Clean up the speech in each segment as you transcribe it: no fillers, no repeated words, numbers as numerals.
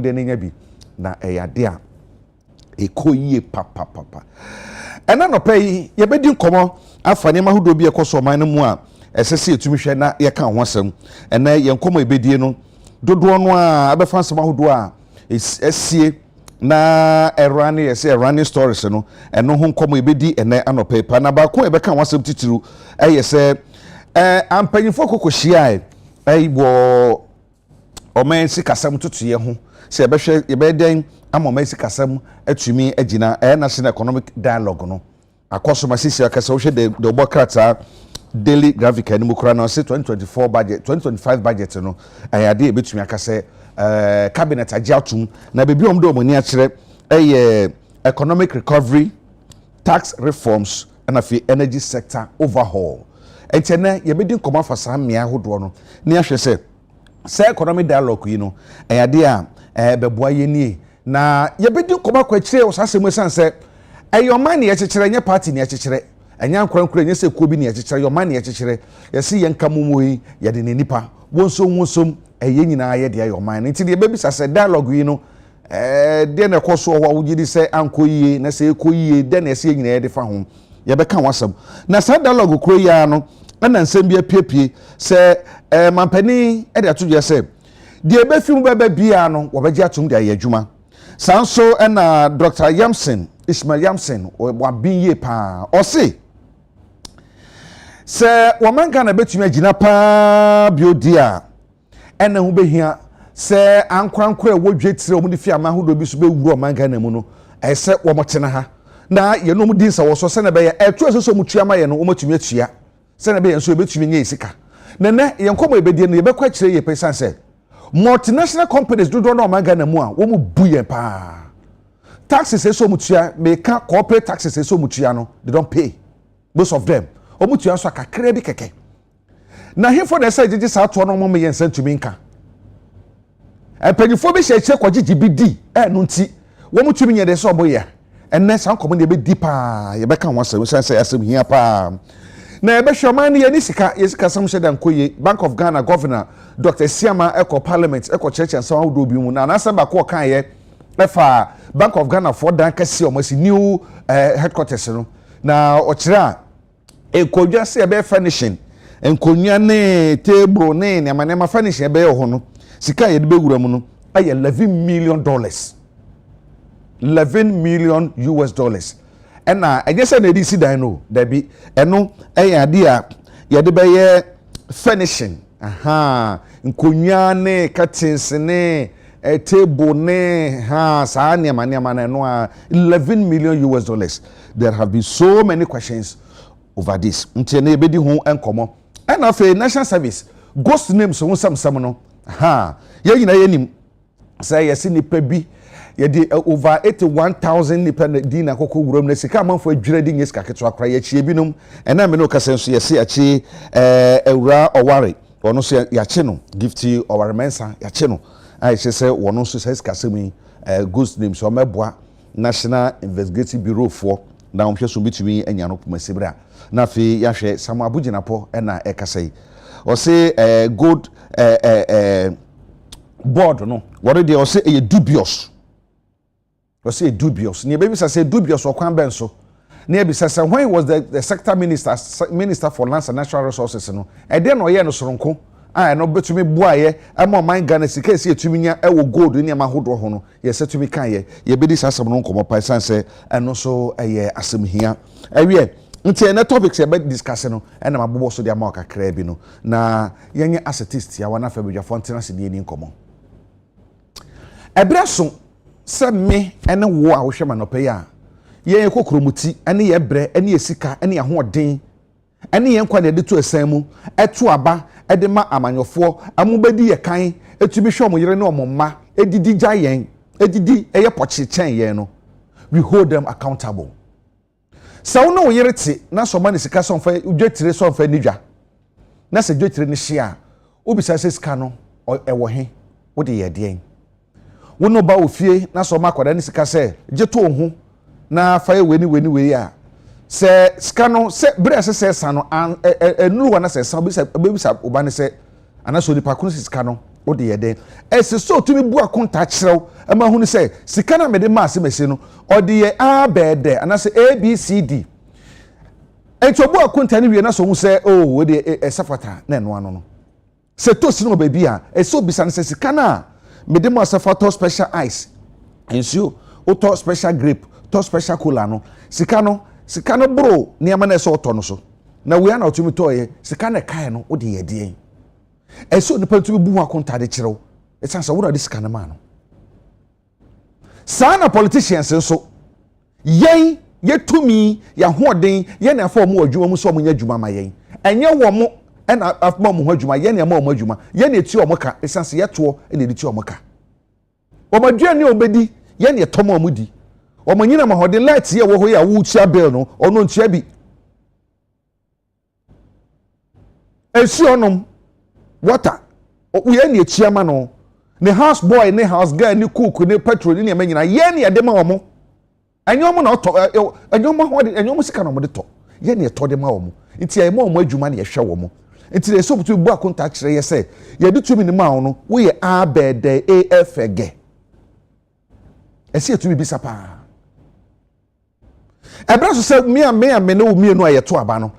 de ne nya bi na eyade a ekoyie papa ena no pay ye bedi nkomo afa ne mahodo bi ekoso man no mu a esese etumi hwe na ye ka ho asem ena ye nkomo ebedie no dodo no a abefa nsem ahodo a esie na erane yese erane stories no eno ho nkomo ebedi ena anope pa na ba ko ebeka ho asem titiru yese ampanyifo kokohia wo omen sikasam tutuye ho se ebehwe yebeden amoma sikasam atumi agina national economic dialogue no akoso masisi akasa wo hwe de obokrata daily graphic ani mukura na se 2024 budget 2025 budget no ayade ebetumi akase cabinet agiatum na bebi omdo omoni a kire economic recovery tax reforms and afi energy sector overhaul entene yebedi nkoma fasa mmea hodo no ne ahwe se economic dialogue yi no ayade a beboa yenie na yebedi nkoma kwa kire osasemu sanse ayoman ne yekekere nye party ne yekekere anya nkwankura nye se ko bi ne yekekere yoman ne yekekere yesi yenkamomoyi yede ne nipa wonsom eye nyina ye de ayoman nti de bebisa se dialogue yi no de na koso ho awugidi se ankoyie na se ekoyie de na se nyina ye de fa ho ye be kan wasam na sa dialogue kuro ya no na nsem bi apiepie se mampani e de atoje se de be film bebe bia no wo beji atum de ayadwuma sanso na Dr. Yamson Ismail Yamson wa binye pa o se wamanga na betumi agina pa biodia ena hu behia se ankrankra wodwe tire omu de fiama hodo bi so be wuro manga na mu no ese wo motena ha na ye no mu din sa wo so se na be ye eto so mu tuama ye no wo matumi atua se na be ye so betumi nya isika na na ye nkomo ebedie no ye be kwa kire ye pesan se multinational companies do no manga na mu a wo mu buye pa taxes so mu tua make corporate taxes so mu tua no they don't pay most of them omu tua so akakra bi keke na hifo na say gigi sa to no mo me yensa ntumi nka empanyifo bi hyeche kwagigi bi di no nti wo mu tumi nye de so boya enne san komo de be di pa ye be kan wasem say asem hia pa na e be hwoman ne ye ni sika yesika sam hye dan koye Bank of Ghana governor Dr. Siama eko parliament eko church and some do bi mu na na ba ko kan ye efa Bank of Ghana for dan kasi o masi new headquarters no na o kira ekodwa se be furnishing enkonya ne table ne manema furnish ebe ho no sika ye de bewura mu no aye $11 million $11 million ena enye se na edisi dan no da bi eno aye ade a ye de be ye furnishing nkonya ne curtains ne table ne sa nema na no $11 million. There have been so many questions over this nti na ebedi ho enkomo ena fe national service ghost names ho sam no ye nyina yenim say yesi nipa bi ye di over 81,000 nipa di na kokko wuram na sika amanfo adwira di nyeska keto akra ye chie binom ena me no kasenso yesi achi ewura oware ono so ya che no gifty oware mensa ya che no ai che se wono so sai skasemi ghost names o meboa National Investigative Bureau for na omhwe so bitumi anya no pomasibra na fe ya hwe Samu Abuginapo na ekasai o se good board no what dey o se e dubious o se dubious ne be bisa se dubious o kwan ben so ne be say when was the sector minister for lands and natural resources no e dey no ye no soronko no betumi boaye ama man Ghana sika si etumi nya ewo gold ne ma hodo ho no ye setumi kan ye bedi sasem no nkomo pa sanse eno so eye asem hia awie nti na topics ye be discuss no na mabobo so dia ma kakra bi no na yenye assetist ya wana fa bedwa fontenance ne ni nkomo ebreso se me ene wo a wo hwe manopa ya ye kokromuti ene ye bre ene ye sika ene ye hoden ene ye nkwa ne de to asan mu eto aba edema amanyofo amubedi ye kan etumi hwe omo yere ne omo ma edidi giant edidi eye pochichen ye no we hold them accountable so no yere ti na so ma ne sika so mfa udwetire so mfa nidwa na se dwetire ne hia obisa se sika no ewo he wo de ye de wo no ba ofie na so ma kwada ne sika se jeto ho na fa ye weni a se skano se bre se sano enu wana se san bisa obani se anaso ni pakunu se skano o de ye den ese so tumi bu akonta kyerɛw ama hu ne sɛ sika na mede ma ase mesi no o de ye abɛɛdɛ anase abcd entobu akonta ne wie na so hu sɛ o de esafata na eno ano no se to si no baabi a eso bisa ne sɛ sika na mede ma asafata special ice ensuo o to special grape to special cola no sika no bro niam na eso to no so na we na otumi to ye sika na kai no o de ye de eso nipa tumi bu akonta de kyerɛw esan sɛ wo de sika na ma no sana politicians nso yen yetumi ya hoden ye na afa omo adwuma mu so omo nya adwuma ma yen enye wo mo na afa omo ho adwuma ye na ma omo adwuma ye na eti omo ka esan sɛ yeto na eti omo ka omo adwuma ne obedi ye na etomo omo di omo nyina ma hoden light ye wo ho ya wo tia bill no ono ntia bi esi onom water we any chiama no ne house boy ne house girl ne cook ne petrol ne nyina ye ne de ma omo anyom na oto anyom ho de anyom sika na omo de to ye ne to de ma omo nti e ma omo adwuma ne ye hwe omo nti le so butu bu akonta kire ye se ye de tumi ne ma no we ye abede afege esi etumi bisa pa ebra so se me ne wo mienu aye to aba no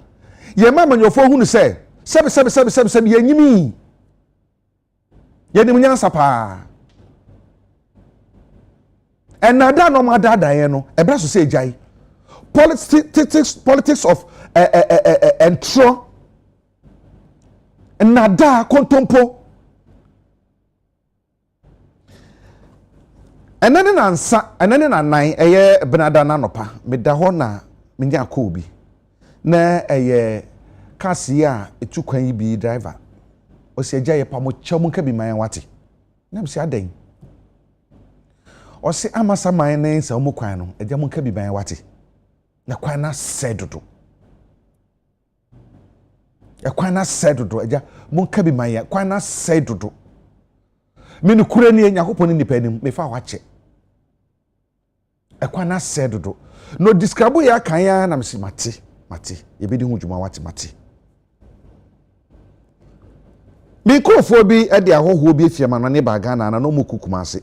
ye ma manyofo hu ne se sebe ye nyimi ye nim nyansa pa enada no ma dada ye no ebra so se ejai politics of entro enada kontompo enene na nsa enene na nan eye benada na nopa meda ho na menya ko bi na eye kasi a etu kwan yi bi driver o se agya ye pa mo kyɛm nka bi man wate na msi adan o se amasa man ne nsa mo kwan no agya mo nka bi man wate na kwan na sedodo kwan na sedodo agya mo nka bi man ya kwan na sedodo me no kura ni Yakobon ni panim me fa wache kwan na sedodo no describe ya kan ya na msi mate ye bi di hu dwuma wate mate Mikrofo bi e de ahoho bi efiama no ne ba Ghana na no mukukuma ase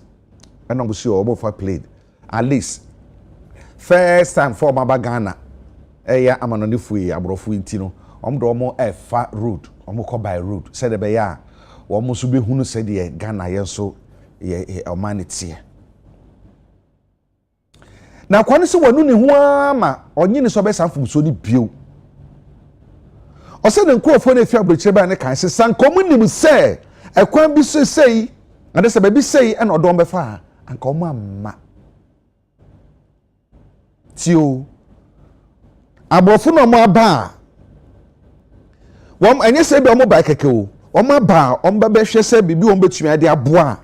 e no busi obo fa played at least first time for ma ba Ghana e ya amanonifu yi abrofo nti no omdo omo e fa road omo ko by road said de be ya omo so be hunu said de Ghana ye so ye humanity na kwani se wanu ne ho ama onye ne so be sanfum so ni bio ose ne nkrofo na efi abrochire ba ne kan se sankom nim se ekwan bi so sei ade se ba bi sei e na odom be fa anka omo amma tio abrofo no mo aba wom enye se bi omo ba keke o omo aba omo ba hwe se bibi omo betumi ade aboa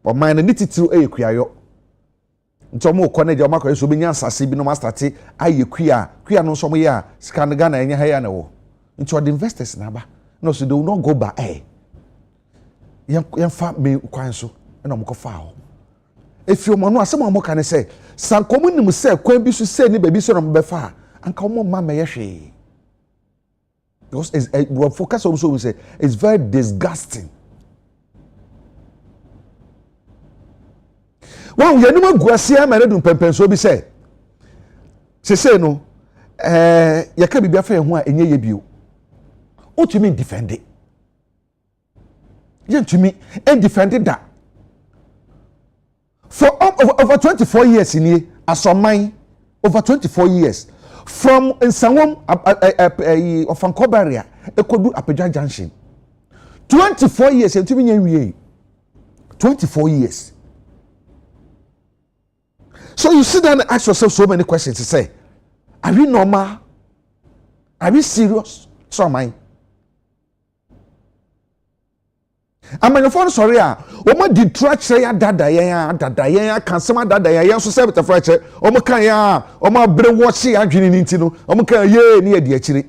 oman na nititiru eyekuayo nti omo ko na je omo ko so be nya asase bi no mastarte ayekua no so mo ya scan Ghana enye ha ya na wo nti the investors na ba no so they will not go by yan fa me kwan so na mo ko fa ho efi omo no asem omo kan say sankom nim say kwan bi so say ni ba bi so no be fa anka omo ma me ye hwe because is we focus on so we say it's very disgusting wan ye numa guasia ma redun pempen so bi say no ye ka bibia fa ye ho a enye ye bio o to me defend it you to me and defend that for over 24 years in here as on mine over 24 years from Nsawam of Ankobaria Ekodu Apedja Junction 24 years and to me 24 years so you sit down and ask yourself so many questions to say are we normal are we serious so mine amanyofo sorry a omo di trache ya dada ya kan sema dada ya so se betafra che omo kan ya omo abre wochi adwene ni nti no omo kan ye ni ye di akire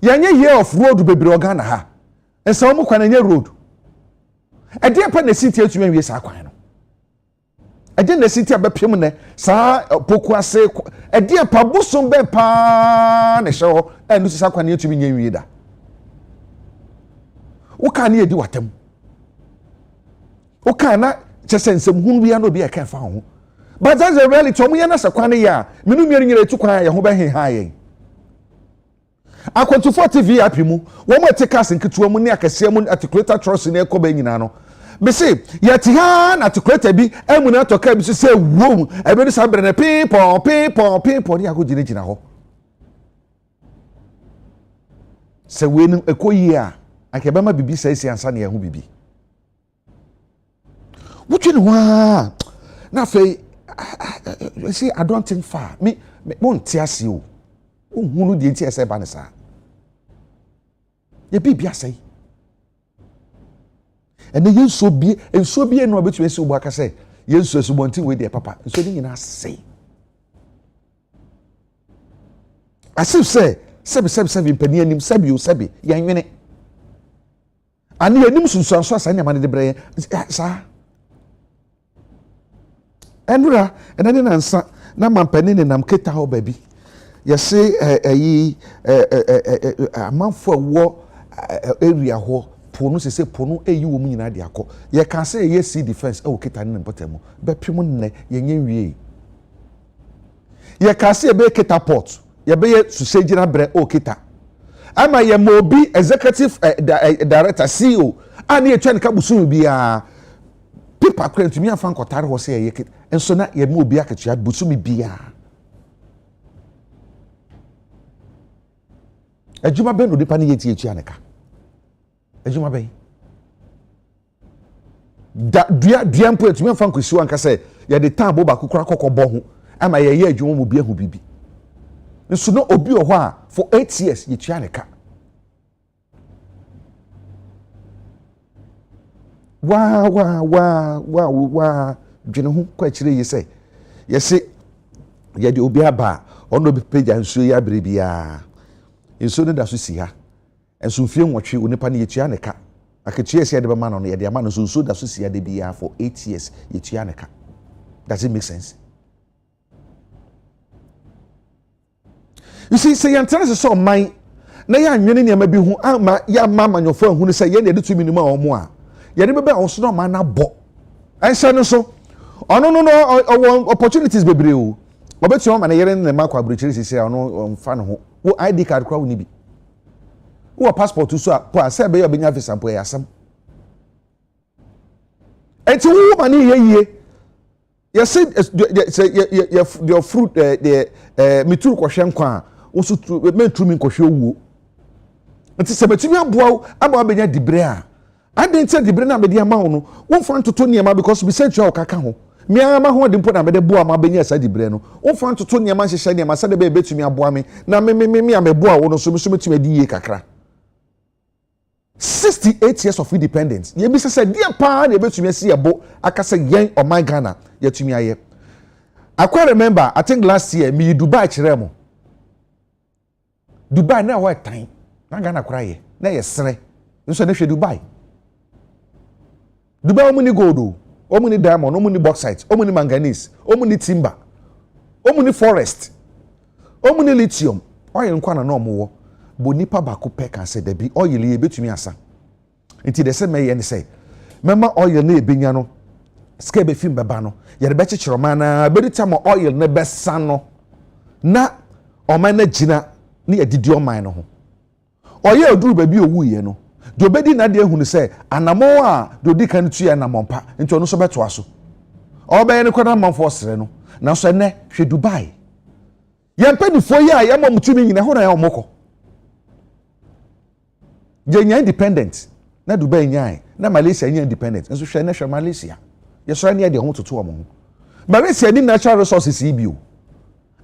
ya nye year of road bebre Ghana ha ensa omo kwan nye road e dey pa na city atumi wie sa kwan no e dey na city abepem ne sa poku ase e dey pa busom be pa na hye ho enu sa kwan atumi nya wie da wo kan na edi watam wo kan na chese nsem hu bia no bia kan fa ho but that's a reality omo ye na se kwan ya menu miere nyere tu kwan ya ho be he ha yen akwantufo TV api mu wo mo te cast nketua mu ne akase mu articulator trust ne ekoba nyina no me say yeti ha na articulator bi emu na to ka bi say wo ebe ni sabre na people ni agogine gina ho se we nu ekoyi a akeba ma bibi sai si ansa na ya hu bibi wotwe ne wa na fe see I don't think far me won tiase o ohunu de nti ese ba ne sa ye bibia sai ene yenso bie no obetu esi obo aka say yenso esubonti we de papa so ni nyina sai asif say sebi mpani anim sebi yanwene ani anim sunsuanso asa ne amane de breye sa enura enani nansa na mampani ne nam keta ho baby yesi amanfo wo area ho pono sese pono eyi wo mu nyina de akọ ye kan say ye sea defense e wo keta ne mpotemu be pim ne ye nyenwie ye kan say be keta port ye be ye susegina bre o keta ama ye mobi executive director CEO ani e twen ka busu bia pipa kwent mi afan kotare ho say ye keta enso na ye mobi akatua busu bia ejuma ben odipa ne yeti etua neka ejuma ben da dua mpo etumi afan kwesiwa nka say ye de tan bo ba kokora kokobọ ho ama ye ye ejuma mo bia hu bibi nso no obi o ho a for 8 years yetua neka wa dwene ho kwa kire yi say ye se ye de obi aba ono bi page ansuo ya bere bia enso ne da so si ha enso mfie nwotwe onipa ne yetua neka akatua esi de be ma no ye de ama no so da so si ha de bia for 8 years yetua neka. Does it make sense? You see, say yantrance so man na ya nwene ne ma bi hu ama ya mama nyofo hu ne say ye ne de tumi ni ma omo a ye ne be onso no ma na bo ansa no so no opportunities bebre o obetu o ma na yere ne ma kwa abrochiri sisi a no mfa no ho wo ID card kwa woni bi wo passport so a po ase be ya obenya visa mpo ya asam enti wo ma ni ye you say the fruit mituru kohwe nkwa wo so menturu mi kohwe owuo enti se betumi aboa benya dibre a ade ntia dibre na me dia ma wo no wo mfa ntoto niema because be say twa okaka ho me ama ho de mpo na me de boa ma benya sa dibre no wo mfa ntoto niema hyehye niema sa de be betumi aboa me na me ameboa wo no so metumi di ye kakra 68 years of independence ye bi say dia pa na betumi asi ebo aka say yen o my Ghana yetumi aye. I quite remember I think last year me Dubai chiremo Dubai na wa time na Ghana kura ye na ye sere nso na hwe Dubai omuni gold omuni diamond omuni bauxite omuni manganese omuni timber omuni forest omuni lithium oil nkwa na no mo bo nipa bako pe kan se debi oil ye betumi asa nti de se me ye ne say mema oil na ebenya no ska be film beba no ye be chichiro ma na be tama oil na be sano na o ma na gina na ye didi o man no ho oye oduru ba bi owu ye no de obedi na de ehunu se anamo a de odi kan tu ye anamompa nti ono so beto aso o be ne kwada manfo sere no na so ne hwe Dubai ye mpanifo ye a ye momutumi nyina ho na ye omoko je nya independent na Dubai nya na Malaysia nya independent nso hwe na hwe Malaysia yesora ne de ho toto omo ho Malaysia ni natural resources ibio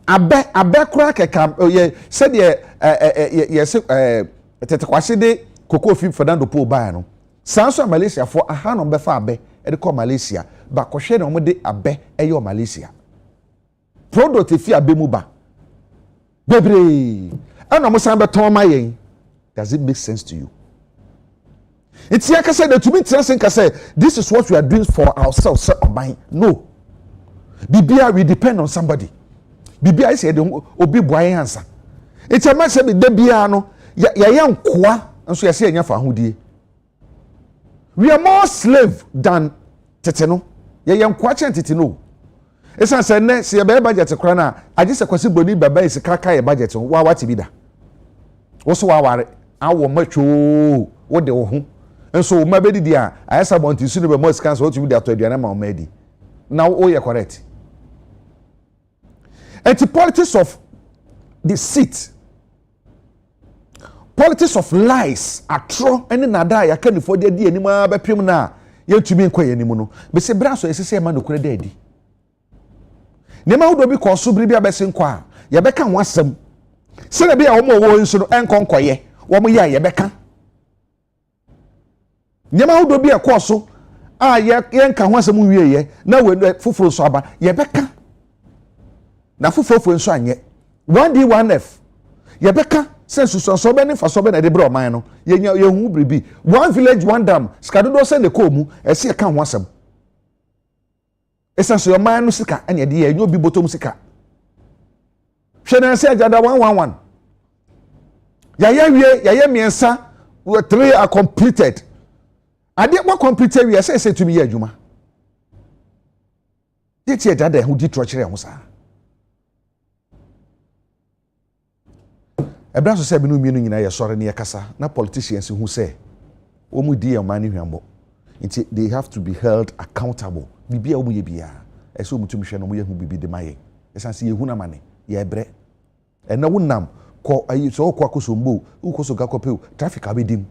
abe kura keka ye said ye tete kwase de koko fi Fernando Po ba no sanso Malaysia for aha no be fa abe e de ko Malaysia ba ko hwe na omo de abe e yo Malaysia product fi abe mu ba bebre ana mo san be ton ma yen. Does it make sense to you? It's like I said that to me I say this is what we are doing for ourselves. No. Bibia we depend on somebody. Bibia is the obi boy answer. It's a matter of the bia no ya yan kwa nso ya se anya fa hodie. We are more slave than teteno. Ye nkwakye teteno. Esan se ne se ye be budget kora na age se kwasi boni baba isi kaka ye budget wa wati bi da. Wo so wa ware awo matwo wo de wo ho. Enso wo mabedi dia ayesa bonti su ne be mo scan so tumi de ato aduane ma o madi. Now wo ye correct. And the politics of the seat, politics of lies, atro, any nada ya can for the day anymore by pim na ye to me nkwa animu be se braso esese ma no kure dedi nema wo do bi ko so biri bi abese nkwa ye beka ho asem se na bi a wo mo wo nso no enkonkoye wo mo ye beka nema wo do bi e ko so a ye nka ho asem wie ye na we foforo so aba ye beka na fofofo nso anye 1D 1F ye beka sense so be ne fa so be na de bro man no ye hu bribi one village one dam skadodo se ne komu ese ye ka ho asem esa so your man no sika ene de ye nyo bi botom sika hwe na se agada 111 ya ye miensa 3 are completed ade what completed we say to me ye adwuma ye tie agada hu di tro kire ho sa ebra so se bi no mienu nyina ye sore ne ye kasa na politicians hu se omu di e man hwambo nti they have to be held accountable bibia omu ye bia ese omu tumi hwe no mu ye hu bibi de maye esanse ye hu na mane ye bre ena wonam ko ayi so ko akosombo ukoso gakopeu traffic abedim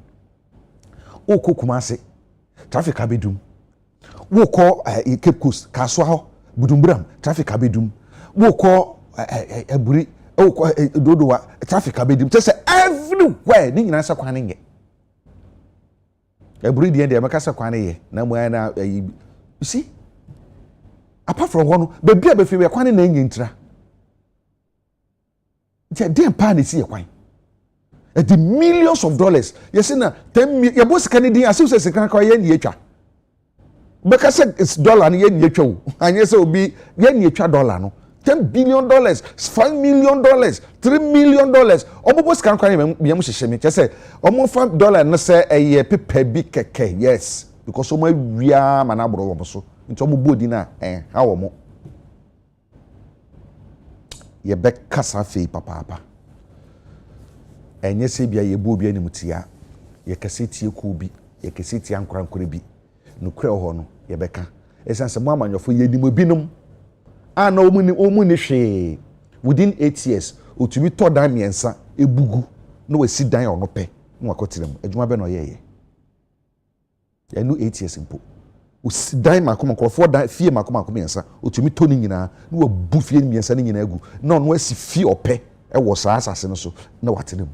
uko kumase traffic abedum woko Cape Coast kaso ho budumbram traffic abedum woko aburi dodowa traffic abedim te say everywhere ni nyina sa kwan nye aburi de meka sa kwan ye na mo na you see apart from one baby abefi we kwan na nye ntira je dem pa na si ye kwan the millions of dollars you see na 10 your boss Canadian as you say kan kwa ye ni etwa beka say it's dollar ni ye ni etwa o anye say obi ye ni etwa dollar no $10 billion, $5 million, $3 million. Omo boss kan kwa ye me hyehyɛ me say omo fa dollar no say eye pepe bi keke yes because omo awia ma na boro wo so nti omo bodi na ha wo mo ye be kasa fe papa enye se bia ye bo bia nimutia ye kase tie ku bi ye kase tie ankora bi no kura ho no ye beka esanse mo amanyofo ye nimu binom ana omu ni hwe within 8 years otumi to dan miensa ebugu no wasi dan ono pe no akotirem adwuma be no ye ya no 8 years mpo osi dan makoma krofo dan fie makoma miensa otumi to ni nyina no wabu fie miensa ni nyina agu na ono asi fie ope e wo saa asase no so na watenam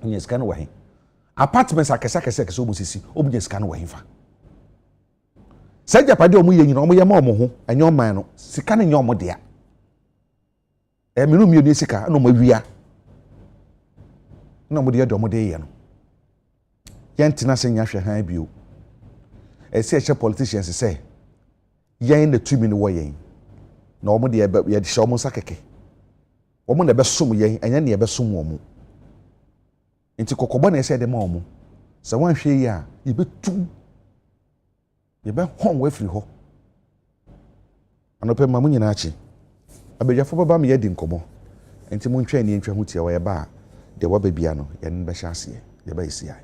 onye sika no wahin apartments akesa omu sisi omu sika no wahin fa Saja pade omu ye nyina omu ye ma omu ho enye oman no sika ne nye omu dia minu mienu sika na omu awia na omu dia de omu de ye no yentina se nya hwe han bio ese eche politicians say yen na tumi ne wo yen na omu de ye de hye omu sakeke omu na be som yen enye ne ye be som omu nti kokobo na ese de ma omu se wan hwe yi a ye betu ye be hon we free ho anope mamu nyina achi abedwafo baba me yedi nkomo enti mu ntwa ni ntwa ho tie wo ye ba de wo ba bia no ye n be hye ase ye ba isi ai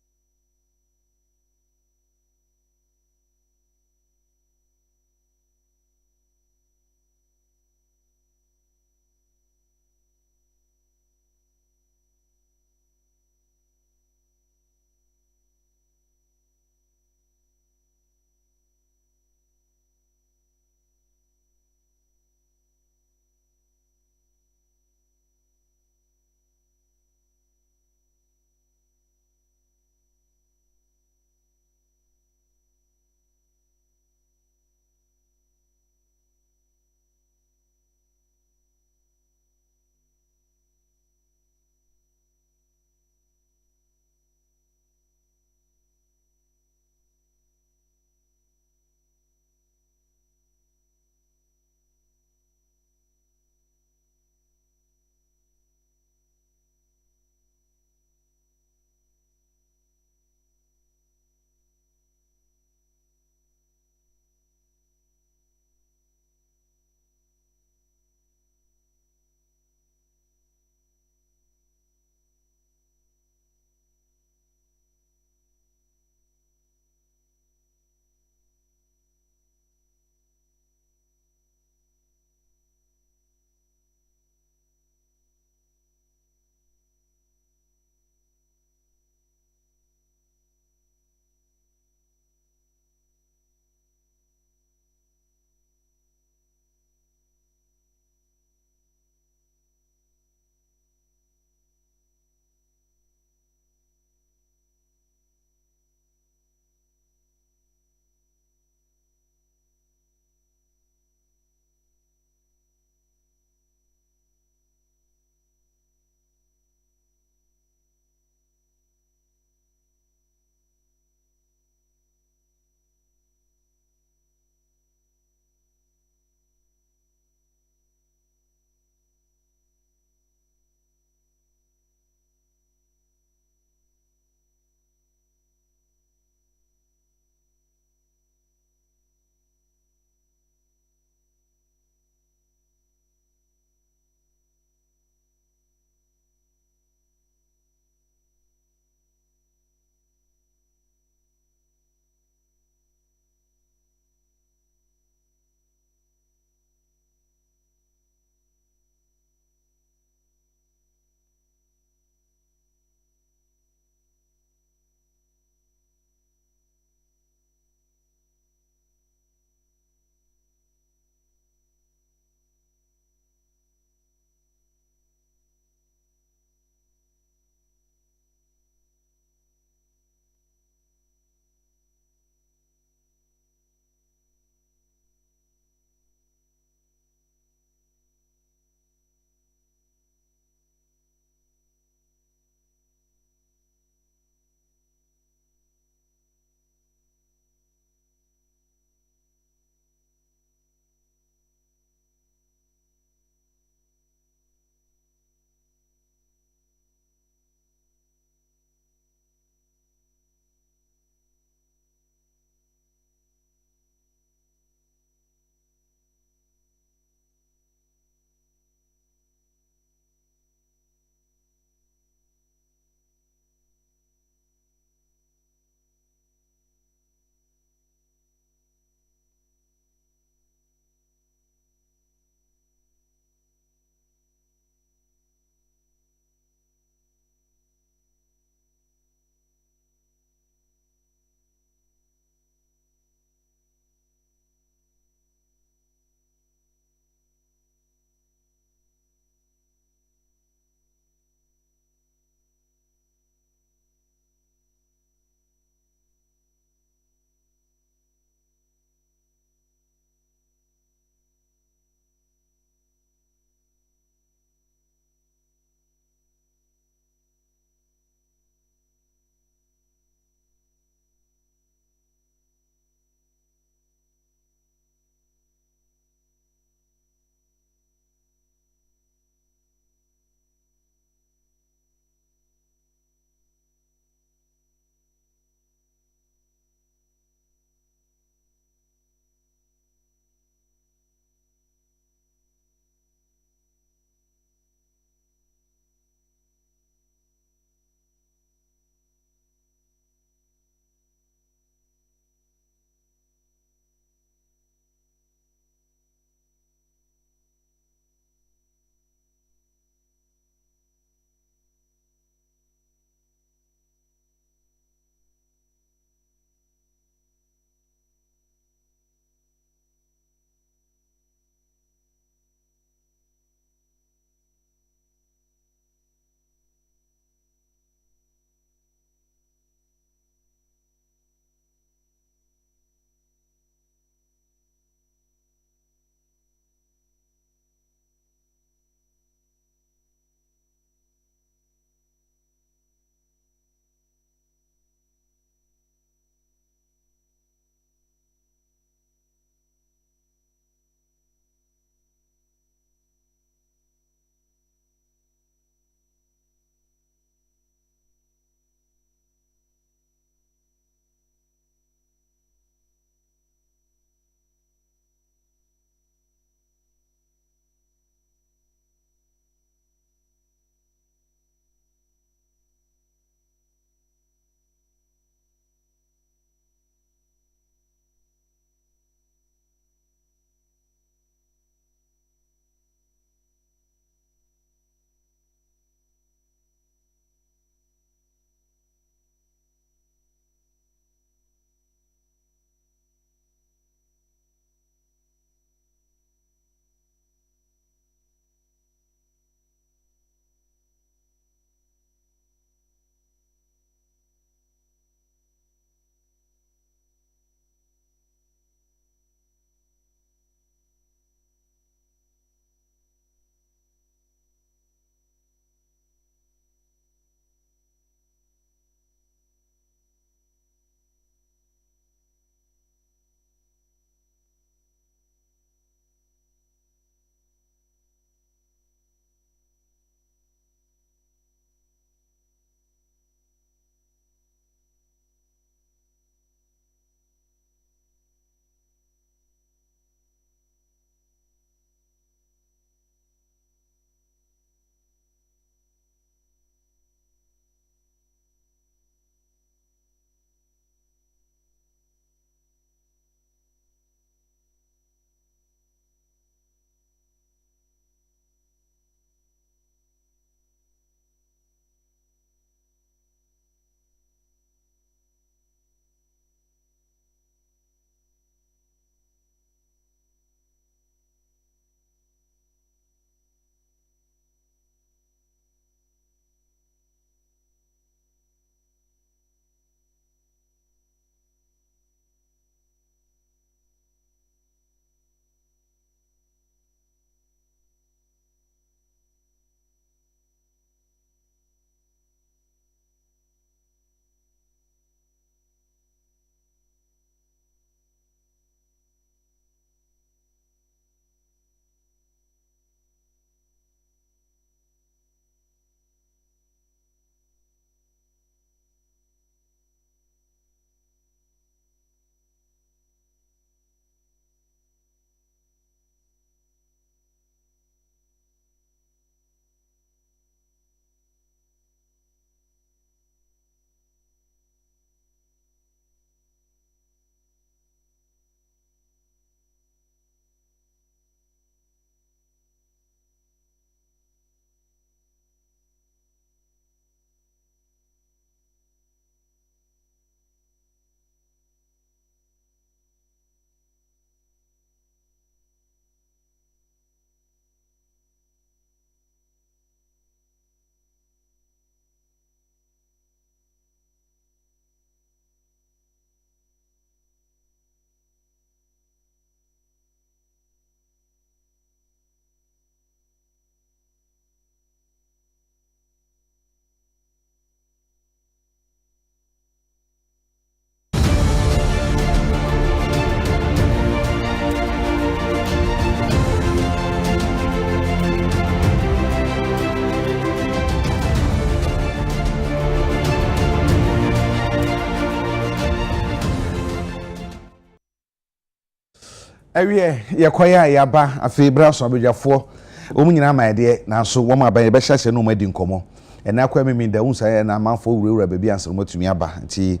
Ewie yekoya yaba afi braso abejafo omunyina maide na so wo ma ban ye be hyahye no madi nkomo ena kwa memi da unsa ye na manfo wurewura bebi ansoro matumi aba nti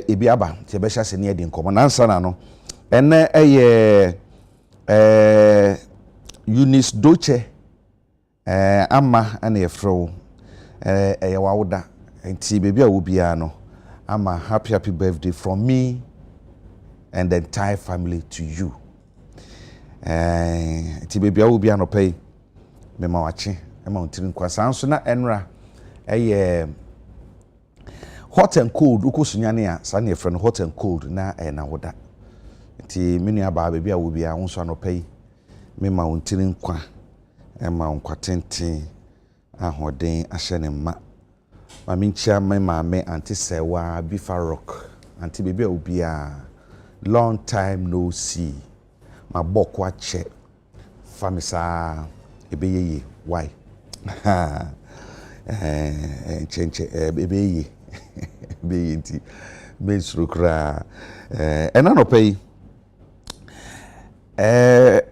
ebi aba ti be hyahye ne adi nkomo nansa na no ene Eunice Doche ama ana yefro eye wawuda nti bebi a wo bia no ama happy birthday from me and the entire family to you. Ti baby a wo bia no pay me ma wache e ma untirin kwasa nso na enra hot and cold ukosunya ne a sa na efre no hot and cold na na woda ti menu aba baby a wo bia nso no pay me ma untirin kwa e ma unkwatenten ahoden ahye ne ma minchia me maame anti sewa bifa rock anti baby a wo bia long time no see my bokwa che famisa ebeyeye why chenche ebeye ebeye nti mesrukra no pay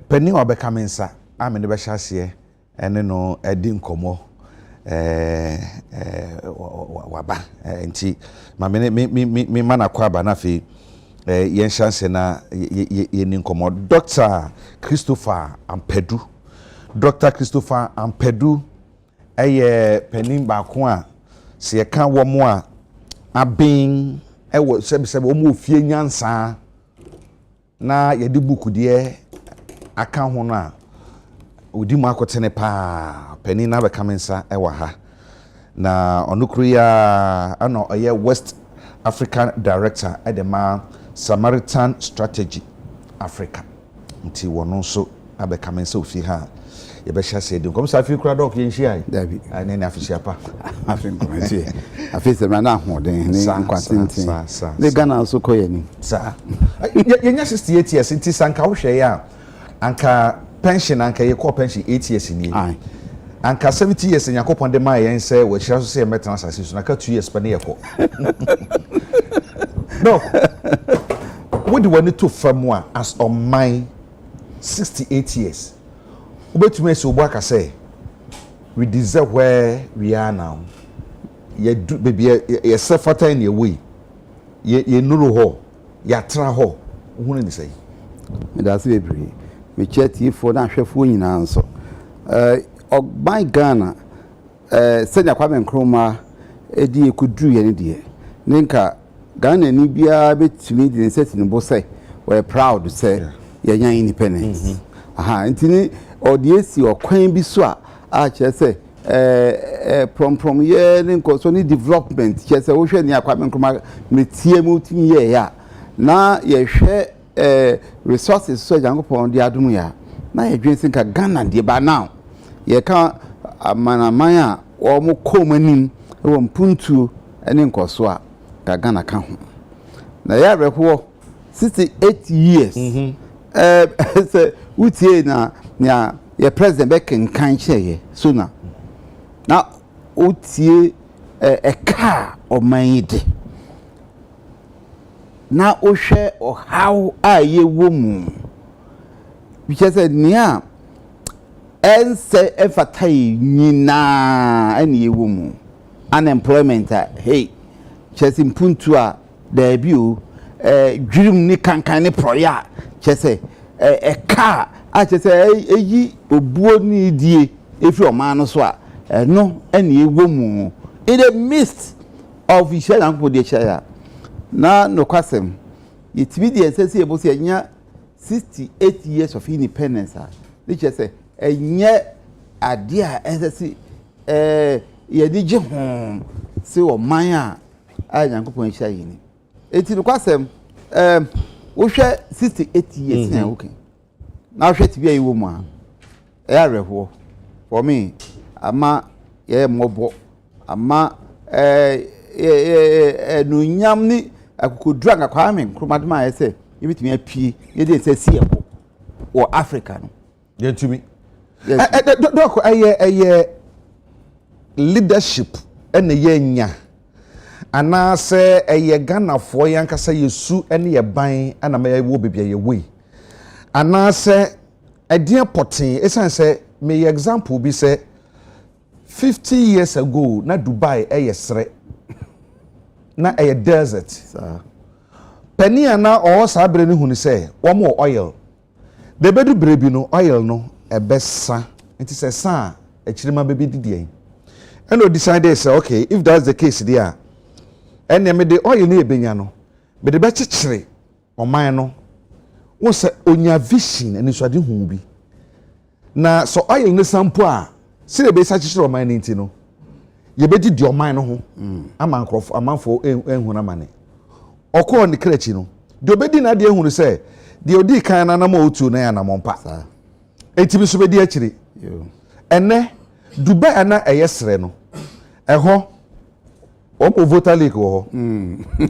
penny obeka mensa amene be hyase ene no edi nkomo waba nti ma me mana kwa ba na fe yen chance na ye ninkomo Dr. Christopher Ampedu penin ba ko a se ye kan wo mo a aben wo sebe wo mo fie nyansa na ye de buku de aka ho no a odi mu akotene pa penin na be kamensa wa ha na onukuru ya ana oye West African Director edema Samaritan Strategy Africa nti wono so abekame se ofi ha ye be hya se de kom sa fi kura dok ye nhia ai dabi ane na afisia pa afin komenti afisa ma na hoden ni nkwatintin le Ghana so koye ni sa ye nya 68 years nti sanka wo hwe ya anka pension anka ye call pension 8 years ni anka 70 years nyakopon de ma ye nse wo hya so se metana sase so na ka 2 years pa ne ye ko no what do we need to famwa as on my 68 years obetumi se obo aka say we deserve where we are now ye do baby ye sefata in your way ye nuru ho ya tra ho hunu ni say me da se bebre me cheti fo na hwefo nyina nso ogban Ghana senya kwa Nkrumah edi ekudru ye ne de ninka Ghana ni bia betumi de set ni bo say we proud say ye yan independence aha ntini odiesi okwan bi so a che say from ye ni nko so ni development che say wo hwe ni akwa Nkrumah metie mu timi ye ya na ye hwe resources so Yankopon de adum ya na ye dwen sinka Ghana de ba now ye ka amanaman a wo mo komanim wo mpuntu ene nkoso a Ghana kan ho na ya repo 68 years say utie na ye president be kan cheye so na utie eka omanide na ohwe how aye womu because nia ense efatai nyina ene womu unemployment hey chese mpuntu a da bio dwirim ni kankan ne proya chese eka a chese eyi obuo ni die efi o man no so a no ene ewomu in the midst of ishel and podi share na no kwasem yetimi die sese ebo se nya 68 years of independence a ne chese enye ade a sese ye di je ho se o man a Yankopon hia yini eti no kwasem wo hwe 68 years na okay na hwe tibia yiwo mu a ya reho for me ama ye mobo ama no nyam ni akokodru anga kwa me Nkrumah ma ye se yebitimi apie ye de se sie ko o Africa no ye tumi doko aye leadership ene ye nya ana se eye Ghana fo yankasa yesu ene ye ban ana ma ye wo bebia ye we anase ɛdeɛ poten esan sɛ me example bi sɛ 50 years ago na Dubai sere na desert pania na saa bere ne hunu sɛ wɔn oil de bedu bere bi no oil no ɛbɛsa nti sɛ sa akyirima bɛbi didie and decided say okay if that's the case there and me the oil no ebenya no me de be kyekyere oman no wo se onya vision ani so ade hu bi na so oil no sample a se de be sa kyekyere oman no nti no ye be di oman no ho ama nkrofo amanfo ehunu amane okọ ne krachi no de obedi na de ehunu se de odi kan na na ma otu na ya na mompa enti bi so be di akire ene Dubai ana sere no eho omo voter league wo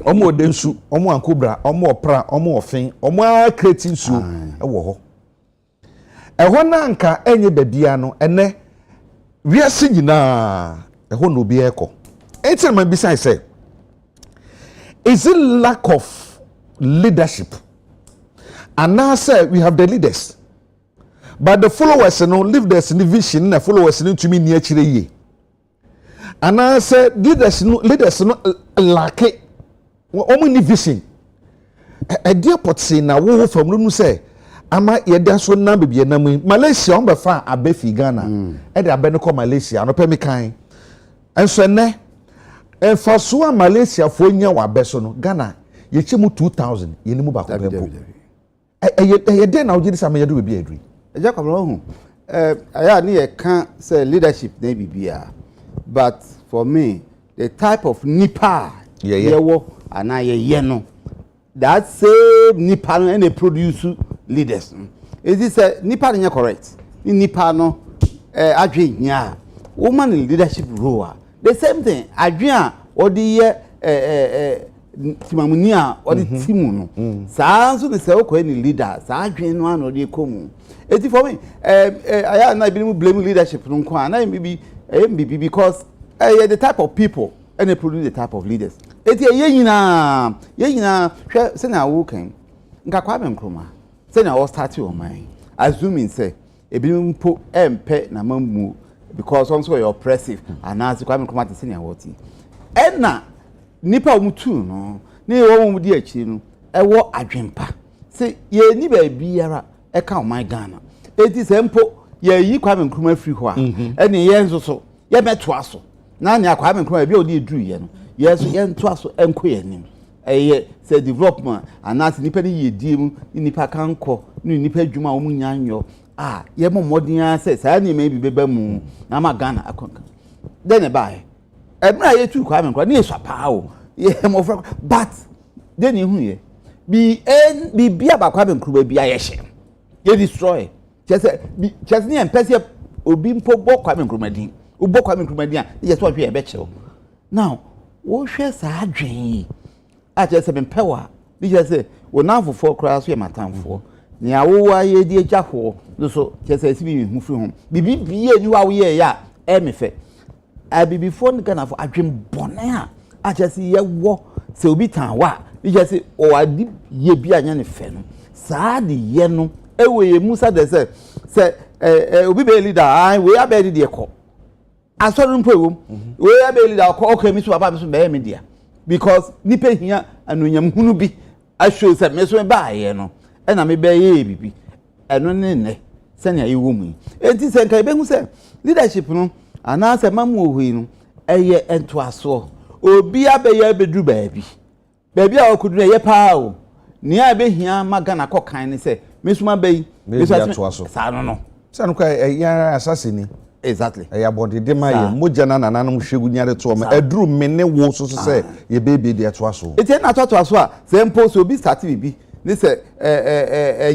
omo densu omo ankobra omo opra omo ofen omo creating su wo ho eho na nka enye babia no ene wiase nyina eho no bi ekọ enti man beside say is it lack of leadership and now say we have the leaders but the followers no live this vision na followers no tumi ni akire ye and I said leaders no lack omo ni vision e dia potse na wo fam no say ama ye da so na bebie na mu Malaysia on be fa abefi Ghana e de abe no ko Malaysia no pe me kan enso ne e fa so a Malaysia fo nya wa be so no Ghana ye chemu 2000 ye ni mu ba ko pempo e de na wo gidi sa me ye do bebie adri Agya Kwabena aya ni ye kan say leadership na bibia but for me the type of nipa ye wo ana ye no that same nipa no and they produce leaders is this nipa no correct nipa no adwen nya woman leadership role the same thing adwen a odi ye timamuni a odi timu no saa nso ne se okọ ni leader saa adwen no an odi komu eti for me aya na bi mu blame leadership no nko na MBB because the type of people and they produce the type of leaders eti ye nyina hwe se na wo kan nka kwa benkroma se na wo start your mind assuming say ebi mpo empe na mamu because also you're oppressive and as kwa benkroma te se na wo ti na nipa omutu no ne wo mu di achi no ewo adwempa se ye ni ba biara e ka o my Ghana eti se mpo ye yi kwa benkroma free ho a ene ye nso so ye beto aso na nya kwa benkroma bi odi eduru ye no yes ye nto aso enko ye nim eye se development anas nipa ni ye die mu nipa kanko ni nipa dwuma wo mu nyanyo ye momodin se sa ni me bi beba mu na ma Ghana akonka then e bai ebra ye tu kwa benkroma ni eswa pa o ye mo fra but then hu ye bi bia ba kwa benkroma bia ye hye ye destroy just ni empese obi mpo bo kwa benkroma din ubo kwa benkroma din a ye so hwe e be kyew now wo hwe sa adwen yi a je se mempewa ni je se wo nanfofo kra so ye matamfo ni awowa ye di agyaho so je se si bi hu firi ho bibi biye ni wa wo ye ya e mefe abibifo ni kana fo adwen bone a je se ye wo se obi tan wa ni je se o adi ye bi anya ne fe no sa de ye no ewe musa de se obi be leader we abedi de ko asọrọ mpo ewom we abeli da ko okay mi so papa mi so be media because nipa hia anonyam hunu bi ahwe se me so ba ye no e na me be ye bibi eno ne se na ye wo mu enti se nka be hu se leadership no ana se mamu ohui no eye ento aso obi abeya abedru baabi a okudru ye pa o ni abehia magana kokan ne se me so ma be me so ento aso sa no se no ka ya assassin exactly ya body de ma ye moja na nananum hwegu nyare to ma aduru me ne wo so se ye bebe de to aso eti na to aso a se mpo so bi start bibi ni se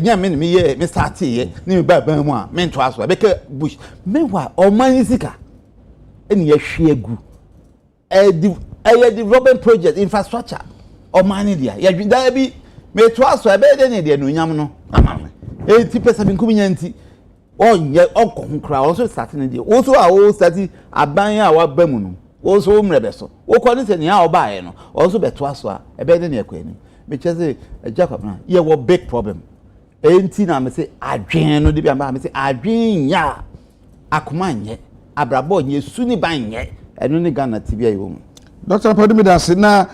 nya me me ye me start ye ni me ba mu a me to aso be ke bush me wa o man sika eni ye hwe egu development project infrastructure o man dia ye dwida bi me to aso e be de ne de no nyam no amame eti pesa bi nkuminya nti onye onkra also starting in the also a starting aban a wa ba mu no also mrebe so wo ko ni se ne a oba ye no also beto aso a ebe de ne ekwa ni me chese Agya Kwabena ye wo big problem enti na me say adwen no de bi amba me say adwen ya akoma nye abrabo nye suni ban nye eno ne Ghana tibia yi wo mu Dr. Padimi das na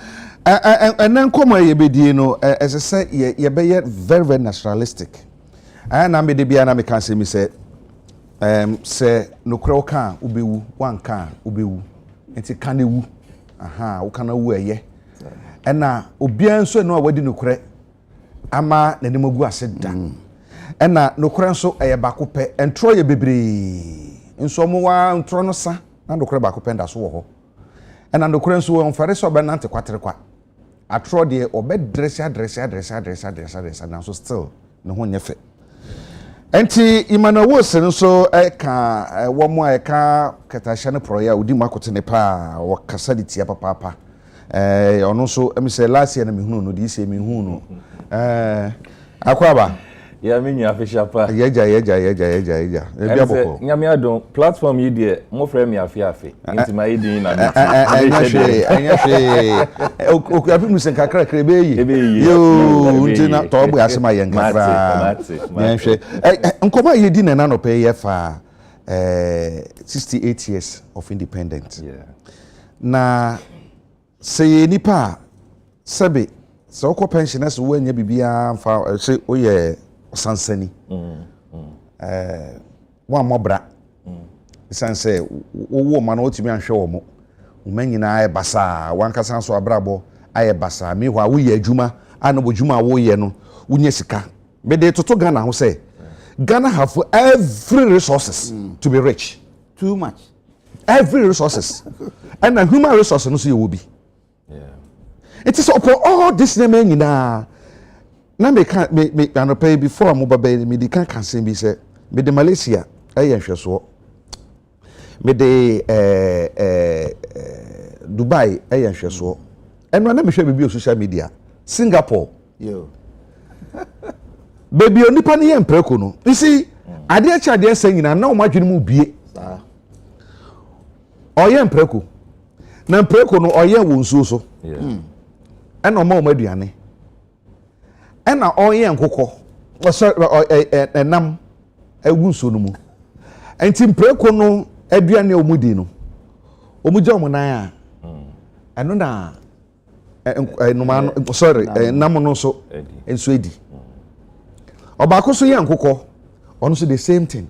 enen komo ye bedie no as say ye be very very naturalistic na me de bia na me kan say me say say no kro kan ubewu wan kan ubewu enti kan ewu aha wo kan wu eye na obia nso no wadi no kre ama nanim agu ase da na no kre nso eye bako pe entro ye bebre nso mo wa ntro no sa na no kre bako pe nda so wo ho na no kre nso won fare so be nante kwatere kwa atro de obe dress na so still no ho nyefe enti imana wo se nso ka wo mo ka katasha ne proya odi makote ne pa wo kasa de tia papa ono so emi se last year na me hunu no di se me hunu akwaba ya me nyu afisha pa yeja e bia boko nyame adon platform yi de mo frɛ me afi nti ma yidi na anya hwe o afi mu sen kakra kra be yi yo nti na to bo ase ma yen kakra nya hwe nkoma yedi na no pɛ ye fa 68 years of independence na say nipa sebe so ko pensioners wo anya bibia fa say oye sansani wa mobra sanse wo ma na otimi anhwe wo mo umanyina aye basa wanka sanso abrabo aye basa me hwa wo ye adwuma anobo dwuma wo ye no unye sika be de toto Ghana ho say Ghana have every resources to be rich, too much, every resources and the human resources no so you will be. It is upon all this name nyina na me can me pay before mo baba me di kan say be say me de Malaysia ayen hweso me de Dubai ayen hweso eno na me hwe be social media Singapore yo baby onipa ne yem preko no you see ade acha ade asa nyina na o madwene mu bie oyem preko na preko no oyem wo nsuo so ena o ma o maduane ena oyem kokko enam agu nsuo no mu enti preko no aduane o mudi no o mu gya o nan a eno na no sorry nam no so enso edi Obako so yen kokko ono so the same thing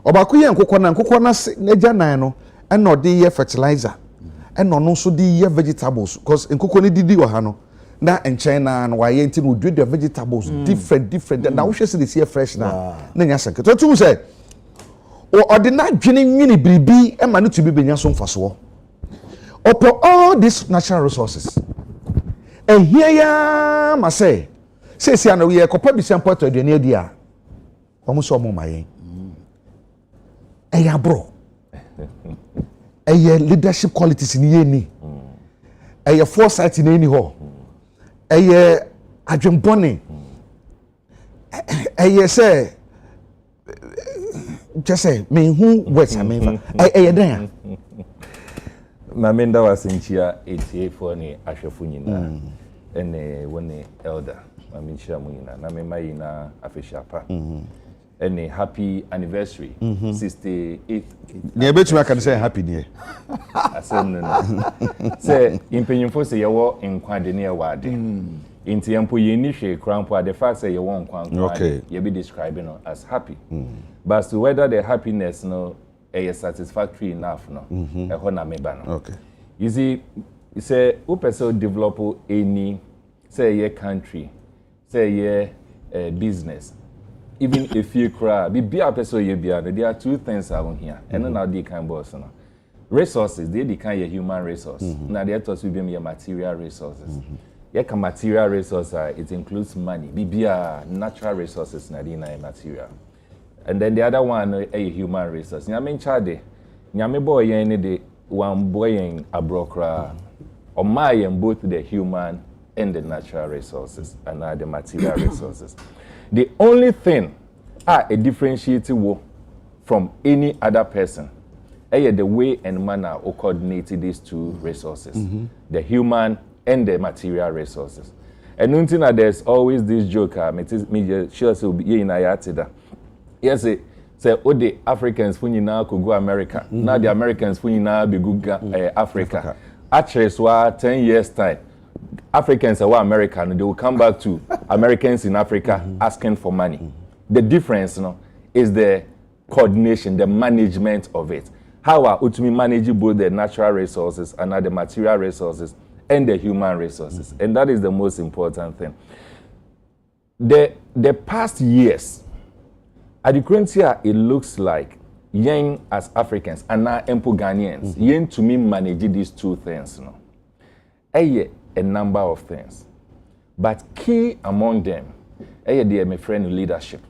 Obako yen kokko na kokko na eja nan no ena ode ye fertilizer ena ono so de ye vegetables because nkokko ne didi wa ha no na enchen na wa ye nti no dwe the vegetables different na wo hwe se dey fresh na nya sanke to tu say o ode na dwene nwini biribi e ma no to bi benya so mfaso upon all these natural resources and here ya ma say say na we ekopa bi sem porto aduane adi a omo so omo mayen eya bro eya leadership qualities ni ye ni eya foresight ni ni ho eya adwembone eya say just say me hu words amen eya dan na menda wasinchia 88 ni ahwefo nyina ene woni elder aminchia mu nyina na mema yina afishapa ene happy anniversary 68th ne betuma kan say happy ne asem no say impenyimfo say yewo nkwade ne yewade inti yempo yeni hwe krampo the fact say yewo nkwan ye be describing as happy but so whether the happiness no is satisfactory enough no e na meba no okay you see say who person develop any say your country say your business even if you cry be a person you be there are two things around here and now they can boss no resources they can your human resource now they thought we be your material resources your material resource it includes money be a natural resources na dey na material and then the other one a human resource nyame nchade nyame boy yen ne de one boy yen abrokra or my both the human and the natural resources and the material resources. The only thing a differentiated wo from any other person the way and manner we coordinate these two resources, the human and the material resources. And until now, there's always this joke. Me sure so be in Ayatida. Yes, say all the Africans who now could go America. Now the Americans who now be go Africa. Actually, so 10 years time, Africans are American. They will come back to Americans in Africa asking for money. The difference, is the coordination, the management of it. How are we manage both the natural resources and the material resources and the human resources? And that is the most important thing. The past years, at the current year, it looks like young as Africans and now Empo Ghanaians, young to me manage these two things. A number of things. But key among them, my friend, leadership.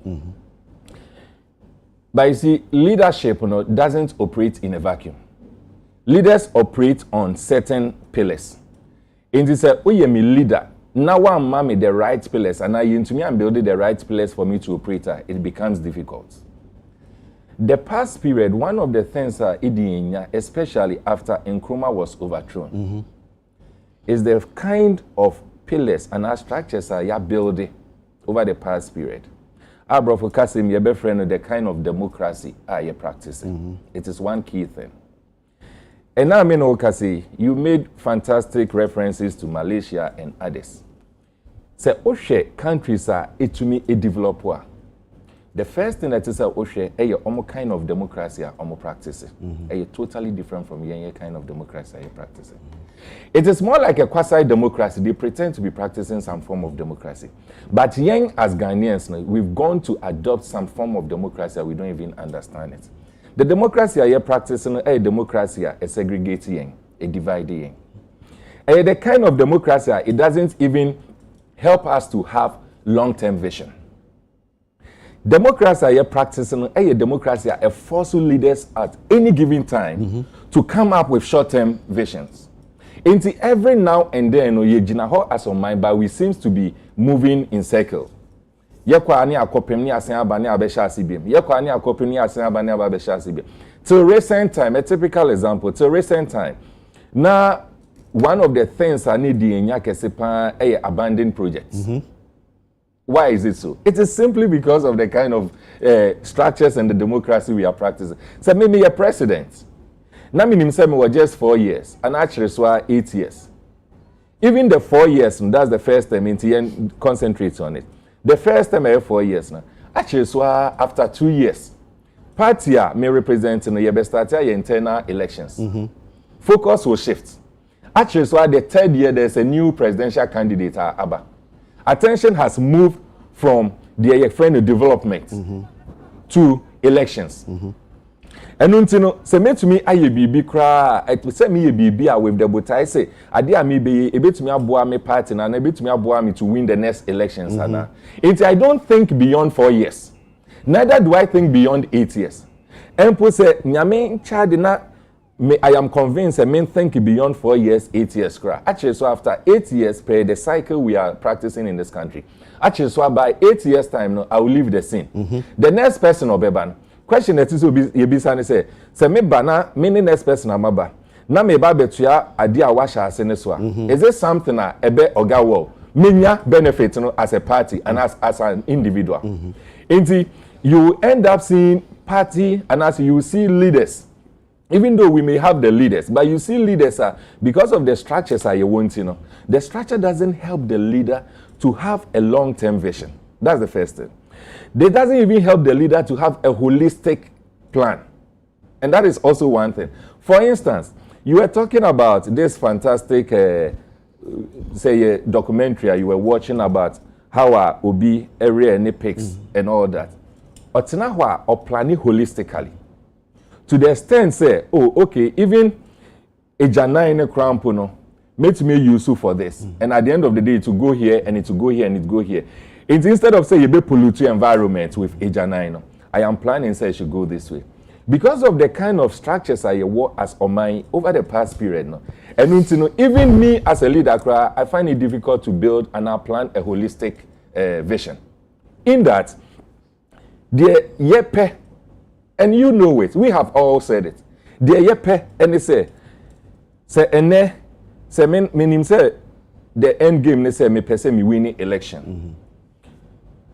But you see, leadership doesn't operate in a vacuum. Leaders operate on certain pillars. And they say, oh, you're my leader. Now I'm mommy the right pillars, and to me I'm building the right pillars for me to operate. It becomes difficult. The past period, one of the things especially after Nkrumah was overthrown, is the kind of pillars and our structures you're building over the past period. Bro, for Kasim, your best friend, the kind of democracy you're practicing. It is one key thing. And now, Kasi, you made fantastic references to Malaysia and others. So, Oshe countries are to me a developer. The first thing that is Oshe, a kind of democracy are practicing. Totally different from any kind of democracy you're practicing. It is more like a quasi-democracy. They pretend to be practicing some form of democracy. But young as Ghanaians, we've gone to adopt some form of democracy. We don't even understand it. The democracy you're practicing, a democracy, a segregating, a dividing. The kind of democracy, it doesn't even help us to have long-term vision. Democracy you're practicing, a democracy, a forceful leaders at any given time to come up with short-term visions. Into every now and then, as on mind, but we seems to be moving in circle. Till recent time, a typical example, till recent time. Now, one of the things I need the abandoned projects. Why is it so? It is simply because of the kind of structures and the democracy we are practicing. So maybe a president. Now, me was just 4 years, and actually, so 8 years. Even the 4 years, that's the first time in concentrates on it. The first time I have 4 years now. Actually, so after 2 years, party may represent in the start internal elections. Focus will shift. Actually, so the third year, there's a new presidential candidate, Abba. Attention has moved from the friend of development to elections. And say me to me aye bibi kra it say me bibi with the but I say ade am be ebetumi aboa me party na ebetumi aboa me to win the next elections ana. I don't think beyond 4 years. Neither do I think beyond 8 years. Empo say nyame child na me I am convinced I mean think beyond 4 years, 8 years kra. Actually so after 8 years per the cycle we are practicing in this country. Actually so by 8 years time no I will leave the scene. The next person obeban question that is yebisa say me bana me next person amaba na me ba betua ade a washa ase so is it something ebe oga wo menya benefit no as a party and as an individual Inti you end up seeing party and as you see leaders, even though we may have the leaders, but you see leaders because of the structures you want the structure doesn't help the leader to have a long-term vision. That's the first thing. It doesn't even help the leader to have a holistic plan. And that is also one thing. For instance, you were talking about this fantastic, say, documentary you were watching about how Obi area and pigs and all that. Or planning holistically. To the extent, say, oh, okay, even a jana in a crampono, make me useful for this. And at the end of the day, to go here and it to go here and it go here. It's instead of say you be pollute your environment with Ejana, I am planning say I should go this way. Because of the kind of structures I work as on my over the past period no. And even me as a leader, I find it difficult to build and I plan a holistic vision. In that, the yepe, and you know it, we have all said it. The yepe, and they say ene, say meaning say the end game ne say me pese me win election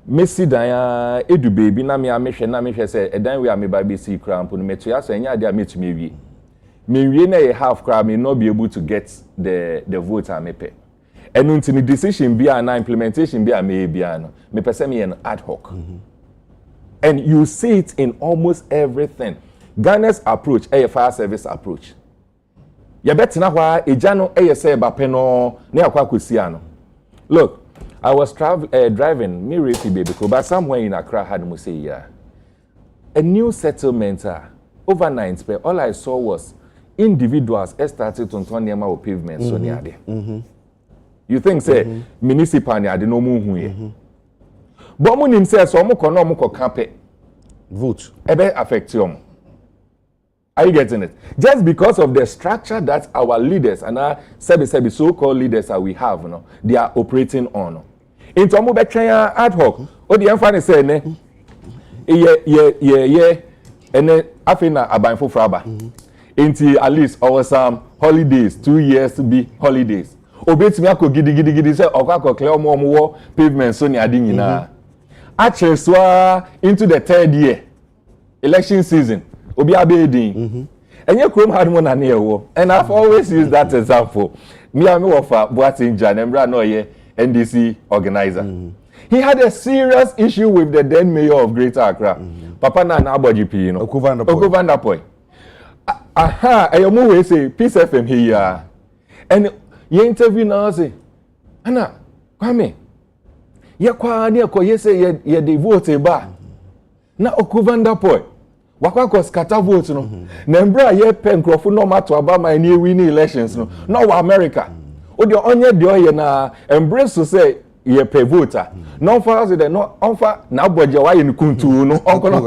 Messi dan edu baby na me amehwe na mehwe say edan we am ba be see cramp no meto ya so enya dia metumi wie me wie na ye half cram me not be able to get the vote am mepe enu ntini decision bia na implementation bia me bia no me pese me an ad hoc and you see it in almost everything. Ghana's approach a fire service approach ya betina hwa eja no say bapeno na yakwa kosia no. Look, I was driving me race baby ko but somewhere in Accra had mo say yeah a new settlement overnight but all I saw was individuals started to turn them out pavement so near there. You think say municipal near the no mu hu ye but mo nim say so mo ko no mo ko camp vote ebe affect you. Are you getting it? Just because of the structure that our leaders and our so-called leaders that we have, they are operating on. In Tomo Betchaya ad hoc, what the emphasis say, and then Afina Abanfo Fraba. Until at least our some holidays, 2 years to be holidays. Obey me, I could giddy say, or clear more pavement, so near Dina. Actually, into the 3rd year, election season. Obi abedin and your chrome had one near war and I've always used that example. Me and me offer Boatin Jan and Branoye NDC organizer. He had a serious issue with the then mayor of Greater Accra, Papa na Aboji P, Okovandapoy. Aha, I am always say Peace FM here. And you interview now say, Anna, Kwame, ye kwa near ko ye say ye devote ba. Na Okovandapoy. Wakwa scatter votes no na mbra ye pen crofo no matter about my new winning elections no wa America o de onye de oye na embrace to say ye pe voter no for us de no onfa na aboje wa ye nkuntu no onko no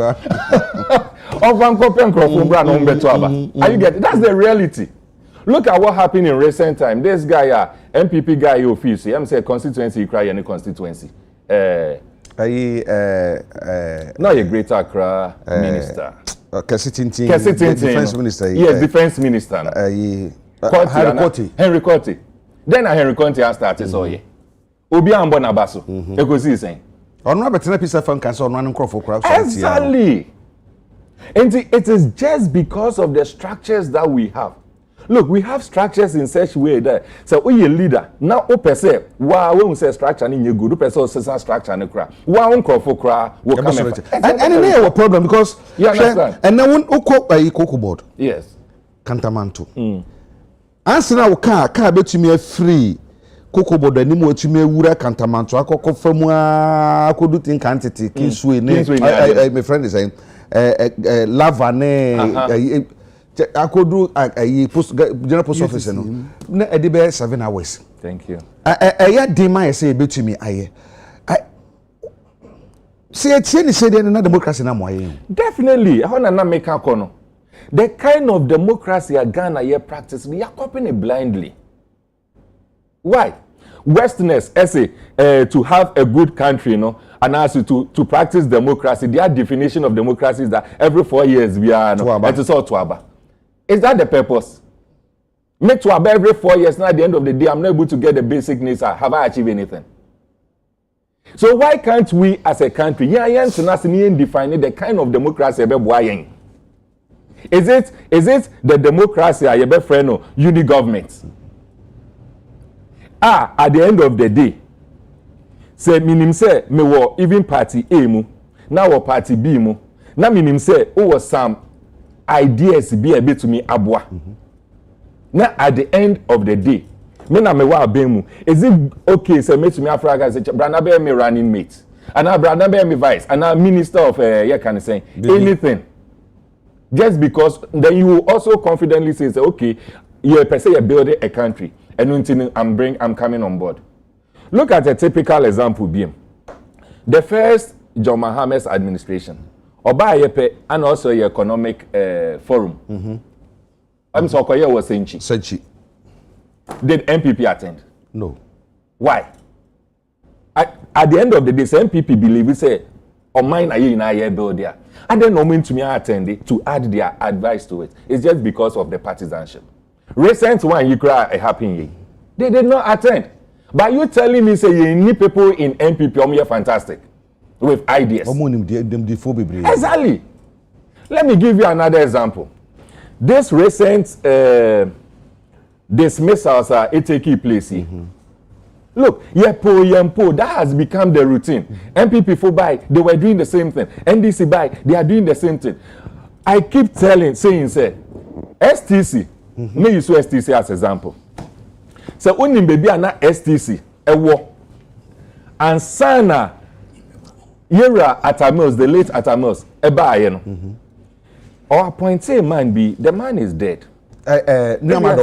onfa nko pen crofo mbra no mbeto aba are you get it? That's the reality. Look at what happened in recent time. This guy MPP guy office I'm say constituency he cry any constituency now a Greater Accra minister. Defense minister. Yes, defense minister. Henry Cotti. Then Henry Cotti has started so yeah. Obi ambo na baso. Ekosi saying. Onu abetena pisa fan kan so onu ankrofo crowd. Exactly. And it is just because of the structures that we have. Look, we have structures in such way that so we a leader now open say wa we say structure ni good open say structure ni kra wa unkrofo kra will come and there was problem because you understand and then when ukoko board yes Kantamanto answer na car betumi free koko board ani mo atumi awura Kantamanto akoko famu akodu tin quantity kinsue ne my friend is saying lava ne akodu general post office no na edibe 7 hours. Thank you. Ya demand say betumi aye. Say na democracy na mo aye. Definitely. How na make akono. The kind of democracy Ghana here practice we are copying it blindly. Why? Westerners say to have a good country, and ask you to practice democracy. Their definition of democracy is that every 4 years we are it is all tuaba. Is that the purpose? Make to about every 4 years, now at the end of the day, I'm not able to get the basic needs. Have I achieved anything? So why can't we as a country, define the kind of democracy is it the democracy uni government? At the end of the day, say minim say me wo even party A mu, now party B mu, na minim say was some ideas be a bit to me abwa. Now at the end of the day, me na me wa abemu. Is it okay say me to me Africa say brana be me running mate, and now brana be me vice, and now minister of can say anything. Just because then you will also confidently say okay, you per se you building a country, and until I'm coming on board. Look at a typical example BM. The first John Mahamad's administration. Oba yepe and also your economic forum. I'm so Okoye was Senchi. Did MPP attend? No. Why? At the end of the day, MPP believe we say, "Oh, mine are you in a build there." And then no mean to me attend to add their advice to it. It's just because of the partisanship. Recent one you cry a happy. They did not attend. But you telling me say you need people in MPP are fantastic with ideas. Exactly. Let me give you another example. This recent dismissals are taking place. Look, Yempo, that has become the routine. MPP for buy, they were doing the same thing. NDC buy, they are doing the same thing. I keep saying, say, STC, may use STC as example. So only baby are not STC, a war. And Sana, Yera Atamos, the late Atamos, a buy, or appointee man be, the man is dead. Nyama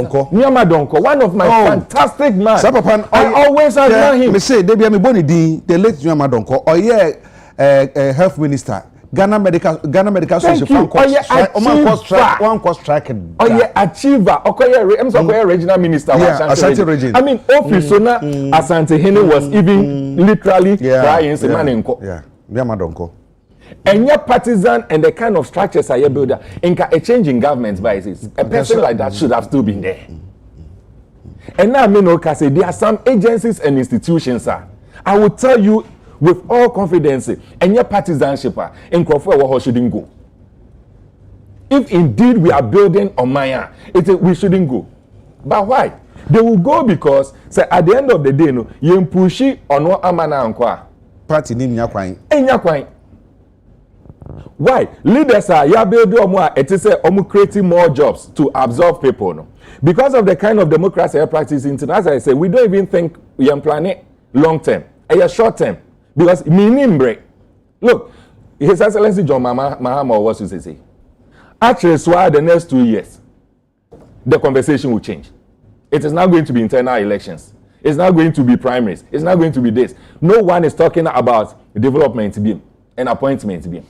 one of my fantastic man. I always admire him. Me say, Debbie, I'm born the late Nyama Donko, or health minister, Ghana Medical Association. One cost strike. Oh yeah, achiever. Okay, regional minister. Asante region. I mean, office na Asante Hene was even literally crying. Yeah, Nyama Donko. And your partisan and the kind of structures I build, a change in government biases. A person like that should have still been there. And now, say there are some agencies and institutions, sir. I will tell you with all confidence, and your partisanship in Crawford shouldn't go. If indeed we are building on Maya, we shouldn't go. But why? They will go because, say, at the end of the day, no, you push it on what Amana and Kwa. Party name Yakwine. Why? Leaders are it is creating more jobs to absorb people. No? Because of the kind of democracy I practice in, as I say, we don't even think we are planning long term, short term. Because meaning break. Look, His Excellency John Mahama was to say, actually, so the next 2 years, the conversation will change. It is not going to be internal elections. It's not going to be primaries. It's not going to be this. No one is talking about development beam and appointment beam.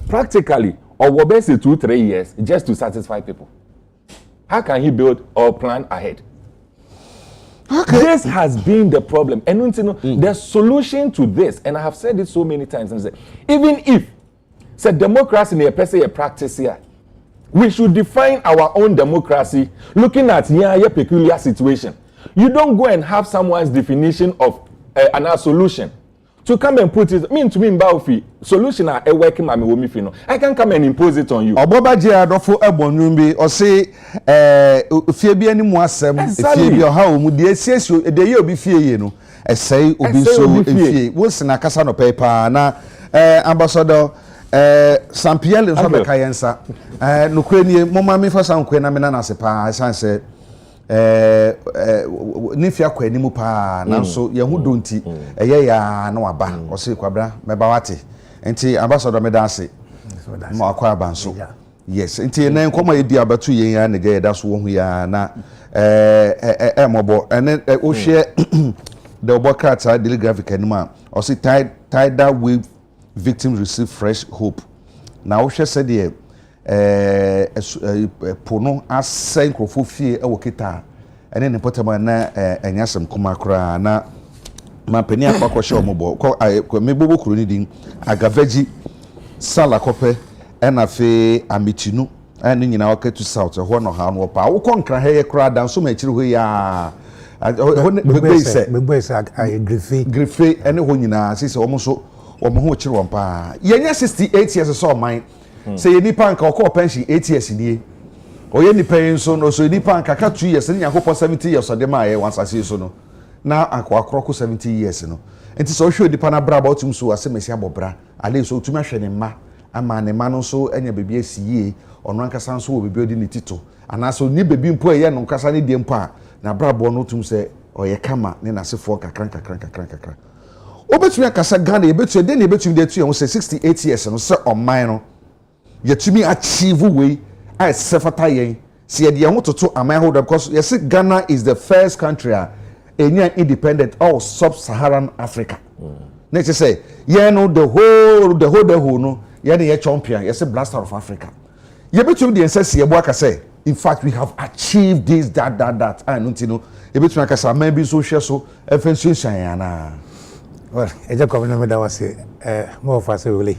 Practically, or what best 2-3 years just to satisfy people. How can he build or plan ahead? Okay. This has been the problem. And the solution to this, and I have said it so many times, even if democracy in a person practice here, we should define our own democracy looking at your peculiar situation. You don't go and have someone's definition of another solution. To come and put it, to me, Baufi, solution are a working mammy woman fino. I can come and impose it on you. Oboba Jadofo Ebonumbi, or say, Fabian Mwasem, Fabio, how would the SSU, the year be fear, you know, a say, Obi so, Wilson, a Casano paper, na Ambassador Saint-Pierre, and Kayensa, Nukreni, Momami for some Quenamina Sepa, as I said. Nifia kwa enimu pa nanso ye hu donti eye ya na waba o se kwabra mebawate enti ambassador medase ma akwa abanso yes enti na nkoma edi abatu yen ya ne ge da so wo hu ya na mobo ene o hwe the obokata daily graphic anima o se tidal wave victims receive fresh hope na o hwe se de pono asai nkrofo fie e wokita ene ne potama na enyasem kuma kra na mapani akwakoshe omobo ko mebobo kuro ni din agavaji sala kope ena fe amitinu ene nyina wakatu south ho no ha no pa wo konkra he kra dan so ma chiri ho ya begbe grife ene ho nyina sise omo so omo ho chiri won pa yenya 68 years so man say ye nipa nka okọ pension 8 years nie oye nipa enso no so nipa nka ka 2 years ni yakopọ 70 years ode ma ye wansase so no na akwakro 70 years no enti so hwe nipa na bra about him so asemesi abobra ale so otumi ahwe ne ma ama ne ma no so enya bebi asiye ono ankasa nso wo bebi odi ne tito ana so ni bebi mpo ye no nkasa ne die mpo a na bra bo no tum se oye kama ne nasefo kakran obetumi akasa Ghana ebetumi de ne ebetumi de tu ye wo se 68 years no se oman no yetumi achieve way I sefata yen see ye ho toto aman hold because yes Ghana is the first country independent of sub-Saharan Africa. Let's just say no the whole no ye champion yes blaster of Africa. Ye betumi the sense ye boaka say in fact we have achieved this that and you know ye betumi akasa maybe so share so efensu shanyana. Well, Agya Kwabena me da wase more for say really.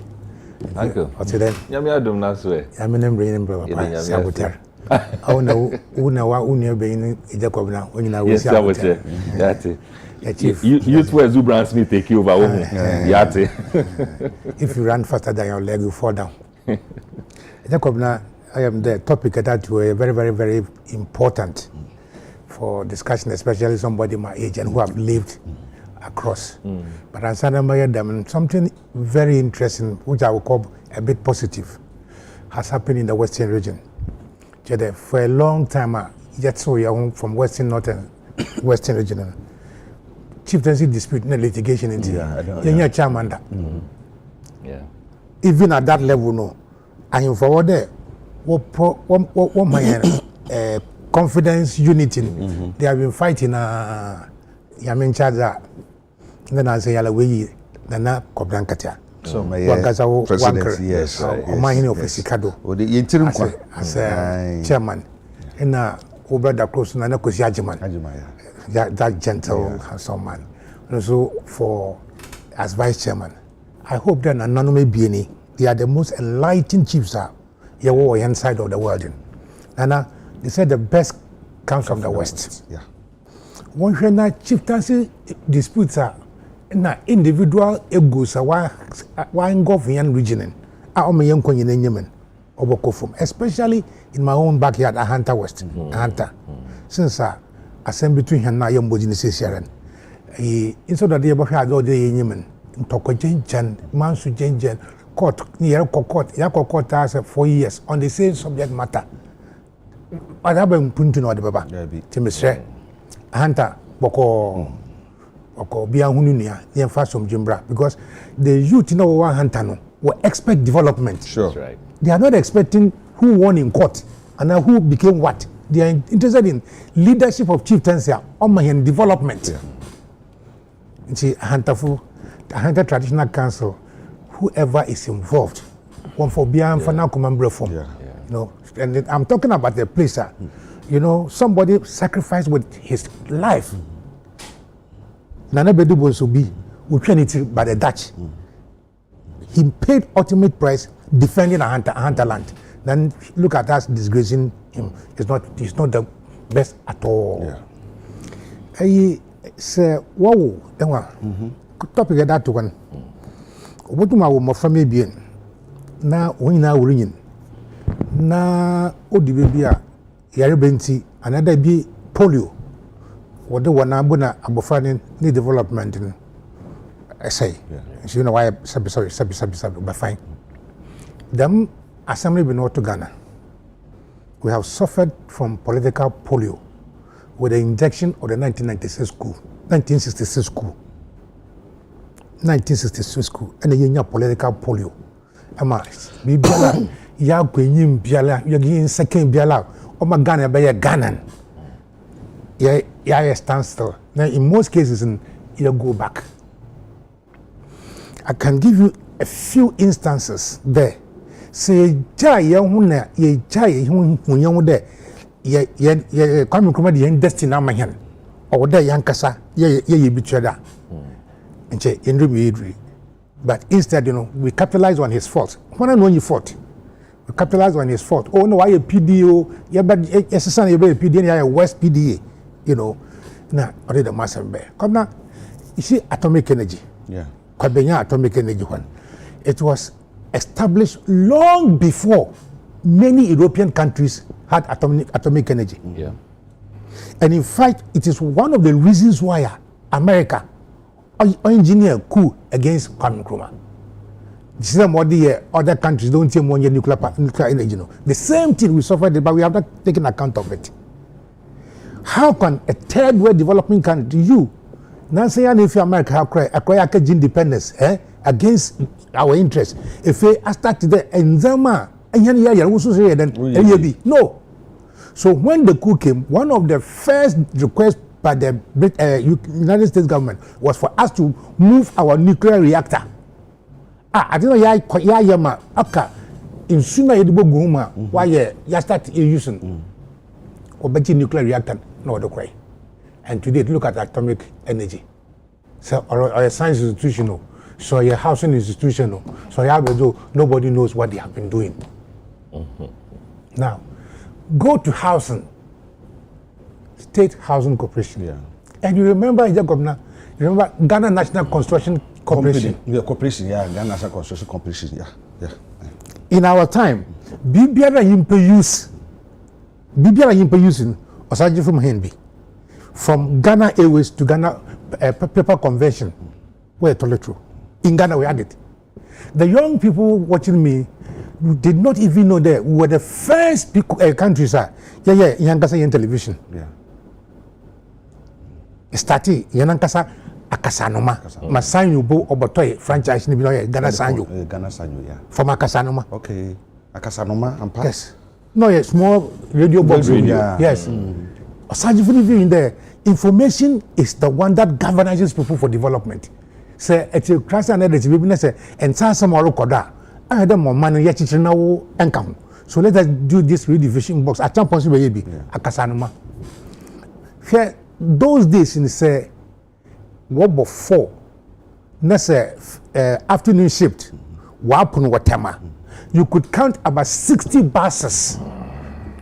Thank you. What's then? Yami adom na so e. Yami nem bring him bro. Saboteur. I know who be in Agya Kwabena when you know yes, I was there. Youth were Zubran Smith take you over. Yate. If you run faster than your leg, you fall down. Agya Kwabena, I am the topic that were very, very, very important for discussion, especially somebody my age and who have lived across. But I'm saying something very interesting, which I will call a bit positive, has happened in the Western region. For a long time, yet so young from Western North and Western region, chieftaincy dispute, no litigation in the chairman. Yeah. Even at that level, no, I am forward there. What my confidence, unity. They have been fighting. Yamin charge. Then I say, "Yala we na Kobrankatia." So my presidency, yes, Omahini of Sikado. The interim as a chairman, and brother close na Kosi Ajiman. That gentle handsome man. And also for as vice chairman, I hope that anonymous BNE, they are the most enlightened chiefs are here on side of the world. And they said the best comes from the West. Yeah. One chieftaincy disputes are na individual egos wa engulf yan region especially in my own backyard at Hunter West. Hunter. Since assembly between him na yambodi ni sesiaren. Instead of the above do de yemen ntoko jenjen mansu jenjen court ni court as 4 years on the same subject matter. What happened puntu no de baba. Timisre Hunter boko Bia Hununia, the Fasum Jimbra, because the youth in our Hunter no will expect development. Sure. That's right. They are not expecting who won in court and now who became what. They are interested in leadership of chieftaincy and development. See, Hunter Traditional Council, whoever is involved, one for Bia and for now command reform. You know, and I'm talking about the place. You know, somebody sacrificed with his life. Nana Bedu Bonsubi, Uchenity by the Dutch. He paid ultimate price defending a hunter land. Then look at us disgracing him. It's not the best at all. I say, wow, topic that one. What do my family be? Now, when now ringing. Now, Odibia, Yaribenti, another be polio. What the one abuna abofani ni development in essay. So you know why sorry, but fine. Them assembly been to Ghana. We have suffered from political polio with the injection of the 1966 school. 1966 school and the political polio. Ama bibiala ya kwenyim biala ya gin second biala o ma Ghana be ya Ghanan. Yeah, stand still. Now, in most cases, you go back. I can give you a few instances there. Say, Kwame Nkrumah the destiny na mahen. Or there yankasa, ye betray that. And say, but instead, you know, we capitalize on his fault. When I know you fought, we capitalize on his fault. Oh no, why a PDO? Yeah, but yes, son, you be a PDA, a West PDA. You know, now already the massive bear. Come now, you see atomic energy. Yeah. Kwabena atomic energy one. It was established long before many European countries had atomic energy. Yeah. And in fact, it is one of the reasons why America engineered coup against Kwame Nkrumah. Some other countries don't take more nuclear energy. No. The same thing we suffered, but we have not taken account of it. How can a third world developing country, now say if America acquire independence against our interests, if we start today and Zama no. So when the coup came, one of the first requests by the United States government was for us to move our nuclear reactor. I don't know in sooner why you start using nuclear reactor. No, the cry. And today, look at atomic energy. So, or a science institution, so a housing institution, so nobody knows what they have been doing. Now, Go to housing, State Housing Corporation. Yeah. And you remember Agya Kwabena, you remember Ghana National Construction Corporation. Yeah, corporation, yeah, Ghana National Construction Corporation, yeah. In our time, Bibiara Yimpe using Osaji from Henby. From Ghana Airways to Ghana Paper Convention, where Toletro. In Ghana, we had it. The young people watching me did not even know that we were the first countries. Yankasa in television. Yeah. Started Yankasa Akasanoma. Masanyo Bo Obotoy franchise in Ghana Sanyo. Ghana Sanyo, yeah. From Akasanoma. Okay. Akasanoma and Pass. Yes. No, a small radio box. Radio. Yes. Aside from in there, information is the one that governs people for development. Say it's a class and it's business and some more koda. I had more money yet now income. So let us do this redivision box. At some point, we be Akasanoma. Here, those days in say what before, let's say afternoon shift, wapun watama. You could count about 60 buses.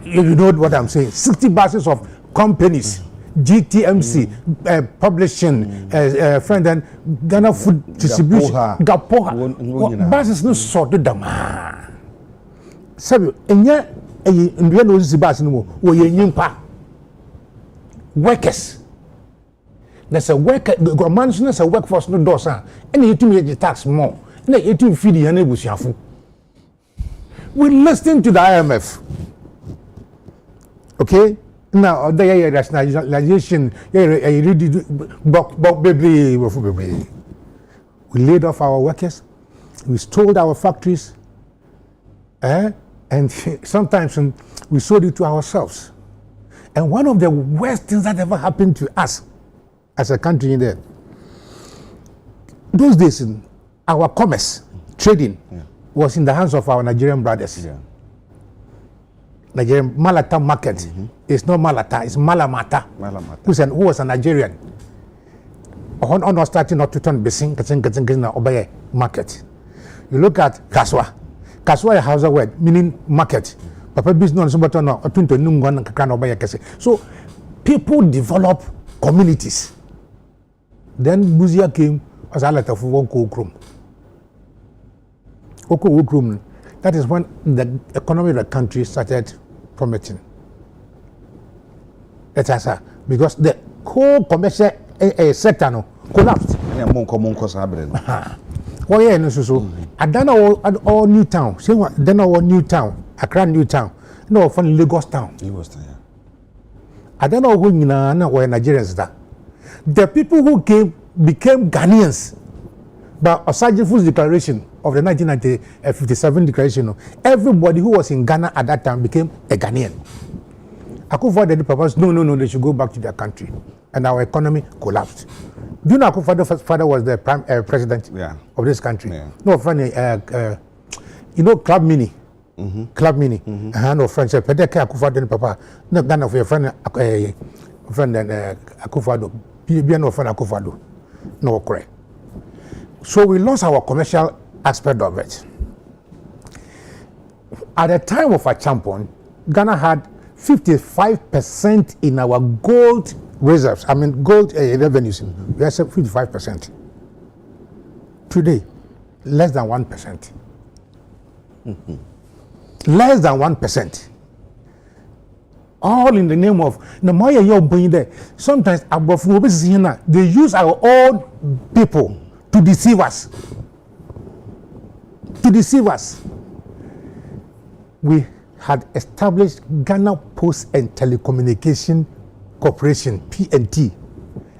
You know what I'm saying? 60 buses of companies, GTMC, publishing, friend and Ghana Food Distribution, Gapoha. Buses no sorted them. So, and yet, in the end, was the bus no more. We workers. There's a worker, the mansion is a workforce no doors, and you to make the tax more. And you to feed the enables you. We listen to the IMF. Okay? Now, the rationalization, we laid off our workers, we stole our factories, and sometimes we sold it to ourselves. And one of the worst things that ever happened to us as a country in there, those days, our commerce, trading, was in the hands of our Nigerian brothers. Yeah. Nigerian Malata market. It's not Malata, it's Malamata. Who was a Nigerian. On starting not to turn Besing, Obaye market. You look at Kaswa. Kaswa is house word, meaning market. Papa business or so people develop communities. Then Buzia came as a letter for Okrum. That is when the economy of the country started plummeting. Because the whole commercial sector collapsed. Oh yeah, no so. I don't know all new town. Say what? Then all new town. Accra new town. No, from Lagos town. Yeah. I don't know who were Nigerians that. The people who came became Ghanaians. But Osaji Fu's declaration of the 1957 declaration, everybody who was in Ghana at that time became a Ghanaian. Akufo-Addo proposed, no, they should go back to their country. And our economy collapsed. Do you know Akufo-Addo's father was the president of this country? Yeah. No, friend, you know Club Mini? Club Mini. No, friend, Pedeke Akufo-Addo papa. No, Ghana of your friend Akufo-Addo. Be no friend Akufo-Addo. No, correct. So we lost our commercial aspect of it. At the time of our champion, Ghana had 55% in our gold reserves. I mean gold revenues. We had 55%. Today, less than 1%. Less than 1%. All in the name of sometimes they use our own people to deceive us. We had established Ghana Post and Telecommunication Corporation, PNT.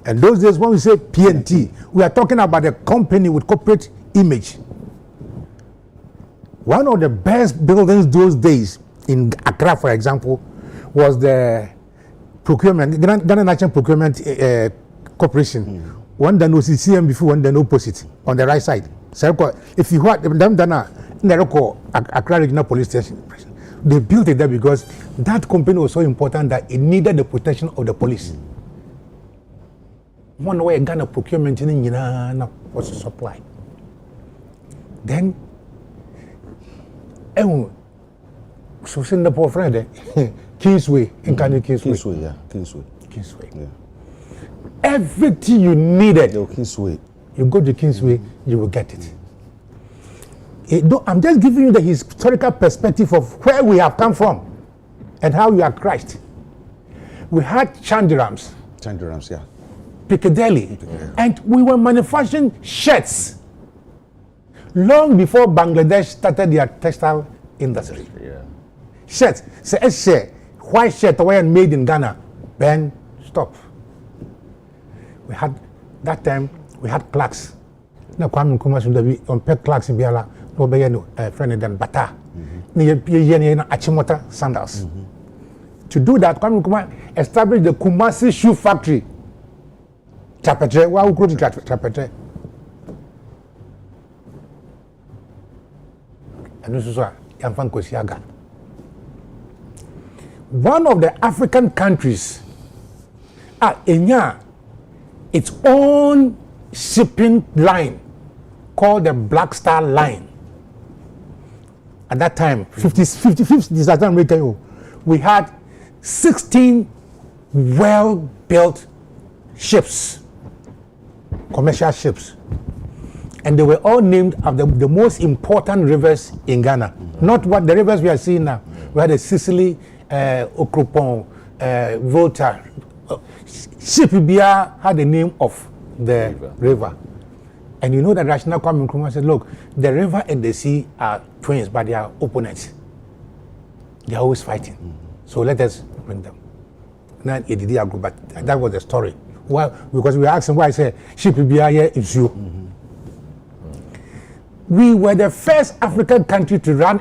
And those days when we say PNT, we are talking about a company with corporate image. One of the best buildings those days in Accra, for example, was the Ghana National Procurement Corporation. One that knows CM before, one that opposite on the right side. So if you want them done Accra Regional Police Station, they built it there because that company was so important that it needed the protection of the police. One way Ghana procurement was supply. Then, so send the poor friend, Kingsway, in Kano Kingsway. Kingsway. Yeah. Everything you needed, Kingsway. you go to Kingsway, you will get it. I'm just giving you the historical perspective of where we have come from and how we are Christ. We had Chandirams, yeah. Piccadilly, and we were manufacturing shirts long before Bangladesh started their textile industry. Yeah. Shirts. Say, white shirt made in Ghana. Then stop. We had that time. We had Clarks. Now Kwame Nkrumah should be on pet Clarks in Biala. No be no friend than Bata. Ni Achimota sandals. To do that, Kwame Nkrumah established the Kumasi Shoe Factory. Chapetre. Why we go to Chapetre? And this is why Yamfan Kosiaga. One of the African countries its own shipping line called the Black Star Line. At that time, 55th disaster, we had 16 well-built ships, commercial ships, and they were all named after the most important rivers in Ghana. Not what the rivers we are seeing now. We had the Sicily, Okropon, Volta. Ship Bia had the name of the river. And you know that Rational Kwame Nkrumah said, look, the river and the sea are twins, but they are opponents. They are always fighting. So let us bring them. Now, but that was the story. Why? Because we were asking why I said ship Bia here is you. We were the first African country to run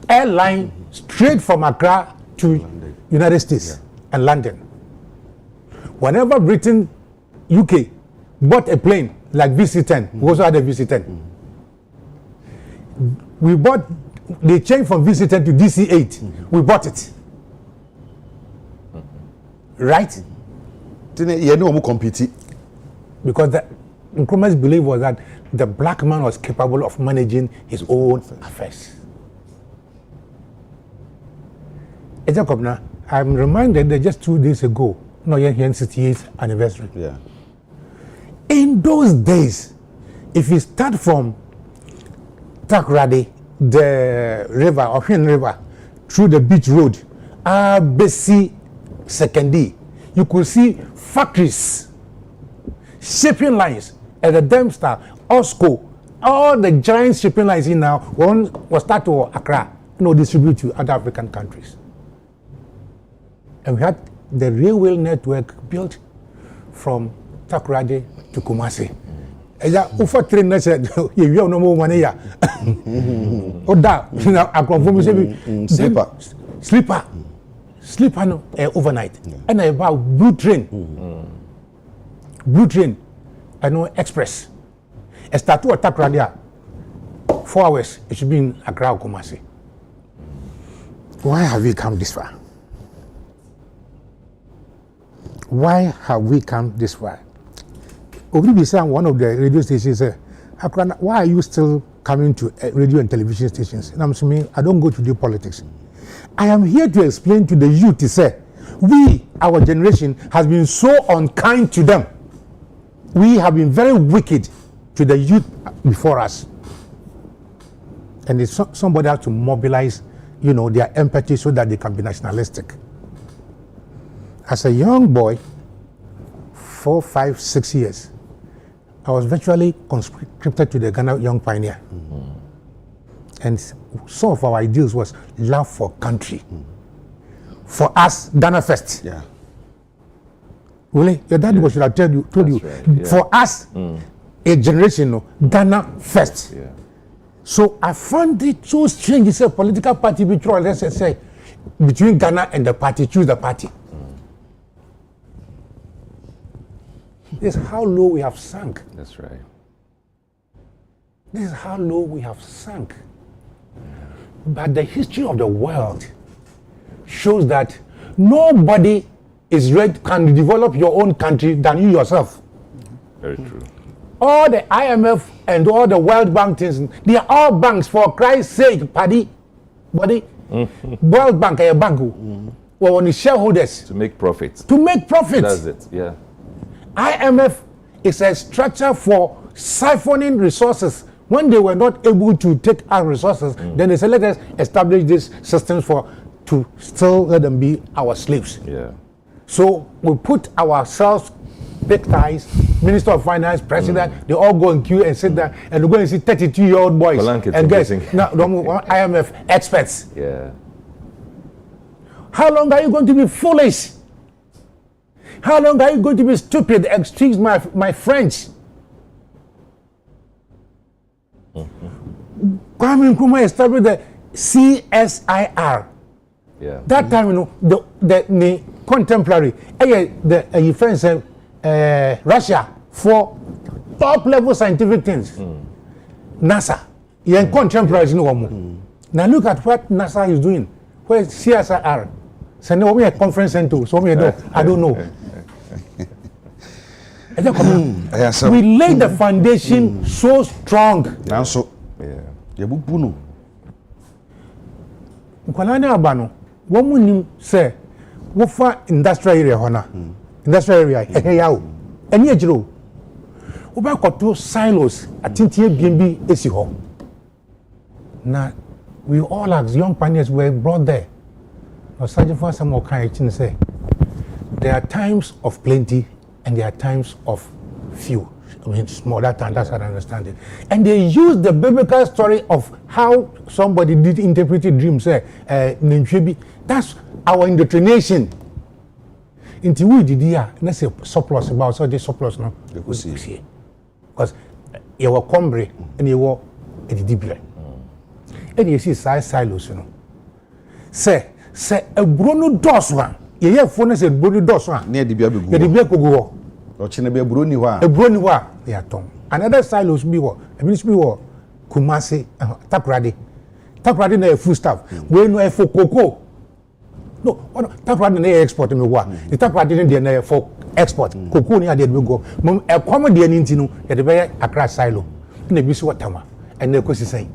airline straight from Accra to United States and London. Whenever Britain, UK bought a plane like VC-10, we also had a VC-10. They changed from VC-10 to DC-8. We bought it. Right? Because Nkrumah's belief was that the black man was capable of managing his own affairs. Agya Kwabena, I'm reminded that just 2 days ago, here 68th anniversary. Yeah. In those days, if you start from Takoradi, the river, Ocean River, through the beach road, ABC Sekondi, you could see factories, shipping lines at the Dempster, Osco, all the giant shipping lines in now, one was start to Accra, distribute to other African countries. And we had the railway network built from Takoradi to Kumasi. Ufa train na said, you no more money ya. Oda, I confirm sleeper no overnight. And I about blue train, I know express. A start to Takoradi 4 hours. It should be in Accra or Kumasi. Why have we come this far? Why have we come this far? Obibisa, one of the radio stations, said, why are you still coming to radio and television stations? And I'm saying, I don't go to do politics. I am here to explain to the youth to say, we, our generation, has been so unkind to them. We have been very wicked to the youth before us. And it's somebody has to mobilize, their empathy so that they can be nationalistic. As a young boy, 4, 5, 6 years, I was virtually conscripted to the Ghana Young Pioneer. And some of our ideals was love for country. For us, Ghana first. Yeah. Really? Your daddy should have told you. Right. Yeah. For us, a generation, Ghana first. Yeah. So I found it so strange. It's a political party between Ghana and the party, choose the party. This is how low we have sunk. That's right. This is how low we have sunk. But the history of the world shows that nobody is ready can develop your own country than you yourself. Very true. All the IMF and all the World Bank things, they are all banks for Christ's sake, buddy. World Bank a bank well on the shareholders to make profits. That's it. Yeah. IMF is a structure for siphoning resources. When they were not able to take our resources, then they said, let us establish these systems to still let them be our slaves. Yeah. So we put ourselves, big ties, Minister of Finance, President, they all go in queue and sit there and go and see 32-year-old boys and guess, IMF experts. Yeah. How long are you going to be foolish? How long are you going to be stupid? Excuse my French. Kwame Nkrumah established the CSIR. Yeah. That time, you know, the contemporary, the friends Russia for top level scientific things. NASA, you're contemporaries, you know. Now look at what NASA is doing. Where CSIR? So now we a conference center. So we don't. I don't know. We laid the foundation so strong. Now so, yeah, bunu. Nkwalani abano. What we need say, we for industrial area hona. Industrial area. Yawo. Any ejiro. We buy two silos. Atintie BNB esi ho. Now, we all as young pioneers were brought there. Now, searching for some more kind of say, there are times of plenty and there are times of few. I mean, small that time, that's how I understand it. And they use the biblical story of how somebody did interpret a dream, say, that's our indoctrination. Into we did here, let's say surplus about so this surplus now. Because you were Combre and you were a Dibre. And you see silos, you know. Say a Bruno Doswan. You have phone said Bruno Doswan. Near the Biabu. The Biabu. Or Chinabe Bruniwa. A Bruniwa, they are Tom. Another silos be what? I mean, it's be what? Kumasi, Tapradi. Tapradi, no food stuff. We know for cocoa. No, Tapradi, no export in the war. The Tapradi in the for export. Cocoa near the go. A comedy and intino, at the very across silo. In the Biswa Tama. And the question say.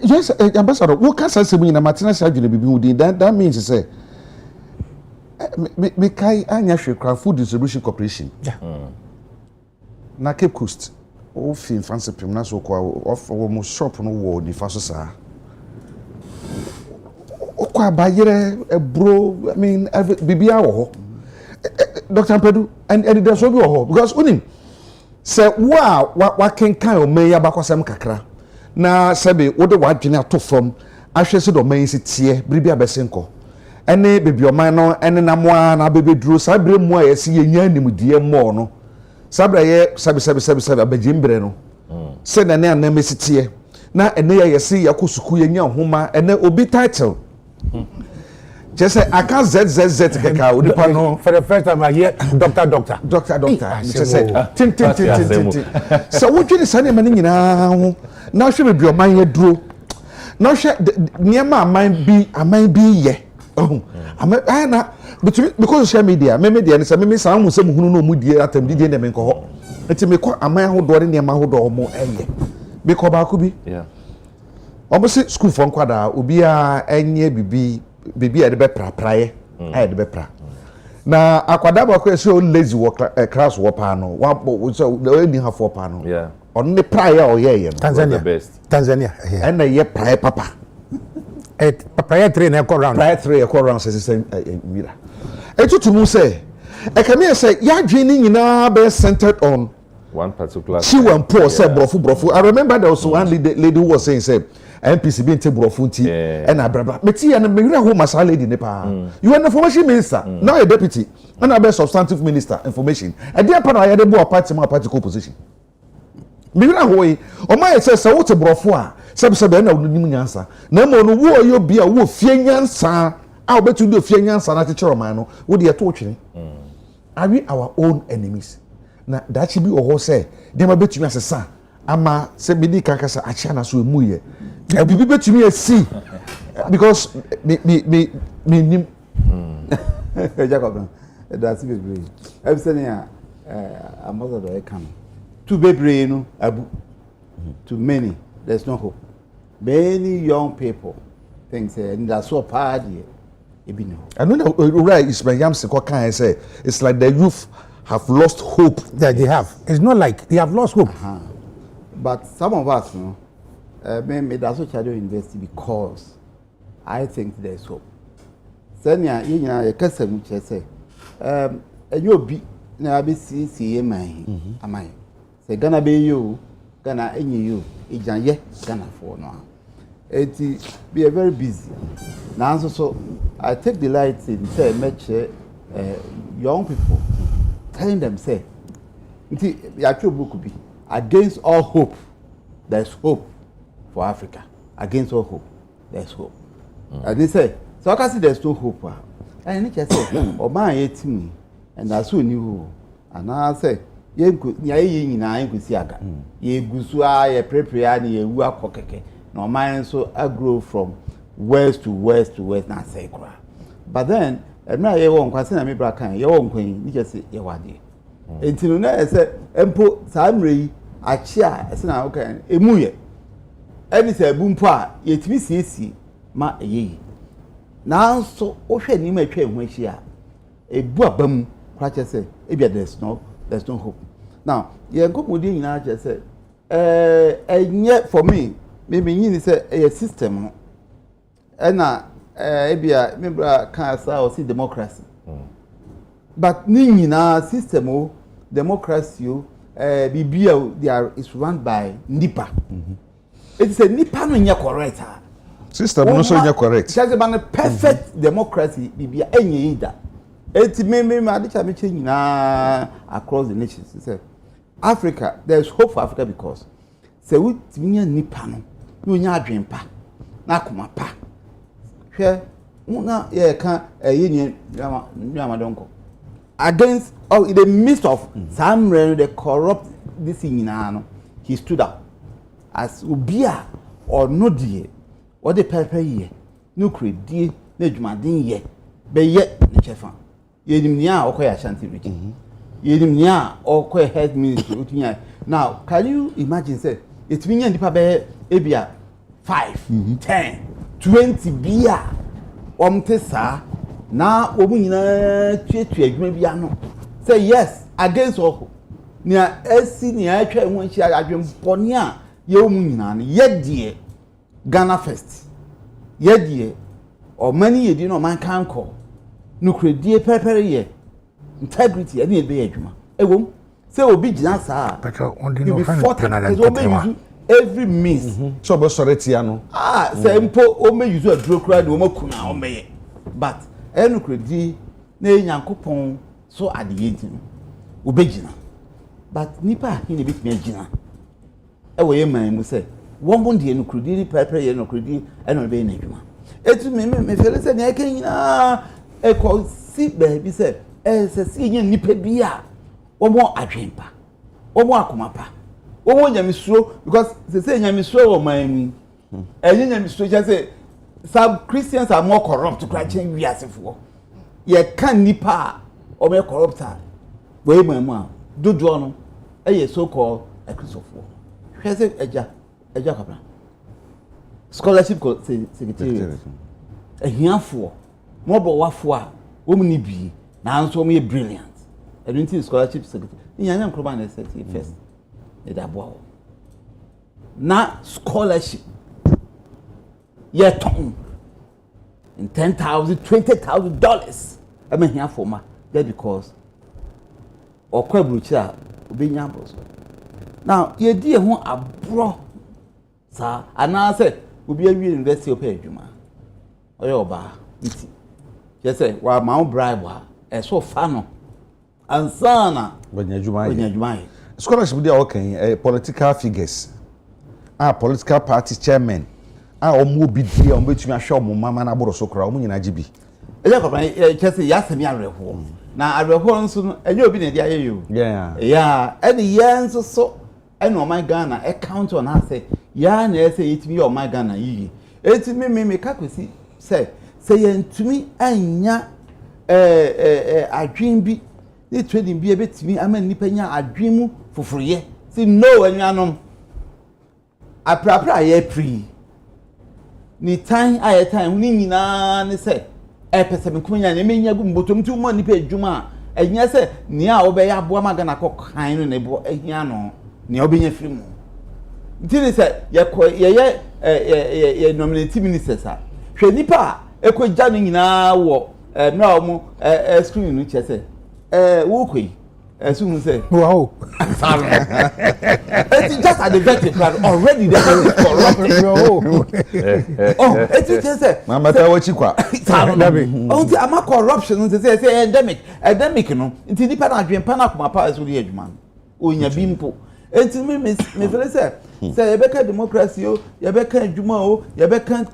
Yes, Ambassador, what can I say in a Martinez surgery? That means to say, me kai anya hwekra food distribution corporation. Yeah. Na Cape Coast. O fin fancy pim na so kwa of almost shop no wo di fa so sa. O kwa bayere bro, I mean bibia wo ho. Dr. Ampedu and there's so be wo ho because unim say wa ken kan o meya bakosem kakra. Na sebe wo de wadwene ato fam ahwe se do man si tie biribi abesenko ene bebi oman no ene namoa na bebeduro sabre mu a yesi yenya nimdie mo no sabre ye sabe abagimbre no se na ne anamesi tie na ene ye yesi yakosuku yenya homa ene obi title just say aka zzz keka odipa no for the first time I hear doctor just say tin so what you say man nyina ho na hwe bebi oman ye duro na hwe niema aman bi ye na because social media me say me san musem hunu no mu die atam die na me nko ho enti me ko aman ahodo ne niema ahodo mo eye be ko ba ko bi obosi school for nkwada obi a enye bibi a de be prapraye a de be pra na akwada ba ko ese o lazy work class wo pa no wa so any half wo pa no on the prayer o ye no Tanzania and na ye prayer papa prayer 3 na go round prayer 3 go round say mira etutumu say e come say ya dwene nyina be centered on one particular she went poor say brofu I remember there was one lady who was saying say MPC being take brofu nti and abrabra meti ya na mewira ho masala lady ne pa you are the information minister now a deputy and a substantive minister information e dey pa na ya dey bo party position mewira ho yi o ma say say what brofu a sebe na nim nyansa na mo no wo yo bia wo fie nyansa a obetu do fie nyansa na teacher man no wo de to twene are we our own enemies na that should be oho say dem abetumi asesa ama se bidi kakasa achia na so emu ye bibi betumi asi because me nim Agya Kwabena that's it be I'm saying ambassador e come to bebre no abu to many there's no hope. Many young people things and that's so party ebino. I know right Ismail Yamsi what can I say? It's like the youth have lost hope. That they have. It's not like they have lost hope. But some of us, you know, may that's what I do invest because I think there's hope. Senya, you know, a custom which I say, you'll be now be see am I? Say, gonna be you, gonna any you, Ijan, gonna for now. It be a very busy. Now, so I take delight in say, match young people telling them, say, the actual book could be against all hope, there's hope for Africa. Against all hope, there's hope. And they say, so I can see there's no hope. And they say, oh, my 18, and that's who knew. And I say, ye could see aga. Ye gusua, ye prepare, ye work cockeke. No, mine so I grow from west to west to west, not say cry. But then, and now you won't question me, Bracken, you won't queen, you just say, you want it. Until now, I said, and put Samri, a chair, as now, okay, a muye. And it's a boom pa, yet we see, ma ye. Now, so, ocean, you may train when she are a boom, Cratcher say, maybe there's no hope. Now, you're good with you now, just say, and yet for me, maybe you say a system, and now, maybe I remember can't say democracy. But Nina system, democracy, BBL, is run by NIPA. It's a NIPA no nya correct. System no so nya correct. Just a perfect democracy, BBL any either. It's me across the nations. Say Africa, there's hope for Africa because say we NIPA no, you nya dream pa, na kuma pa. Hwe una ye kan union donko. Against in the midst of some the corrupt this thing he stood up as ubia or no die what the pepper ye no credit na dwumaden ye be ye ne chefa yenim nia okoya Ashanti region yenim nia okoya health ministry utunya. Now can you imagine say it mean ndipa be ebia 5 10 20 bia omtesa na omu nyina tuetu adwuma bia no say yes against all nia esi nia atwa ho nchi adwempone a ye omu nyina no ye die Ghana first ye die o mani ye di no man kan ko no kredie prepare ye integrity e be adwuma ewom say obi gina saa every means so be sorry no say mpo o me use aduro kra de o makuna o meye but enu kredi na Nyankopon so adeyenti no obegina but nipa he ne bitime agina e wo ye man mu say won bon de enu kredi ni prepare ye no kredi enu be na adwuma etu me feel say na eke nyina e ko si be bi say se si nya nipa bia wo mo adwempa wo mo akomapa wo mo nyamisuro because say nyamisuro wo man mu enye nyamisuro just say some Christians are more corrupt to cry change we asefo ye kan nipa o me corrupt we mamu dodo no e so called a Christopher hwe say Agya Kwabena scholarship secretary ehiafo mo bo wafo a wo mu ni bi na nso mo ye brilliant edunti scholarship secretary nyanya nkroba na set first e da bo na scholarship ye ton in $10,000, $20,000. I mean here for ma that because or kwabrucha obenya boso. Now ye die ho abro sa ana say obi awie university ope adwuma oye oba iti je say wa ma bribe ha e so fa no ansana wanya adwuma scholarship dey okay political figures political party chairman omo bi die omo betumi ahwe omo mama na boro so kra omo nyina gibi Agya Kwabena chese yasemi areho na areho nso no enye obi na dia yeyo yeah and yenso so ene o my Ghana account on her say ya na say itimi o my Ghana yi etimi me kakwesi say yentumi anya adwin bi ni trading bi ebetimi ama nipa nya adwin mu foforoye say no anuanom aprapra ye pri ni time aye time ni nyina ne se e pese me kunya ne menya gu mbotom ti mo nipa adwuma enya se ni a obe ya boa maga na kokan no ne bo ehia no ni obenya firi mu ntini se ye nominate ministers a hwe nipa ekogya no nyina wo na omo screen no chese wo koi assume say wow it's just at the vetting already they are corrupt it's just say mama ta wachi kwa unti ama corruption say endemic no nti nipa na adwen pa na koma pa so di adwuma onya bimpo enti me feel say yebeka democracy o yebeka adwuma o yebeka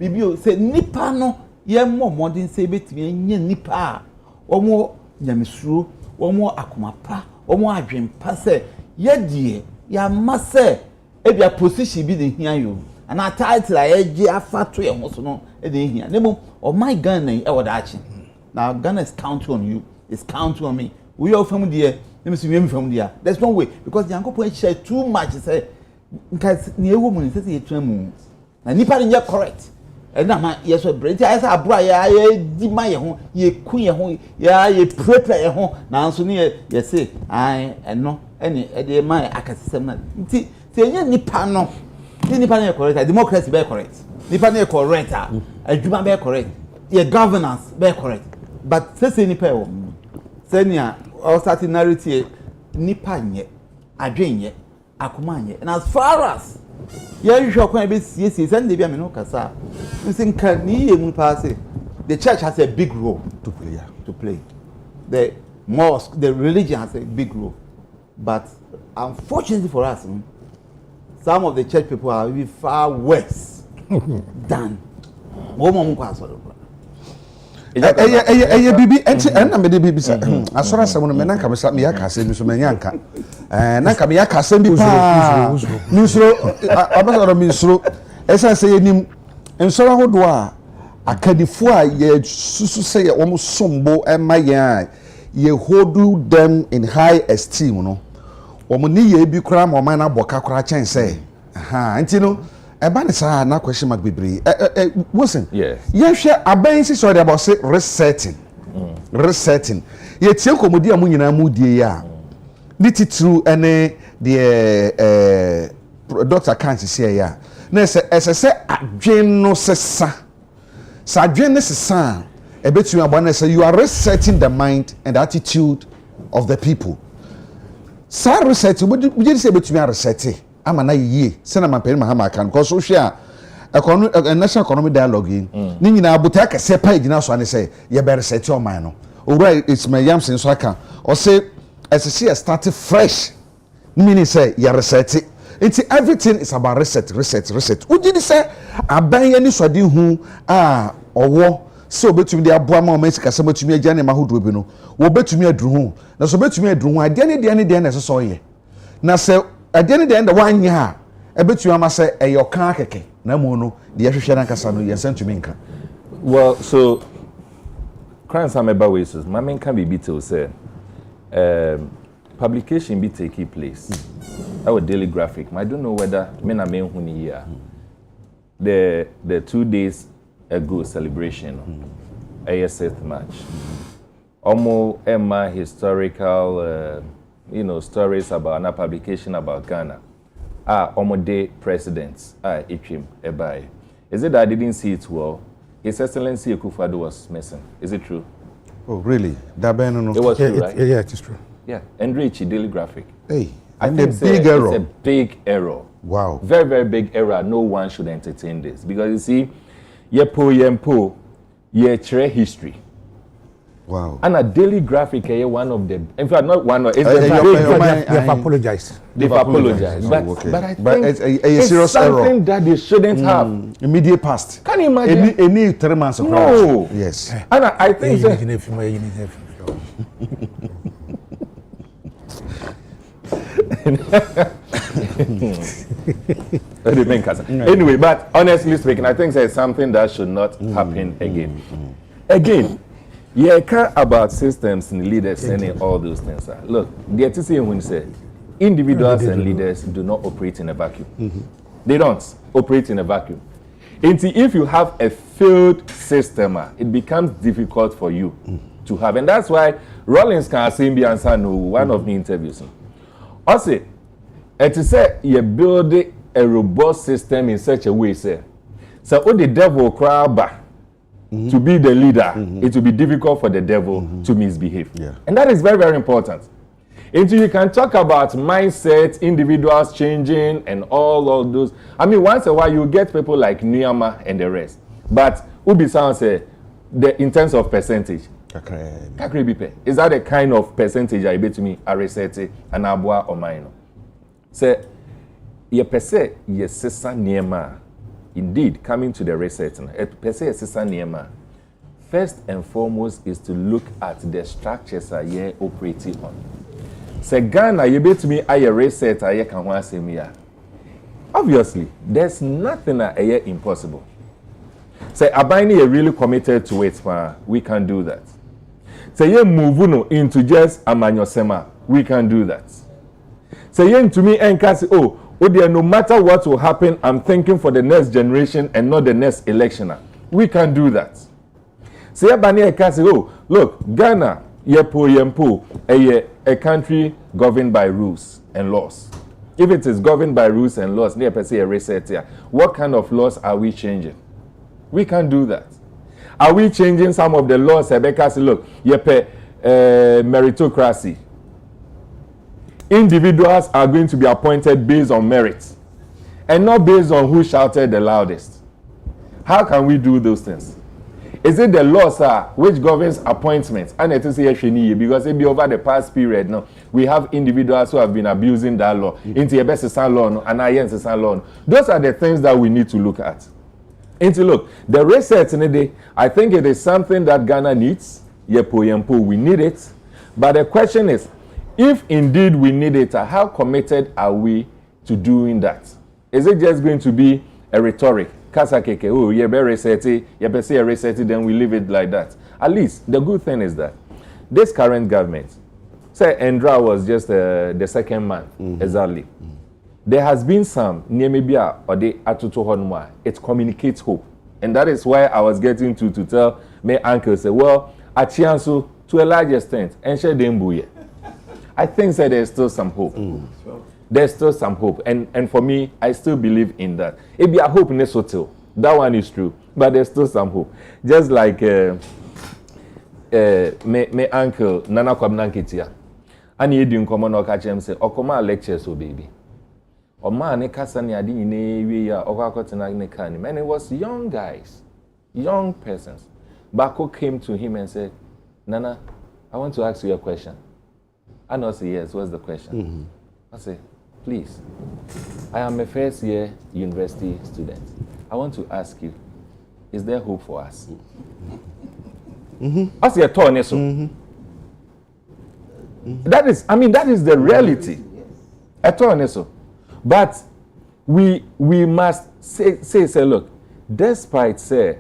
bibio say nipa no ye modern say betimi nya nipa omo nyamesuro omo akomapa omo adwempa se yedie ya mase ebia position bi de hia yo ana title ayeje afato ye ho so no e de hia nemo oh my Ghana e woda achi now Ghana is counting on you, it's counting on me. We are from there, let me see me from there. There's no way because the uncle share too much say because near woman says you tremble na nipa dey correct and na yes so break I say abura ya di ma ye ho ye ku ye ho ya ye prepare ye ho na nso ne ye say ai eno ene e dey ma akasesem na nti say nya nipa no nipa na correct democracy be correct nipa na correct adwuma be correct your governance be correct but say nipa wo say nia all starting narrative nipa nye adwen akoma nye and as far as you sure can be yes and they be me no kasa think ni emu pass the church has a big role to play the mosque the religion has a big role but unfortunately for us some of the church people are even far worse than woman kwaso bibi enti na me de bibi sa asora asem no me nanka me sa me yakase bi so me nyanka nanka me yakase bi pa misro abasoro misro esa se yenim ensoro hodo a akadifo a ye susu se ye wo sombo ema ye hold them in high esteem no wo ni ye bi kura ma man na boka kura chen say enti no eba ne sa na question mark bibiri listen yes ye hwe aban si so dey about say resetting ye tie komodi a munyina mu die ya ni titru ene the Dr. Kansi say ya na se adwen no sesa sa adwen ne sesa e betumi abona say you are resetting the mind and attitude of the people sa reset we dey say betumi reset ama na yie se na mampeni mahama kan because so hwe a national economic dialogue ni nyina abota ka se pa gina so ane say ye be reset your mind no owura it's my yam sen so aka o say SC start fresh meaning say ye reset it everything is about reset ugidi say aban ye ni sode hu owo so betumi de aboa ma o mesika se betumi agya ne mahodo bi no wo betumi aduru hu na so betumi aduru hu ade ne na so ye na se ade ne de wanya ha ebetumi ama se eyoka akeke na mu no de yehwehwe na kasa no yensantumi nka well so crimes am about ways my men can be beat say publication be taking place our daily graphic I don't know whether men are men huni here the 2 days ago celebration ASF match almost Emma historical stories about a publication about Ghana Omode presidents Ichim Ebai. Is it that I didn't see it well? His Excellency Akufo-Addo was missing. Is it true? Oh really? That no. It was true, right? Yeah, it is true. Yeah. Enrich Daily Graphic. Hey, I and think a big error. It's a big error. Wow. Very, very big error. No one should entertain this because you see, yempo, ye history. Wow. And a Daily Graphic is one of them. In fact, not one of. It's They have apologized. They've apologized. Okay. But I think it's serious something error that they shouldn't have. Immediate past. Can you imagine? Any 3 months of No. Yes. And I think anyway, but honestly speaking, I think there's something that should not happen again. Again, yeah, care about systems and leaders and all those things. Look, the TC when say individuals and leaders do not operate in a vacuum. They don't operate in a vacuum. If you have a failed system, it becomes difficult for you to have. And that's why Rollins can say one of the interviews. Also, it is say you build a robust system in such a way, say, so when the devil cry back to be the leader, it will be difficult for the devil to misbehave. Yeah. And that is very, very important. Until you can talk about mindset, individuals changing, and all those. I mean, once in a while you get people like Niyama and the rest. But Ubi sounds in terms of percentage. Kakri bipe. Is that the kind of percentage I bet to me a reset and abua or mine? Say, ye pese ye sisa niema. Indeed, coming to the reset, pese ye sisa niema. First and foremost is to look at the structures that ye operating on. Say Ghana, you bet me a reset I can want say me. Obviously, there's nothing impossible. Say Abani are really committed to it, we can do that. Say you move into just amanyosema, we can do that. Say you to me and say, oh dear, no matter what will happen, I'm thinking for the next generation and not the next election. We can do that. Say Abani can say, oh look, Ghana, yempo, a country governed by rules and laws. If it is governed by rules and laws, what kind of laws are we changing? We can do that. Are we changing some of the laws? Look, meritocracy. Individuals are going to be appointed based on merit and not based on who shouted the loudest. How can we do those things? Is it the laws which governs appointments? And it is because it be over the past period now, we have individuals who have been abusing that law. Into law and law. Those are the things that we need to look at. Look, the reset in the day, I think it is something that Ghana needs. We need it. But the question is, if indeed we need it, how committed are we to doing that? Is it just going to be a rhetoric? Oh, you better reset it, then we leave it like that. At least the good thing is that this current government, say Endra was just the second month, exactly. There has been some Niemibia or the Atuto Honwa. It communicates hope. And that is why I was getting to tell my uncle, say, well, Achiansu, to a large extent, and share Dembuye. I think that there's still some hope. There's still some hope. And for me, I still believe in that. It be a hope in Lesotho. That one is true. But there's still some hope. Just like my uncle, Nana Kwabena Ketia. And he didn't come on or catch him say, Okoma lectures, so baby. Or man, and it was young guys, young persons. Bako came to him and said, Nana, I want to ask you a question. And I said, yes, what's the question? I said, please, I am a first year university student. I want to ask you, is there hope for us? I said, that is the reality. But we must say, look, despite say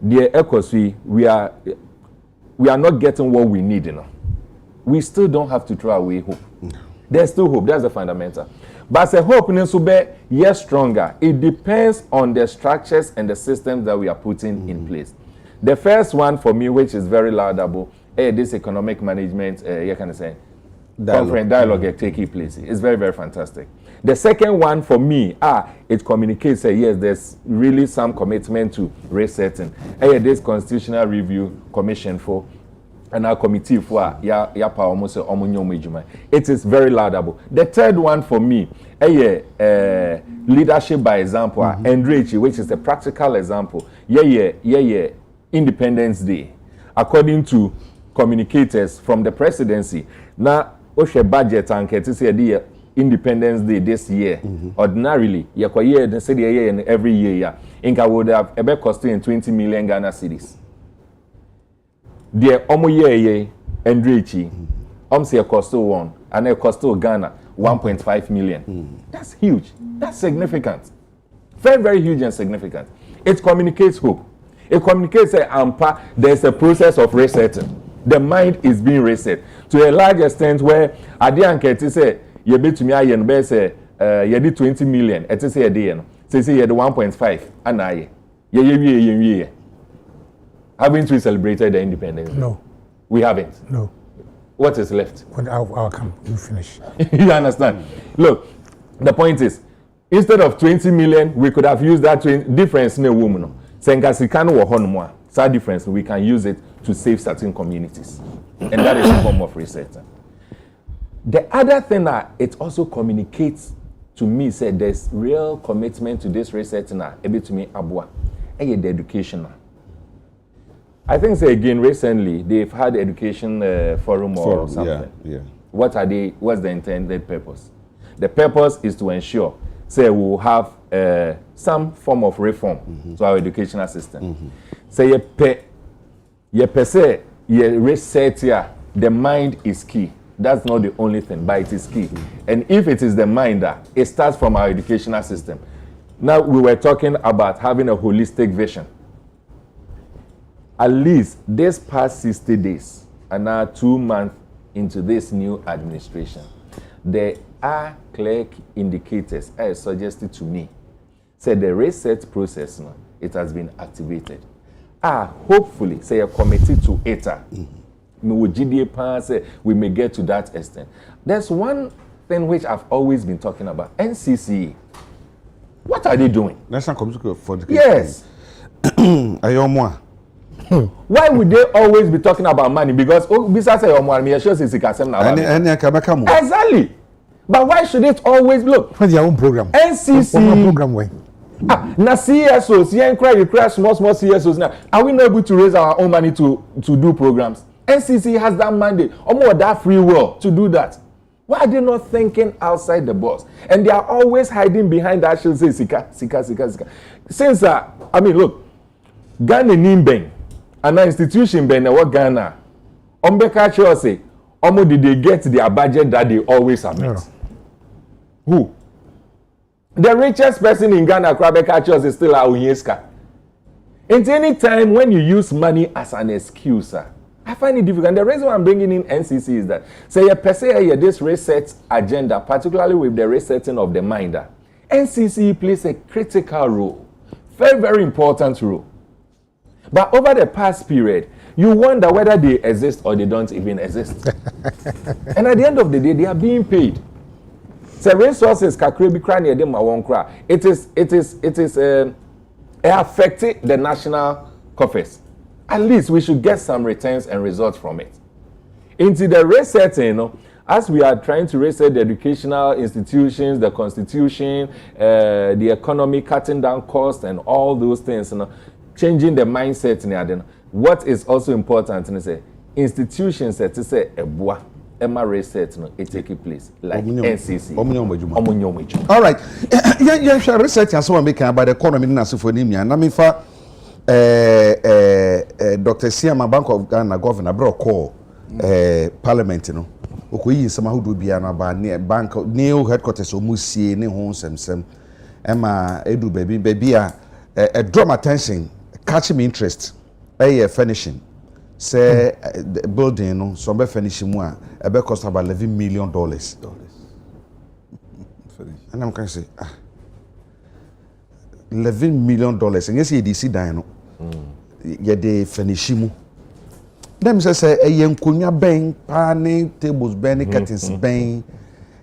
the economy, we are not getting what we need, we still don't have to throw away hope. There's still hope. That's the fundamental. But the hope needs to be yes stronger. It depends on the structures and the systems that we are putting in place. The first one for me, which is very laudable, this economic management, dialogue taking place. It's very, very fantastic. The second one for me, it communicates, yes, there's really some commitment to resetting. This constitutional review commission for and our committee for it is very laudable. The third one for me, leadership by example, Enrichi, which is a practical example. Independence Day, according to communicators from the presidency. Now, Oshe budget and say Independence Day this year. Ordinarily, every year, Inca would have about costing 20 million Ghana cedis. The Omoye Enrichi, say cost one, and it cost Ghana 1.5 million. That's huge. That's significant. Very, very huge and significant. It communicates hope. It communicates there's a process of resetting. The mind is being reset to a large extent where Agya Kwabena say you bet to me you did 20 million. It say say you 1.5 and Yeah. Haven't we celebrated the independence? No. We haven't. No. What is left? When I'll come, you finish. You understand? Look, the point is, instead of 20 million, we could have used that difference in a woman. That difference, we can use it to save certain communities. And that is a form of research. The other thing that it also communicates to me, said there's real commitment to this research now, a bit to me, abua, and the education. I think, say again, recently, they've had education forum or something. Yeah. What's the intended purpose? The purpose is to ensure, say, we will have some form of reform to our educational system. Say, you say, research here, the mind is key. That's not the only thing, but it is key. And if it is the mind, it starts from our educational system. Now, we were talking about having a holistic vision. At least this past 60 days, and now 2 months into this new administration, there are clear indicators suggested to me. Say the research process, it has been activated. Hopefully, say a committee to it. We may get to that extent. There's one thing which I've always been talking about. NCC. What are they doing? National Commission for Education. Yes. Why would they always be talking about money? Because exactly. But why should it always look? What's your own program? NCC. Program way. Now CSOs, you cry small CSOs now. Are we not able to raise our own money to do programs? NCC has that mandate, or more that free will to do that. Why are they not thinking outside the box? And they are always hiding behind that should say sika. Since look, Ghana Nimbeng, an institution ben what Ghana, Ombeka say, did they get their budget that they always submit? No. Who? The richest person in Ghana, Krabeka is still Aunyeska. And any time when you use money as an excuse, I find it difficult. And the reason why I'm bringing in NCC is that, say, per se, this research agenda, particularly with the resetting of the mind, NCC plays a critical role, very, very important role. But over the past period, you wonder whether they exist or they don't even exist. And at the end of the day, they are being paid. So resources it is affecting the national coffers. At least we should get some returns and results from it. Into the resetting, as we are trying to reset the educational institutions, the constitution, the economy, cutting down costs and all those things, changing the mindset. What is also important is institutions that say a Emma research it take place like NCC. All right. Yeah, research and so on making about the economy in Asifonia. Na me fa Dr. Siama Bank of Ghana governor bro call parliament okoyi nsema hodo bia na ba ne bank new headquarters omusie ne ho nsemsem Emma edu baby a draw my attention, catch me interest furnishing. Say the building no so be finish mu a be cost about $11 million. And I'm can say $11 million. And yes you see dan no. Ye dey finish mu. Dem say enkonya ben pani tables ben curtains ben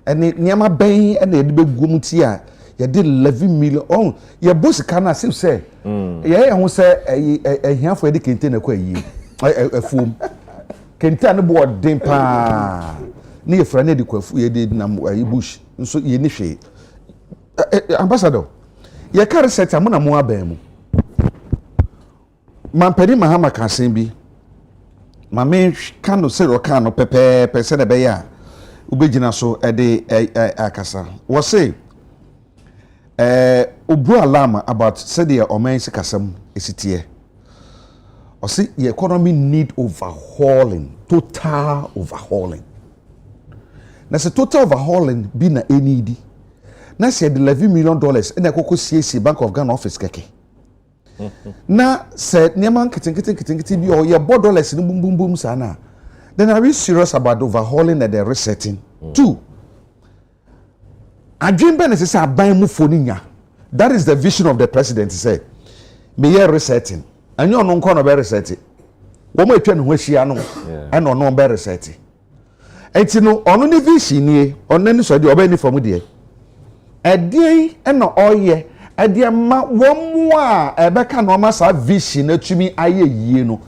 and niama ben and e be gum ti a ye dey $11 million. Oh ye boss kana say ye ho say ehiafo e dey kente na kwa yi. Foam kenta no board den pa na ye fra na de kwafu ye de na bush nso ye ni hwe ambassador ye ka research amuna mo aban mu mampedi mahama kasen bi mame kano se ro kano pepe se de be ya ubegina so e de akasa wo say obu alarm about said the omen se kasam esitie. Or see, the economy need overhauling, total overhauling. Now, the total overhauling be na NED. Now, say the $11 million and the Coco CAC Bank of Ghana office keke. Now, said Niaman kitting be or your board dollars in boom sana. Then are we serious about overhauling and the resetting? 2. I dream benefits are buying more. That is the vision of the president. He said. me ye resetting anyo no nko no be resetting wo mo atwa ne ho ahia no e no no be resetting enti no ono ne vision nie ono ne so de oba ni fam de edien e no oye edien ma wo mo a ebeka no ma sa vision atumi aye yie no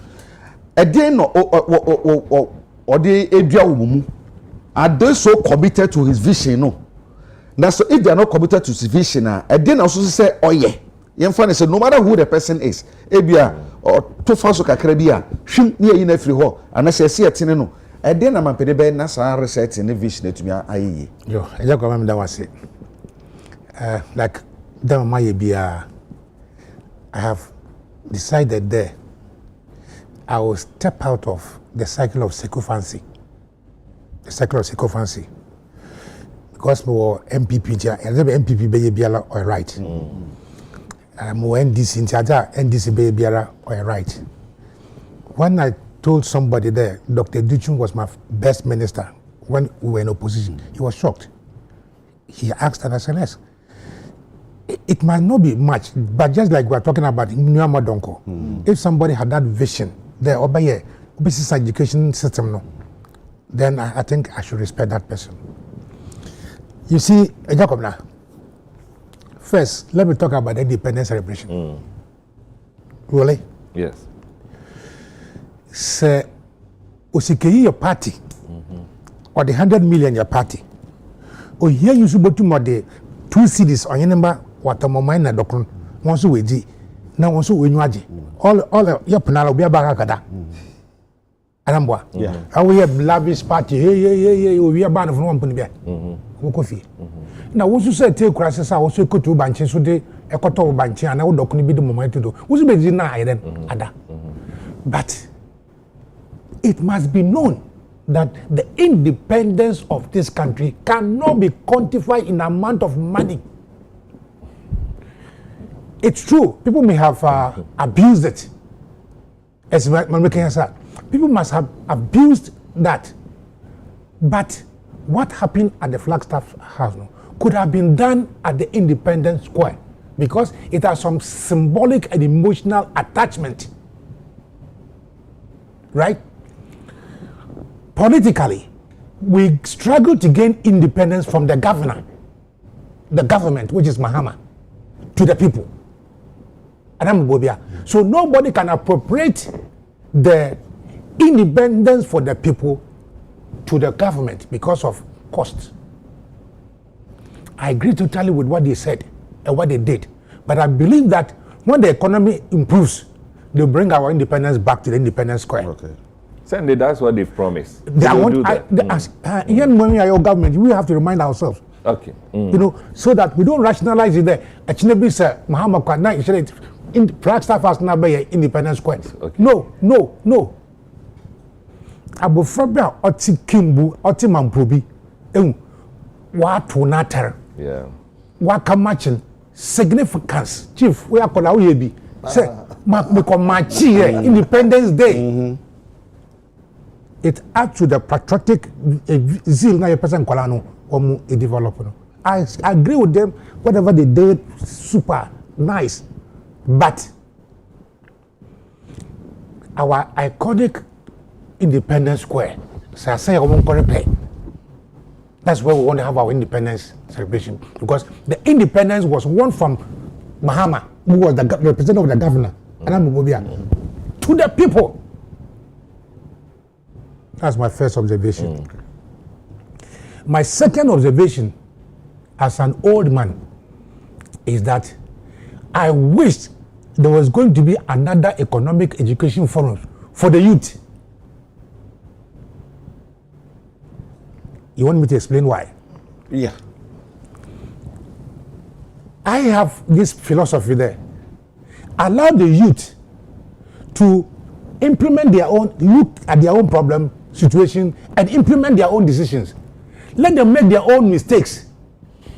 edien no ode edua wo mu are they so committed to his vision no na so if they are not committed to his vision edien na so say oye yemfa say no matter who the person is ebia to fa so kakra bi a hwim ne yi na firi ho ana say se etene no edien na mampede be na sa reset ne vision atumi aye yo Agya Kwabena da wase like them my bia I have decided there I will step out of the cycle of sycophancy. The cycle of sycophancy. Because more MPP, MPP be biala or right. More NDC in Chaja, NDC be biala or right. When I told somebody there, Dr. Duchun was my best minister when we were in opposition, he was shocked. He asked and I said, yes. It might not be much, but just like we're talking about Nyama Donko, if somebody had that vision, there over here, business education system, no, then I think I should respect that person. You see, Agya Kwabena, first, let me talk about the independence celebration. Really? Yes. Say, Usikeyi your party, or the 100 million your party, or here you should to the 2 cities on your number, what a moment na doctrine, once we did, now also we knew all your panel be a bagakada. Arambwa. Yeah. We have lavish party. Hey, we are banned from one point there. Coffee. Now, once you say take crisis, I also go to Banchi, so they a quarter of Banchi, and I would not be the moment to do. Who's be denied then? Ada. But it must be known that the independence of this country cannot be quantified in amount of money. It's true. People may have abused it. As Americans say, people must have abused that. But what happened at the Flagstaff House could have been done at the Independence Square because it has some symbolic and emotional attachment. Right? Politically, we struggle to gain independence from the governor, the government, which is Mahama, to the people. So nobody can appropriate the independence for the people to the government because of cost. I agree totally with what they said and what they did. But I believe that when the economy improves, they'll bring our independence back to the Independence Square. Okay. Sunday, that's what they've promised. When we are your government, we have to remind ourselves. Okay. You know, so that we don't rationalize it there. Actually, sir, Muhammad Kwana, in Flagstaff has now be Independence Square. Okay. No. Abofrabia oti Kimbu, oti Mamprobi. What to natter? Yeah. What can matching significance? Chief, we are called Aoyebi. Say, we can match here Independence Day. It adds to the patriotic zeal na your person Kolano or a developer. I agree with them. Whatever they did, super nice. But our iconic Independence Square, so I say I won't play. That's where we want to have our independence celebration because the independence was won from Mahama, who was the representative of the governor, to the people. That's my first observation. My second observation as an old man is that I wished there was going to be another economic education forum for the youth. You want me to explain why? Yeah. I have this philosophy there. Allow the youth to implement their own, look at their own problem, situation, and implement their own decisions. Let them make their own mistakes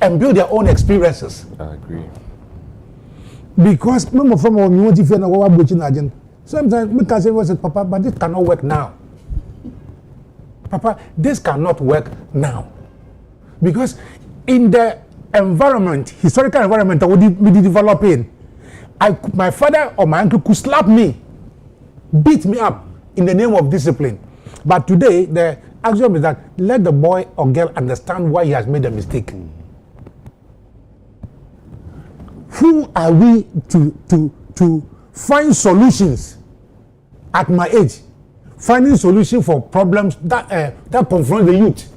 and build their own experiences. I agree. Because sometimes we can say, Papa, but this cannot work now. Papa, this cannot work now. Because in the environment, historical environment that we develop in, my father or my uncle could slap me, beat me up in the name of discipline. But today, the axiom is that let the boy or girl understand why he has made a mistake. Who are we to find solutions at my age? Finding solutions for problems that confront the youth.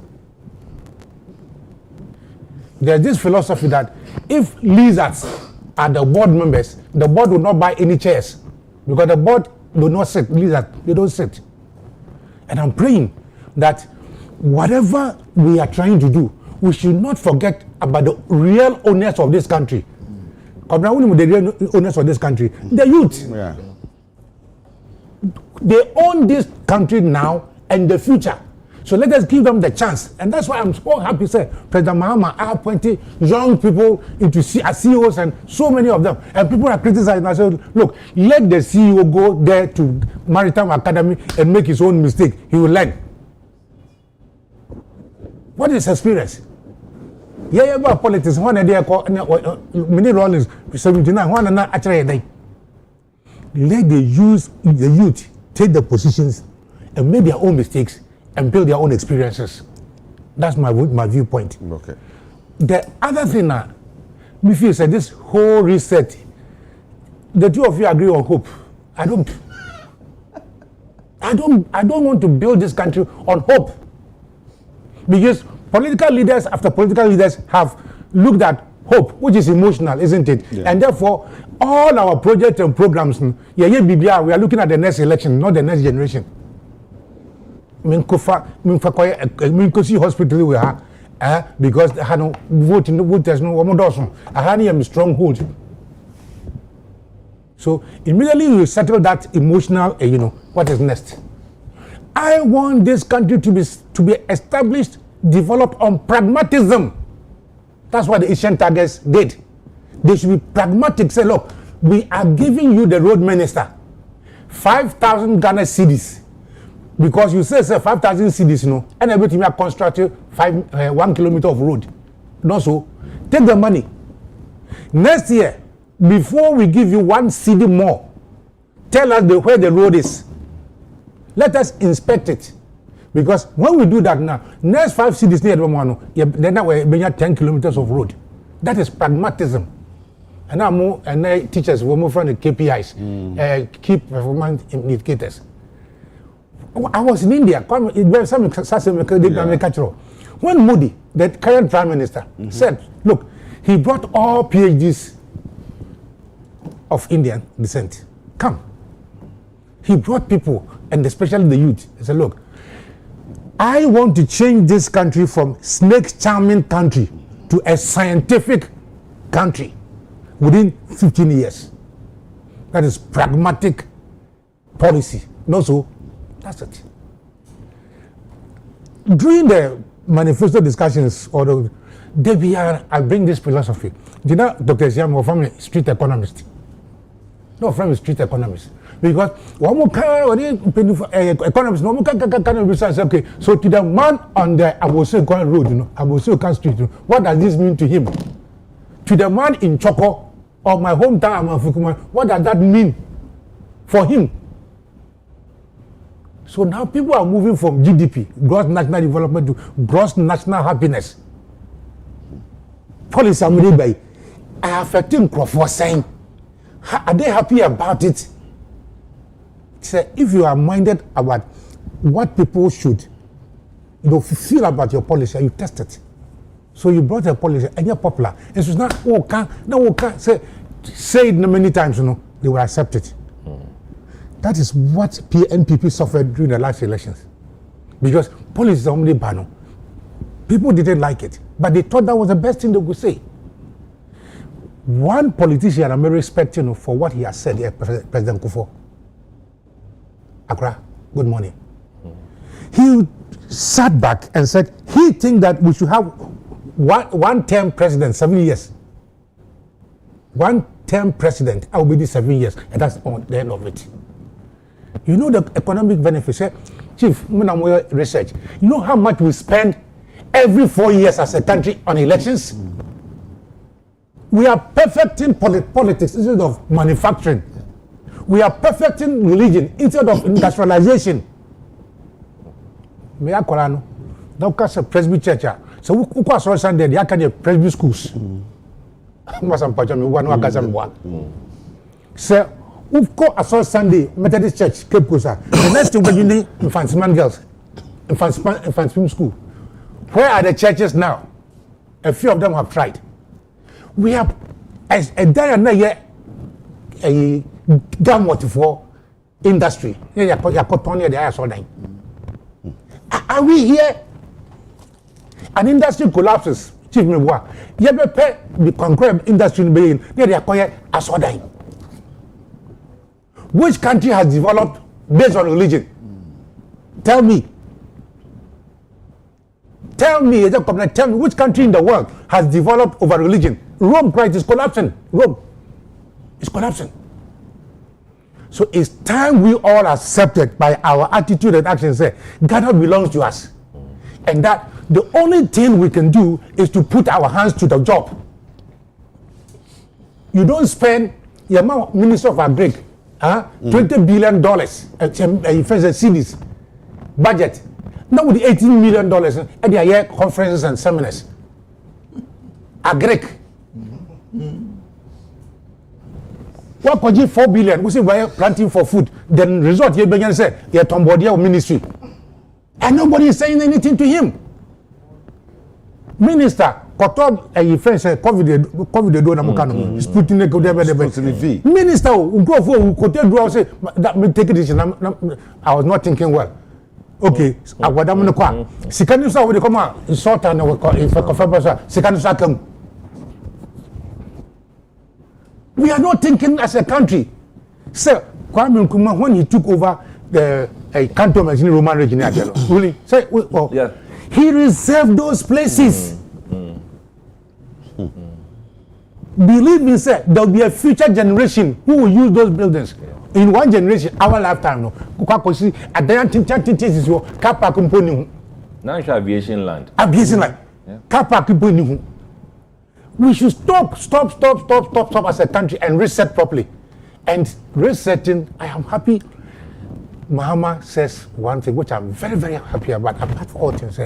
There's this philosophy that if lizards are the board members, the board will not buy any chairs because the board will not sit. Lizards, they don't sit. And I'm praying that whatever we are trying to do, we should not forget about the real owners of this country. The real owners of this country, the youth. Yeah. They own this country now and the future. So let us give them the chance. And that's why I'm so happy, sir. President Mahama appointed young people into as CEOs and so many of them. And people are criticizing. I said, look, let the CEO go there to Maritime Academy and make his own mistake. He will learn. What is experience? Yeah, about politics. One idea called Mini Rollins 79. One another actually day. Let the youth take the positions and make their own mistakes and build their own experiences. That's my viewpoint. Okay. The other thing now, me feel said this whole reset. The two of you agree on hope. I don't want to build this country on hope. Because political leaders after political leaders have looked at hope, which is emotional, isn't it? Yeah. And therefore, all our projects and programs, we are looking at the next election, not the next generation. Minkosi hospital we have because they had no voters, no one. I had a stronghold. So immediately we settle that emotional, what is next? I want this country to be established, developed on pragmatism. That's what the Asian targets did. They should be pragmatic. Say, look, we are giving you the road minister, 5,000 Ghana cedis. Because you say 5,000 cedis, and everything we are constructing 1 kilometer of road. Not so. Take the money. Next year, before we give you 1 cedi more, tell us where the road is. Let us inspect it. Because when we do that now, next 5 cedis near the one, then we have 10 kilometers of road. That is pragmatism. And now teachers will move from the KPIs, key performance indicators. I was in India. When Modi, the current prime minister, said, look, he brought all PhDs of Indian descent. Come. He brought people, and especially the youth. He said, look, I want to change this country from snake charming country to a scientific country within 15 years. That is pragmatic policy. No, so that's it. During the manifesto discussions, I bring this philosophy. Do you know Dr. Siam was from a street economist? No, from a street economist. Because one more economists, no more can okay. So to the man on the Abosekan road, Abosekan street, what does this mean to him? To the man in Choco or my hometown, what does that mean for him? So now people are moving from GDP, gross national development, to gross national happiness. Policy are affecting Crawford saying, are they happy about it? Say, if you are minded about what people should feel about your policy, you test it. So you brought a policy and you're popular. It's not say it many times, they will accept it. That is what NPP suffered during the last elections. Because policy is only bano. People didn't like it, but they thought that was the best thing they could say. One politician I'm very respecting for what he has said here, President Kufuor. Accra, good morning. He sat back and said he thinks that we should have one term president, 7 years. One term president, I will be this 7 years, and that's on the end of it. You know the economic benefits, Chief, when I'm research, you know how much we spend every 4 years as a country on elections? We are perfecting politics instead of manufacturing. We are perfecting religion instead of industrialization. Me akwara no. Now cause a Presby church. So who was also Sunday? They can Presby schools. Must am pacha me one waka sam wa. So who call a Sunday Methodist Church Cape Coast. The next thing we need infant's girls, infant's swim school. Where are the churches now? A few of them have tried. We have a day na ye a gamut for industry. Yeah, are we here? An industry collapses. Chief Meboa, you ever pay the concurrent industry in Benin? They acquire a soda. Which country has developed based on religion? Tell me. Tell me which country in the world has developed over religion? Rome, Christ is collapsing. Rome is collapsing. So it's time we all accept it by our attitude and action. Say, Ghana belongs to us. And that the only thing we can do is to put our hands to the job. You don't spend, your Minister of Agric, $20 billion, cedis budget. Now with the $18 million at the year conferences and seminars. Agric. What could you 4 billion? We say we're planting for food. Then result you begin to say you're Tombodia ministry. And nobody is saying anything to him. Minister, Kotob a friend said COVID do na mukano. Sputnik go Minister, who could do say that me take it. I was not thinking well. Okay, awadam no kwa. Sikani so we come out sort and if sikani so come. We are not thinking as a country. Sir, Kwame Nkrumah, when he took over the cantonment in Roman region, really, say, well, yeah. He reserved those places. Believe me, sir, there will be a future generation who will use those buildings. Yeah. In one generation, our lifetime, no. National aviation land. Aviation land. Yeah. We should stop as a country and reset properly. And resetting, I am happy. Mahama says one thing which I'm very, very happy about. Apart from all things,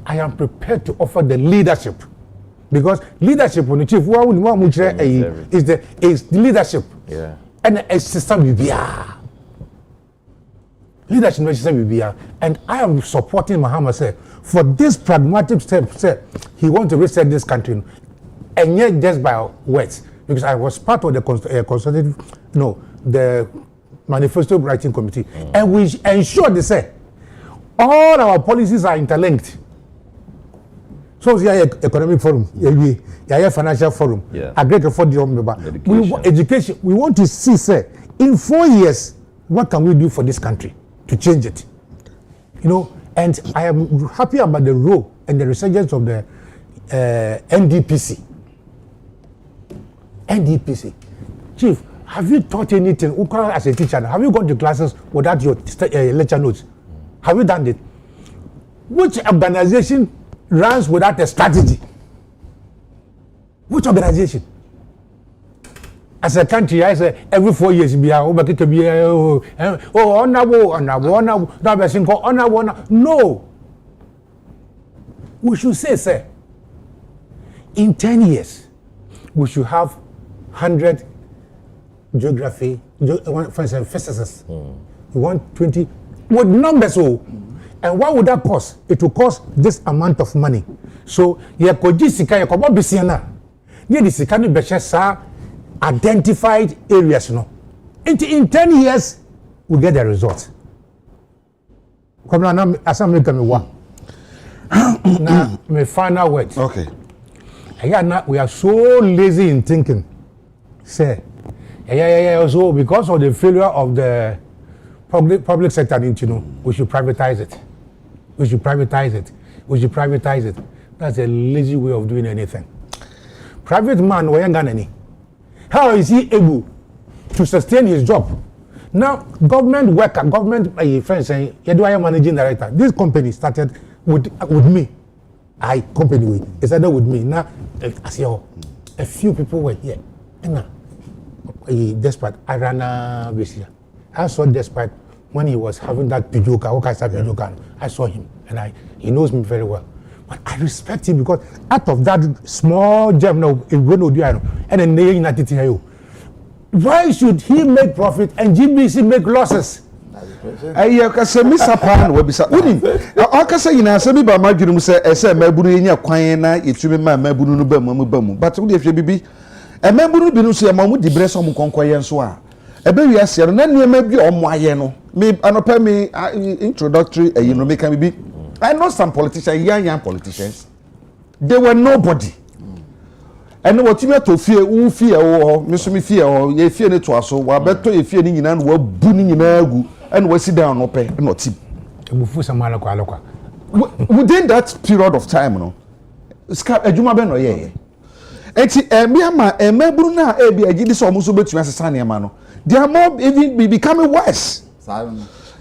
I am prepared to offer the leadership. Because leadership, when the chief, is the leadership. Yeah. And a system will be leadership system will be and I am supporting Mahama say for this pragmatic step. Say he wants to reset this country. And yet just by words, because I was part of the consultative, the manifesto writing committee, and we ensure they say all our policies are interlinked. So we have economic forum, we have financial forum, agriculture for the education. We want to see, say, in 4 years, what can we do for this country to change it? And I am happy about the role and the resurgence of the NDPC. NDPC. Chief, have you taught anything as a teacher? Have you gone to classes without your lecture notes? Have you done it? Which organization runs without a strategy? Which organization? As a country, I say every 4 years, no. We should say, in 10 years, we should have 100 geography, for instance, physicists. We want 20 with numbers. And what would that cost? It will cost this amount of money. So, identified areas. In 10 years, we get the result. Now, my final words. Okay. We are so lazy in thinking. Say, so because of the failure of the public sector, we should privatize it. We should privatize it. That's a lazy way of doing anything. Private man, how is he able to sustain his job? Now, government worker, friends saying, I am managing director. This company started with me. It started with me. Now, as your a few people were here. And despite Arana Besia, I saw despite when he was having that Pijuka, I saw him and he knows me very well. But I respect him because out of that small gem now, and then they united you. Why should he make profit and GBC make losses? I can say Miss Apan will be so. I can say in a semi by my dream say, I say, my Burunia Quina, it's to my Mabunu Bemu, but if you be a Mabunu Binusia Mamu di Bresson Conquayan Soa. A baby, yes, and then you may be on my yeno. Maybe an me introductory, you know, make me. I know some politicians, young politicians, they were nobody. And what you have to fear, who fear, or Miss Me fear, or ye fear it was so, while better if you're in and were booming in Agu and we sit down or pay, not tip. Within that period of time, no, Scap a Juma Ben or ye. And me and my Bruna, a this almost bet you as a sunny mano. They are more even be becoming worse.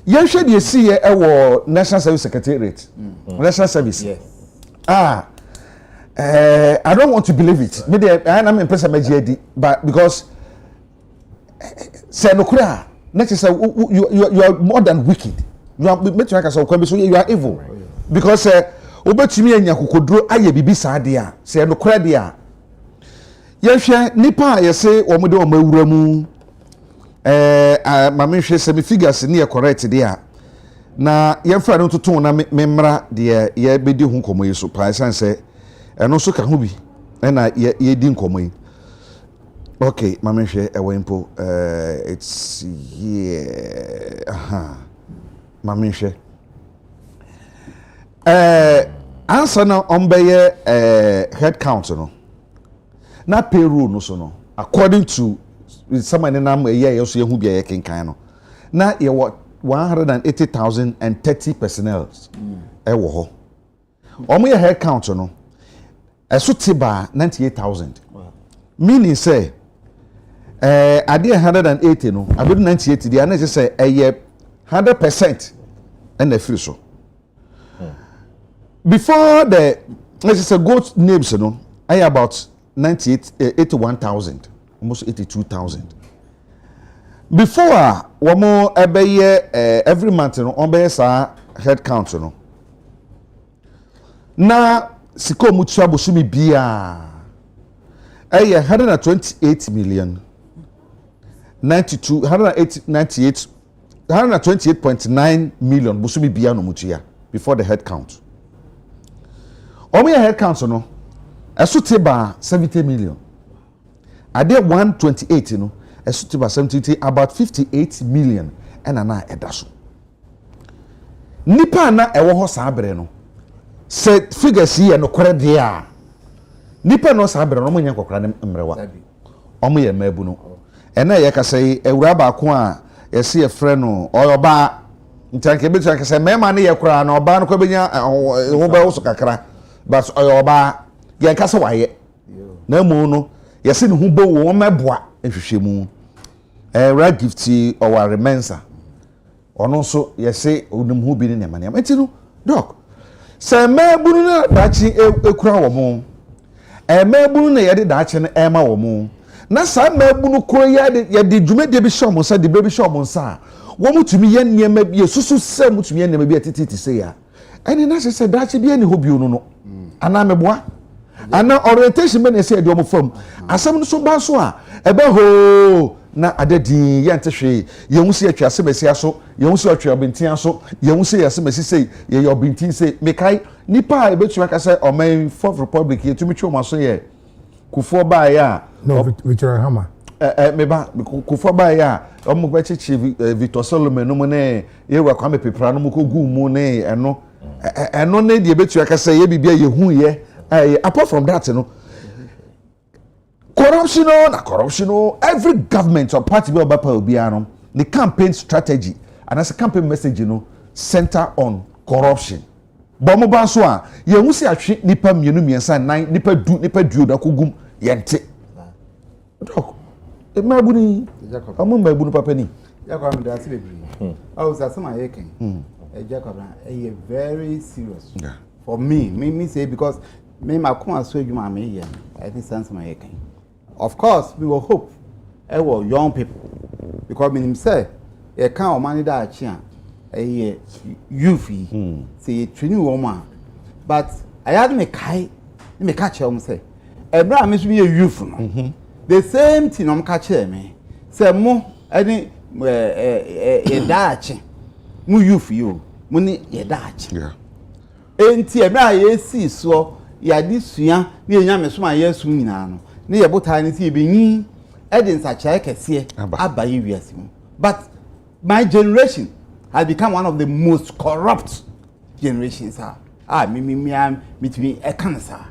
Yes, you see a National Service Secretariat, National Service. Yes. I don't want to believe it. Maybe I'm impressed by GD, but because say no kura, next is you are more than wicked. You are evil. Because obetumi anya kokodro aye bibi sadia. Say no kura dia. Yehwe nipa ye say omo de omawura mu mame hwe se me figures ni correct dia. Na yemfa no toton na memra de ye bedi hu komo yeso price say eno so ka hu bi na ye di nkomo yi. Okay, mame hwe ewempo it's here. Mame hwe answer na ombeye head count no. Na payroll no so no according to someone in am year so yehu bia ye kenkan no. Na ye 180,030 personnel wo ho. Omo ye head count no eso tiba 98,000. Meaning say ade 180 no abedu 98 dia na say 100% and the free so. Before the let's say goat names no I about 81,000 almost 82,000. Before womo ebeye every month no on be sa head count no na siko mutu abosumi bia 128 million 128.9 million bosumi bia no mutu ya before the head count. Omo ya head count no esutiba 70 million. Ade 128 no esutiba 70 about 58 million and na edaso. Nipa na ewo ho sabre no se figures here no kwere dia. Nipa no sabre no mo nya kokra ne mrewa. Omo ye mabu no. Ena ye ka say ewura ba ko a ye se ye frɛ no oyoba ntanke betu ka say mema ne ye kora na oba no ko benya ho ba wo so kakra but oyoba ye ka say waye na mu no ye se ne hu bo wo meboa ehwehwe mu ra gifti or remensa ono so ye se onum hu bi ne ne mane enti no doc say mabunu na dachi ekura wo mo mabunu na ye de dachi na ema wo mo na sa mabunu kro ye de dwumade bi shomo sa de bi shomo sa wo mutumi ye niema bi susu se mutumi ye niema bi atititi se ya eni na se dachi bi eni hobi onu no ana meboa ana orientation be na se de omo fam asem no so ba so a ebe ho na adedi ye ntehwe ye hu se atwa semesi aso ye hu se atwa obintin aso ye hu se yasemesi sei ye obintin sei mekai nipa ebetu aka say oman Fourth Republic ye tumi twa maso ye kufo ba ya no Victoria Hammer meba kufo ba ya omo ba chichi Victor Solomon no mo ne ye wa kwame pepra no mo ko gu mu ne eno ne de ebetu aka say ye bibia ye hu ye apart from that no corruption, every government or party will be the campaign strategy and as a campaign message, center on corruption. Bomo banswa, ye musi atwe nipa mienu miensa nine nipa du da kugum yente. Dok. E mabuni. Amu mabuni papa ni. Jacob am da se bebre. Oh, so some are yeken. Jacob a very serious. Yeah. For me say because me ma come so adwuma me here I think sense my can of course we will hope young people because me say e kan o man da achi a youth say training woman but I had me kai me catch am say ebra me so be youth no the same thing am catch me say mo any da achi mu youth you mo ni ye da achi enti ebra ye si so ya di sua na enya me so ma ye sum nyina no ne ye botai ne ti ebenyi edin sacha kese abayi wiase mu but my generation has become one of the most corrupt generations me to be a cancer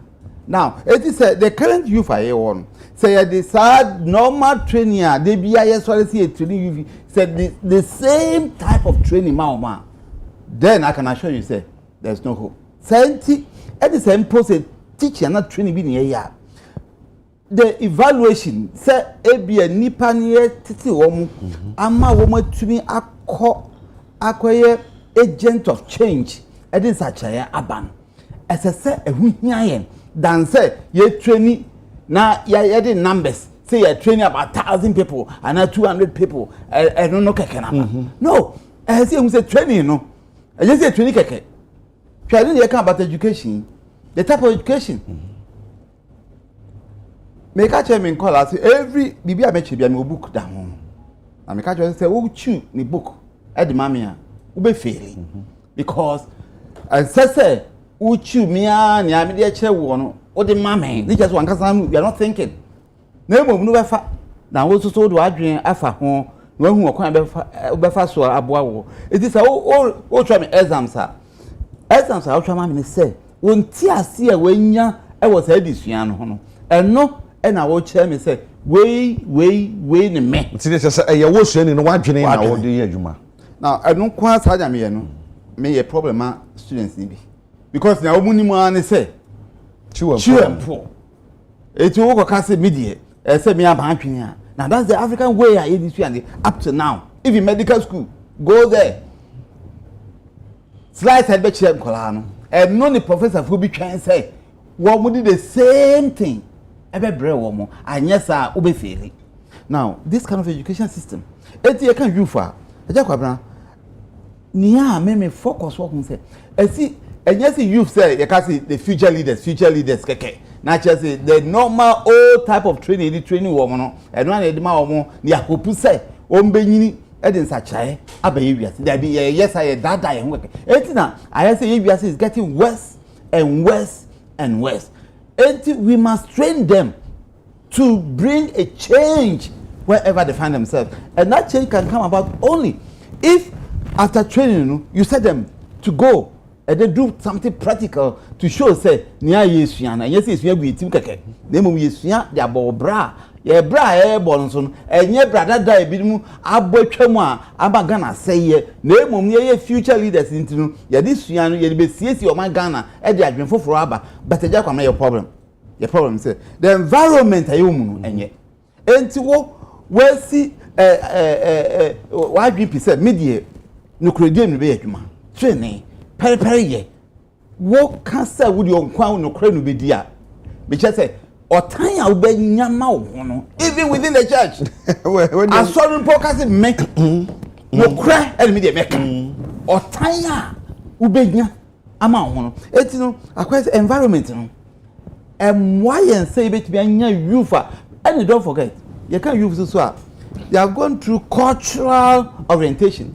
now it is the current youth I want say the sad normal training they be see a training youth said the same type of training ma then I can assure you say there's no hope science at the same post a teacher not training be near the evaluation say ebia nipa ne titi wo ama wo matumi akoye agent of change e dey sachaya aban esese ehuhia yen dan say ye training na ye dey numbers say you training about 1,000 people and 200 people I don't know keke na no say we say training no I just say training keke training dey come about education the type of education me catch him in call say every bibi a mechi bia me book down na me catch say wo chew ni book e de mame a wo be fail because and say wo chew me a ni am de kire wo no wo de mame ni just one kasa you are not thinking na emom no be fa na wo so do adwen afa ho na hu okwan be fa so aboa wo it is o try me exams a wo try mame say won ti ase a wanya e wo say disua no ho no eno and I will tell me say way ne me nti say e ye wo suani no wadwene na wo de adwuma now I don't quite saja me no me a problem students ni bi because na omu ni mu an say chiwempo eti wo ko say media say me abantwene a now that's the African way I this and up to now even medical school go there slice head be chere nkola no and no the professor fu bi twan say wo mu the same thing every woman and yes ube fail now this kind of education system eti can you for Agya Kwabena niya me focus what say see and yes youth say you can see the future leaders keke na say the normal old type of training woman no and one dey ma woman ni akopu say o mbenyini edin sachae abaye wiase there be yes I that eti na I say wiase is getting worse and worse and worse. We must train them to bring a change wherever they find themselves. And that change can come about only if after training you set them to go and they do something practical to show say niya yesuya na yes yesuya gbe tim keke na emu yesuya dia bo bra ye bra e bo nso no enye brada da ebimu abotwam a abaga say ye na emu ye future leaders intinu ye de suya no ye be siesi o man Ghana e de adwen foforo aba but Agya Kwabena your problem say the environment ayomu no enye enti wo si wa adwen say media no kredie no be adwuma training pere ye wo ka say wo de onkwan no kra no be di a be che say otan a wo be nyama wo no even within the church I saw them podcast make no kra and media make otan a wo be nya ama wo no eti no akwa environment no why and say be to be anya youth and don't forget you can youth so they are going through cultural orientation.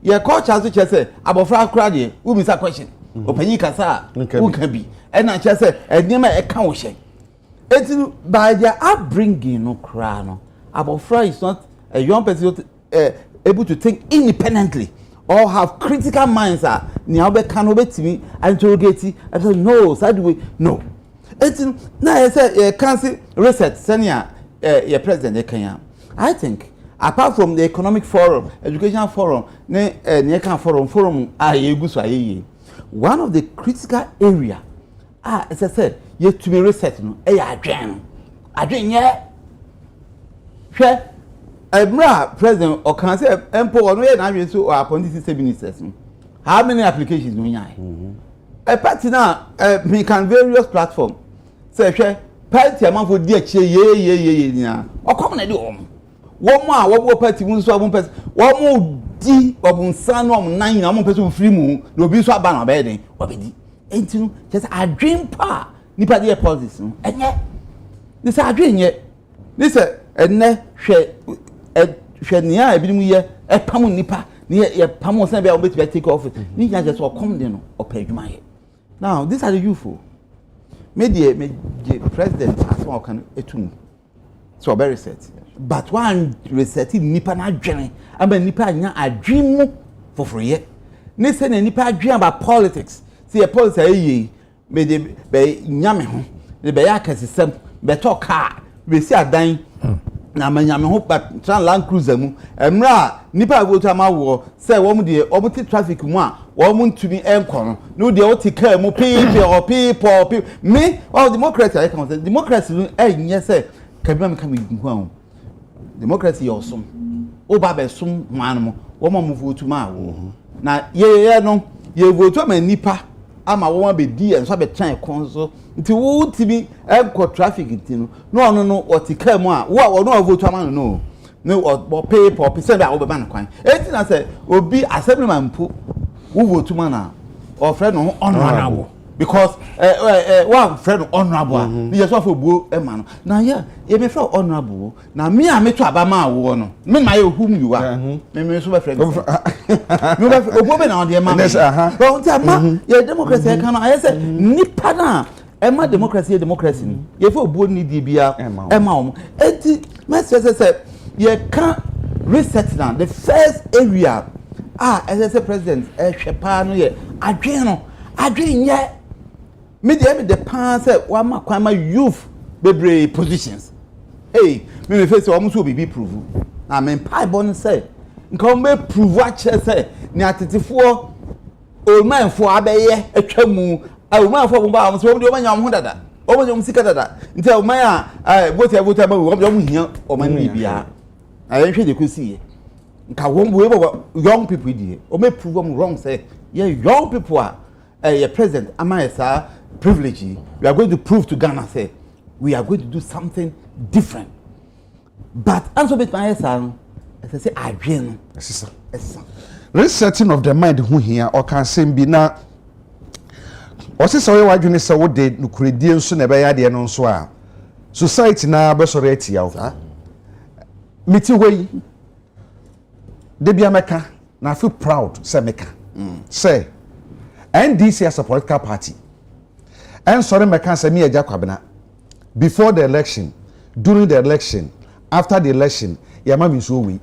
Your culture as you say abofra kra de who be question opanyi kasa who can be and I just say enema e kan wo hye eti by their upbringing no kra no abofra is not a young person able to think independently or have critical minds ni obe kan obetimi interrogate I say no side way no eti na I say council research senior your president Kenya I think apart from the economic forum, educational forum, forum, one of the critical area, as I said, you have to be reset. I president or can say empower no na so or appoint ministers. How many applications do you have? a party now me can various platform say hwe party amanfo di achie ye nya okom na di wo a wo party mu so abun party wo di obun san no nan na mo person free mu na obi so aba na be den obedi enti no just a dream pa nipa dey politics no enye this a dream ye this enne hwe nia ebi mu ye epam nipa ye pam san be a obeti take off ni nya just okom den no opadwuma ye. Now these are the youthful media president as one can etum so very set but one reset nipa na adwene aba nipa anya adwemu foforoye ne se na nipa adwene about politics see a politics ayi me de be nyame ho de be ya kasesem be to car be si adan na manyame ho but tran land cruiser mu emra nipa vote amawo say wo mu de omuti traffic mu a wo mu ntumi enko no de o ti car mu people me well democracy I can say democracy enye say kabia me kam hu an democracy yosom o ba be sum man mo wo mo vote ma wo na ye no ye vote ma nipa ama wo ma be di enso be tran konso nti wo tibi enko traffic nti no o ti car mu a wo no vote ma no pay for percent that over ban kwan enti na say obi assemblyman mpo wo vote ma na or friend no honorable because one friend honorable ni just for buo e ma no na ye me friend honorable na me a me to abama wo no me na ye whom you are me so be friend me be obo be na on the ma but until ma ye democracy e kan I say nipa na e ma democracy ni ye for obo ni di bia e ma o enti me say ye can reset now the first area as I say president hwepa no ye adwen ye me the pan say wa ma kwan ma youth bebre positions hey me face o mo so be prove na me pai bon say nka me prove a che say ni atetefo o manfo abeye atwa mu o manfo bo ba mo so o manya mo dada o manya mo sika dada nti o man a vote ma o mo hia o man ni bia I hwe de kusi nka wo young people die o me prove am wrong say yeah young people are your president am I sir privilege we are going to prove to Ghana say we are going to do something different but answer bit my sir as I say adwen sister resetting of the mind who here or can say be na o se so we wadwene se wo de nukuredie nso na be ya de no nso a society na be sore atia wo miti wey debia meka na I feel proud say meka say NDC as a political party and sorry meka say me Agya Kwabena before the election during the election after the election yama mi so we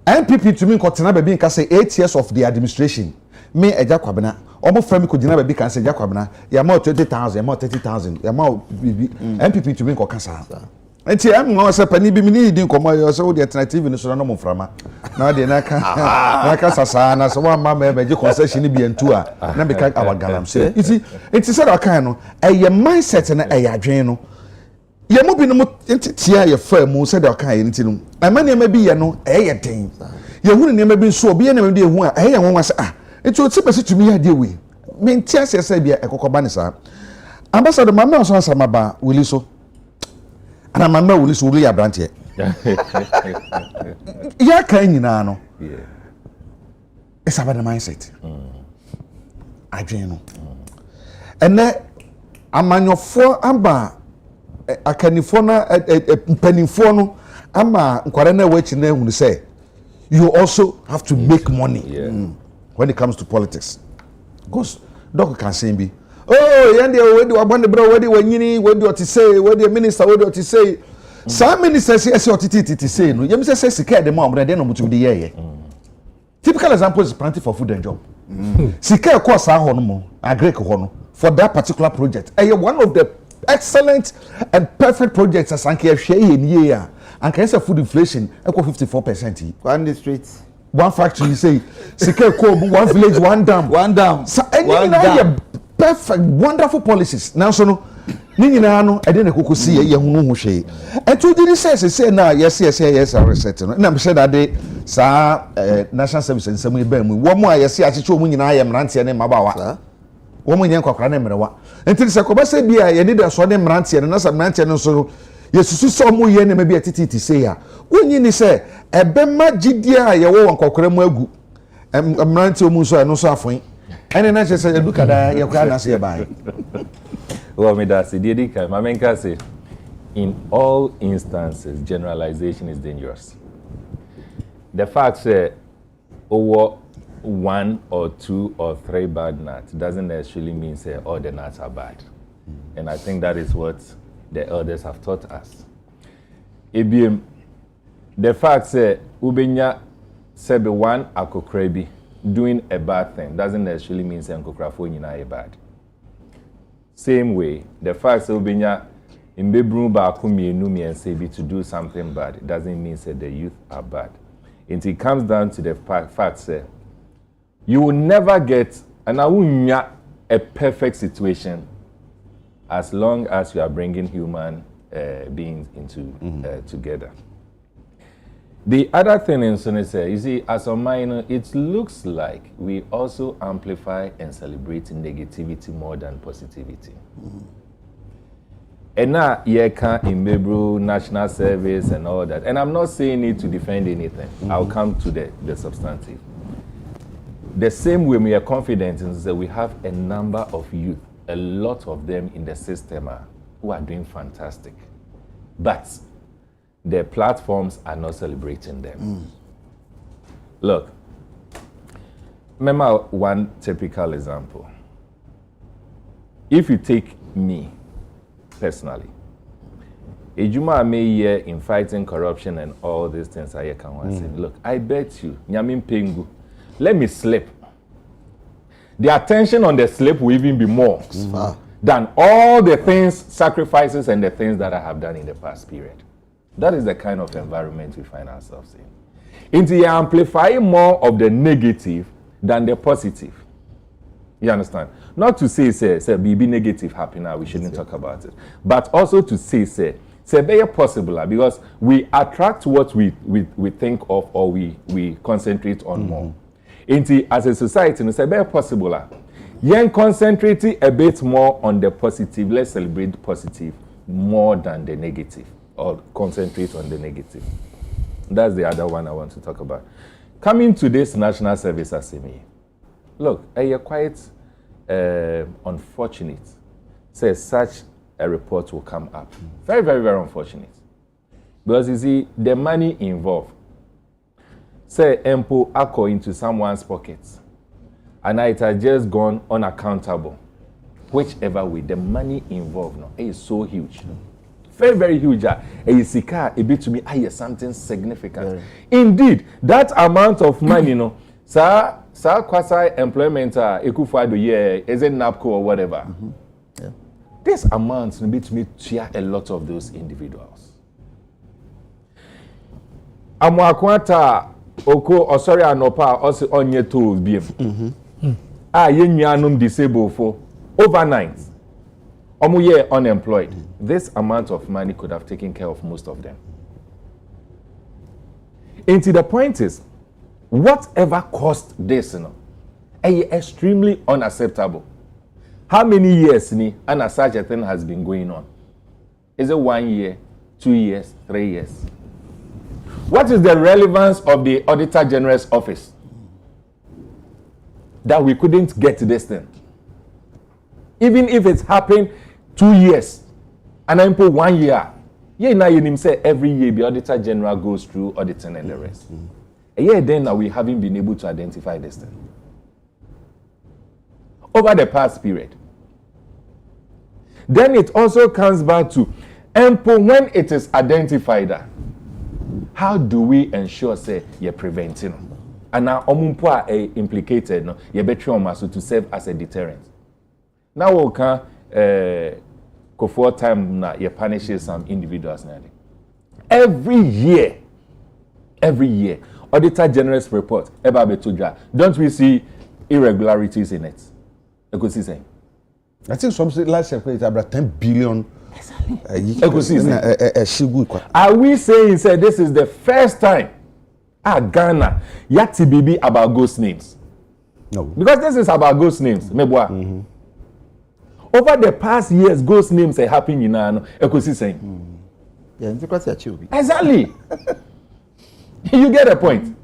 NPP to me kotena be bi nka say 8 years of the administration me Agya Kwabena omo frame ko gina be bi kan say Agya Kwabena yama 20,000 yama 30,000 yama NPP to me ko kasa enti am no se pani bi mi ni di nkomo yo se wo de alternative ni so no mo frama na de na ka sasa na so wa ma be concession bi entu a na be ka awagalam se enti se da kan no eye mindset na eye adwen no ye mo bi no enti tia ye fa mu se da kan ye enti no ama ne ma bi ye no eye den ye hu ne ma bi so obi ye na me de hu a eye won wa se enti o ti be se tumi ya de we me ntia se bia ekokoba ne sa ambassador mama so asamaba wili so ana mama wuli so wuli abrante ya kan nyina no it's about the mindset adwen no ene amanyofo amba akanifo na mpanifo no ama nkware na wachi na ehunu say you also have to make money when it comes to politics because doc can say be oh yende we do abon bro we do wanyini we do to say we do minister we do to say some ministers say otiti say no yem say sika de ma omre de no mutu de ye typical example is planting for food and job sika course a ho no mo agrek ho no for that particular project one of the excellent and perfect projects as anke hwe ye ni a anke say food inflation equal 54% one district one factory you say sika ko one village one dam so any perfect wonderful policies now so no ni nyina no e de na kokosi ye hunu hu hwe etu di say na yes reset no na me say that sa national service nsɛm eba mu wo mo ayese akyeche mu nyina ayɛ mrantie ne mabawa wo mo nyen kwakra ne mrewa enti se kobasa bi a ye ni da so ne mrantie ne na sa mrantie no so yesusu so mo ye ne ma bi atititi sei ya wonyi ni se ebema gidie a ye wo kwakra mu agu mrantie mu so no so afon ene na che se eduka da ye kwa na se ye bai well me that say my main can say in all instances generalization is dangerous. The fact that over 1 or 2 or 3 bad nuts doesn't necessarily mean say all the nuts are bad. And I think that is what the elders have taught us. The fact that ubenya sebe one akokrebi doing a bad thing doesn't necessarily mean say akokrafo nyina is bad. Same way, the fact that ubenya imbebru ba akumienu miense to do something bad doesn't mean say the youth are bad. It comes down to the fact that you will never get a perfect situation as long as you are bringing human beings into together. The other thing in Sunise, you see, as a minor, it looks like we also amplify and celebrate negativity more than positivity. And now, in Mebru, National Service and all that. And I'm not saying it to defend anything. I'll come to the substantive. The same way we are confident is that we have a number of youth, a lot of them in the system who are doing fantastic. But their platforms are not celebrating them. Look, remember one typical example. If you take me, personally, Ejuma may year in fighting corruption and all these things I can say, look, I bet you, Nyamin Pengu, let me slip. The attention on the slip will even be more than all the things, sacrifices and the things that I have done in the past period. That is the kind of environment we find ourselves in. Into amplifying more of the negative than the positive. You understand? Not to say, be negative happen now, we shouldn't talk about it. But also to say, very possible, because we attract what we think of or we concentrate on more. Into as a society, it's very possible. Yen concentrate a bit more on the positive. Let's celebrate the positive more than the negative, or concentrate on the negative. That's the other one I want to talk about. Coming to this national service assembly. Look, you're quite unfortunate. Says such a report will come up. Very, very, very unfortunate. Because you see, the money involved. Say, Empo Ako into someone's pockets. And it has just gone unaccountable. Whichever way, the money involved now is so huge. Very, very huge. A bit to me, something significant. Indeed, that amount of money, sir, quasi employment, Ekufuado year, isn't NAPCO or whatever. This amount will be to me cheer a lot of those individuals. Amwakwata oko osori anopa osi onye tools biem. Yenyanum disabled for overnight. Omu year unemployed. This amount of money could have taken care of most of them. And the point is, whatever caused this, extremely unacceptable. How many years and such a thing has been going on? Is it 1 year, 2 years, 3 years? What is the relevance of the Auditor General's office that we couldn't get this thing? Even if it's happened 2 years and I put 1 year, say every year the Auditor General goes through auditing and the rest. A year then we haven't been able to identify this thing. Over the past period. Then it also comes back to when it is identified, how do we ensure you're preventing? And now omumpo are implicated, you're better to serve as a deterrent. Now we can for time now you punish some individuals now. Every year, Auditor General's report, don't we see irregularities in it? I could see saying. I think something last year it's about 10 billion. Are we saying this is the first time Ghana yati bibi about ghost names. No. Because this is about ghost names. Meboa. Over the past years, ghost names are happening in an ecosystem. Yeah, it's because you're Exactly. You get the point.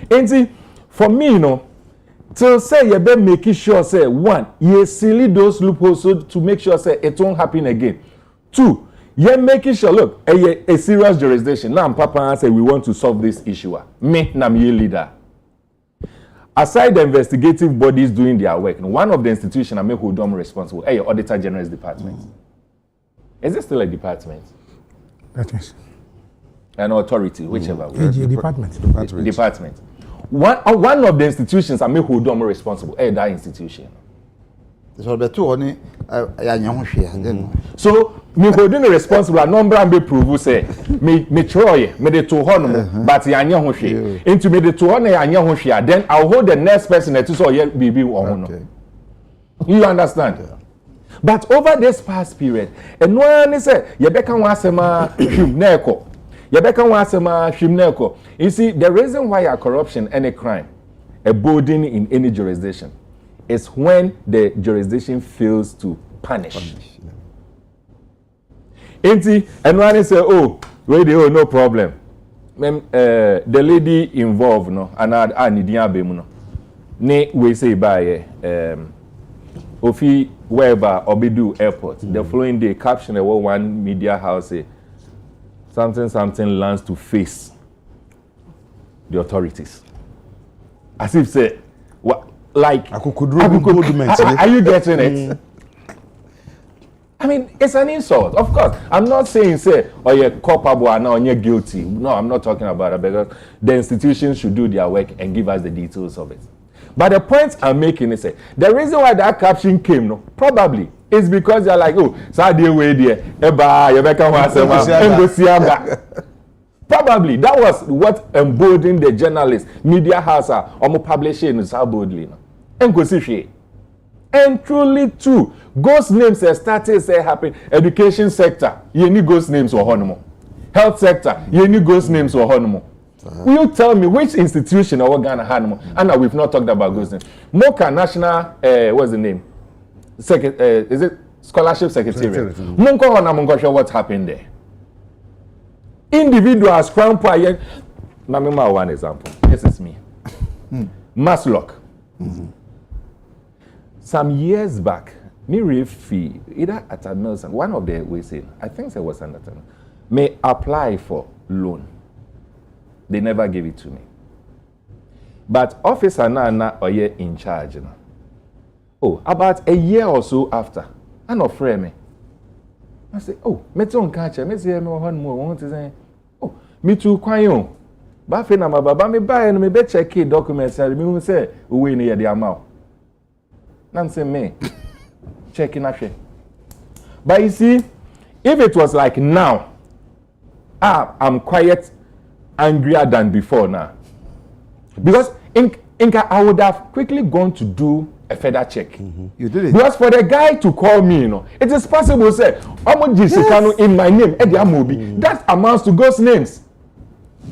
And see, for me, you know, to say you better making sure, say, one, you silly those loopholes so to make sure, say, it won't happen again. Two, you're making sure, look, a serious jurisdiction. Now, Papa say we want to solve this issue. Me, I'm your leader. Aside the investigative bodies doing their work, one of the institutions I make hold them responsible, your Auditor General's Department. Is it still a department? That is. An authority, whichever way. Department. Department. One of the institutions I make hold them responsible, that institution. So the two only so me holding responsible a number and be prove say me try me the to honor but yanya ho hwe into me the to honor yanya ho hwe then I'll hold the next person that is all bibi on. You understand? Yeah. But over this past period and one say you beka wan asema hwim na eko you beka wan asema hwim na eko. You see the reason why corruption and a crime abiding in any jurisdiction is when the jurisdiction fails to punish. Enti, and one say, oh, wait, oh, no problem. The lady involved, no, and I need no. Ne we say by Ofi Weber Obidu Airport. The following day, caption one media house say something lands to face the authorities. As if say what. Like, are you getting it? I mean, it's an insult. Of course, I'm not saying say, oh, you're culpable and now you're guilty. No, I'm not talking about it because the institutions should do their work and give us the details of it. But the point I'm making is, the reason why that caption came, no, probably is because they're like, oh, Sadia way there, probably that was what emboldened the journalists, media house, or publishing so boldly. And truly too, ghost names are started say happen. Education sector, you need ghost names or honomo. Health sector, you need ghost names or honomo. Will you tell me which institution or Ghana honomo? And we've not talked about ghost names. Moka National, what's the name? Is it Scholarship Secretariat? Munko Honamungosha, what happened there? Individuals, crown pie. Namima, one example. This is me. Maslock. Some years back, me refi either at a nurse, one of the we say, I think there was another, may apply for loan. They never gave it to me. But officer na or ye in charge. Na. Oh, about a year or so after, I no frame me. I say, oh, me don't catch me say me one more. Want to say, oh, me too kwayo. Ba fe na ma baba me buy no me be check documents and me say we near the amount. I'm saying me checking actually. But you see, if it was like now, I'm quite angrier than before now. Because I would have quickly gone to do a further check. You did it. Because for the guy to call me, it is possible to say, in my name, Eddie Amobi. That amounts to ghost names.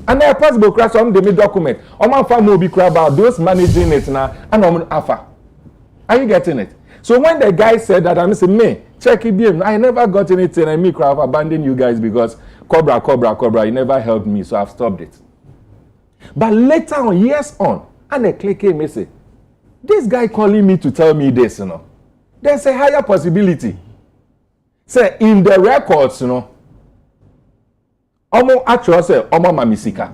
And there are possible crash on the document. My family will be about those managing it now and I'm alpha. Are you getting it? So when the guy said that, I'm saying, me, check it. I never got anything. I have abandoned you guys because Cobra, you never helped me, so I've stopped it. But later on, years on, and I click him and say, this guy calling me to tell me this, there's a higher possibility. Say, in the records, Omo actually say, Omo Mamisika.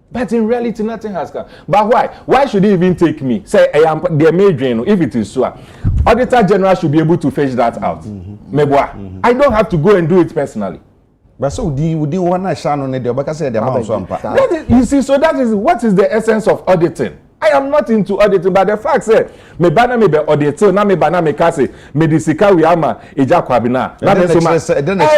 But in reality, nothing has come. But why? Why should he even take me? Say, I am the major, if it is so. Auditor General should be able to fetch that out. I don't have to go and do it personally. But so we didn't want to shine on it, but say the amount. You see, so that is what is the essence of auditing. I am not into auditing, but the fact say me bana me be auditor na me bana me kase me disika we ama Agya Kwabena.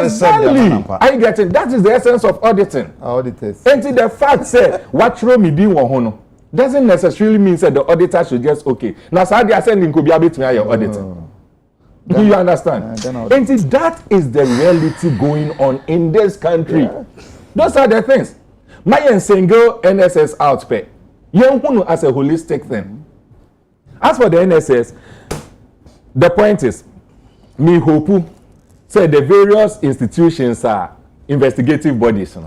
Exactly. I get it. That is the essence of auditing. Auditors. And the fact say what throw me di wo no doesn't necessarily mean that the auditor should just okay. Now so they are sending could be able to your auditing. Do you understand? And that is the reality going on in this country. Yeah. Those are the things. My single NSS out pay. Young one as a holistic thing. As for the NSS, the point is, me hope say the various institutions are investigative bodies.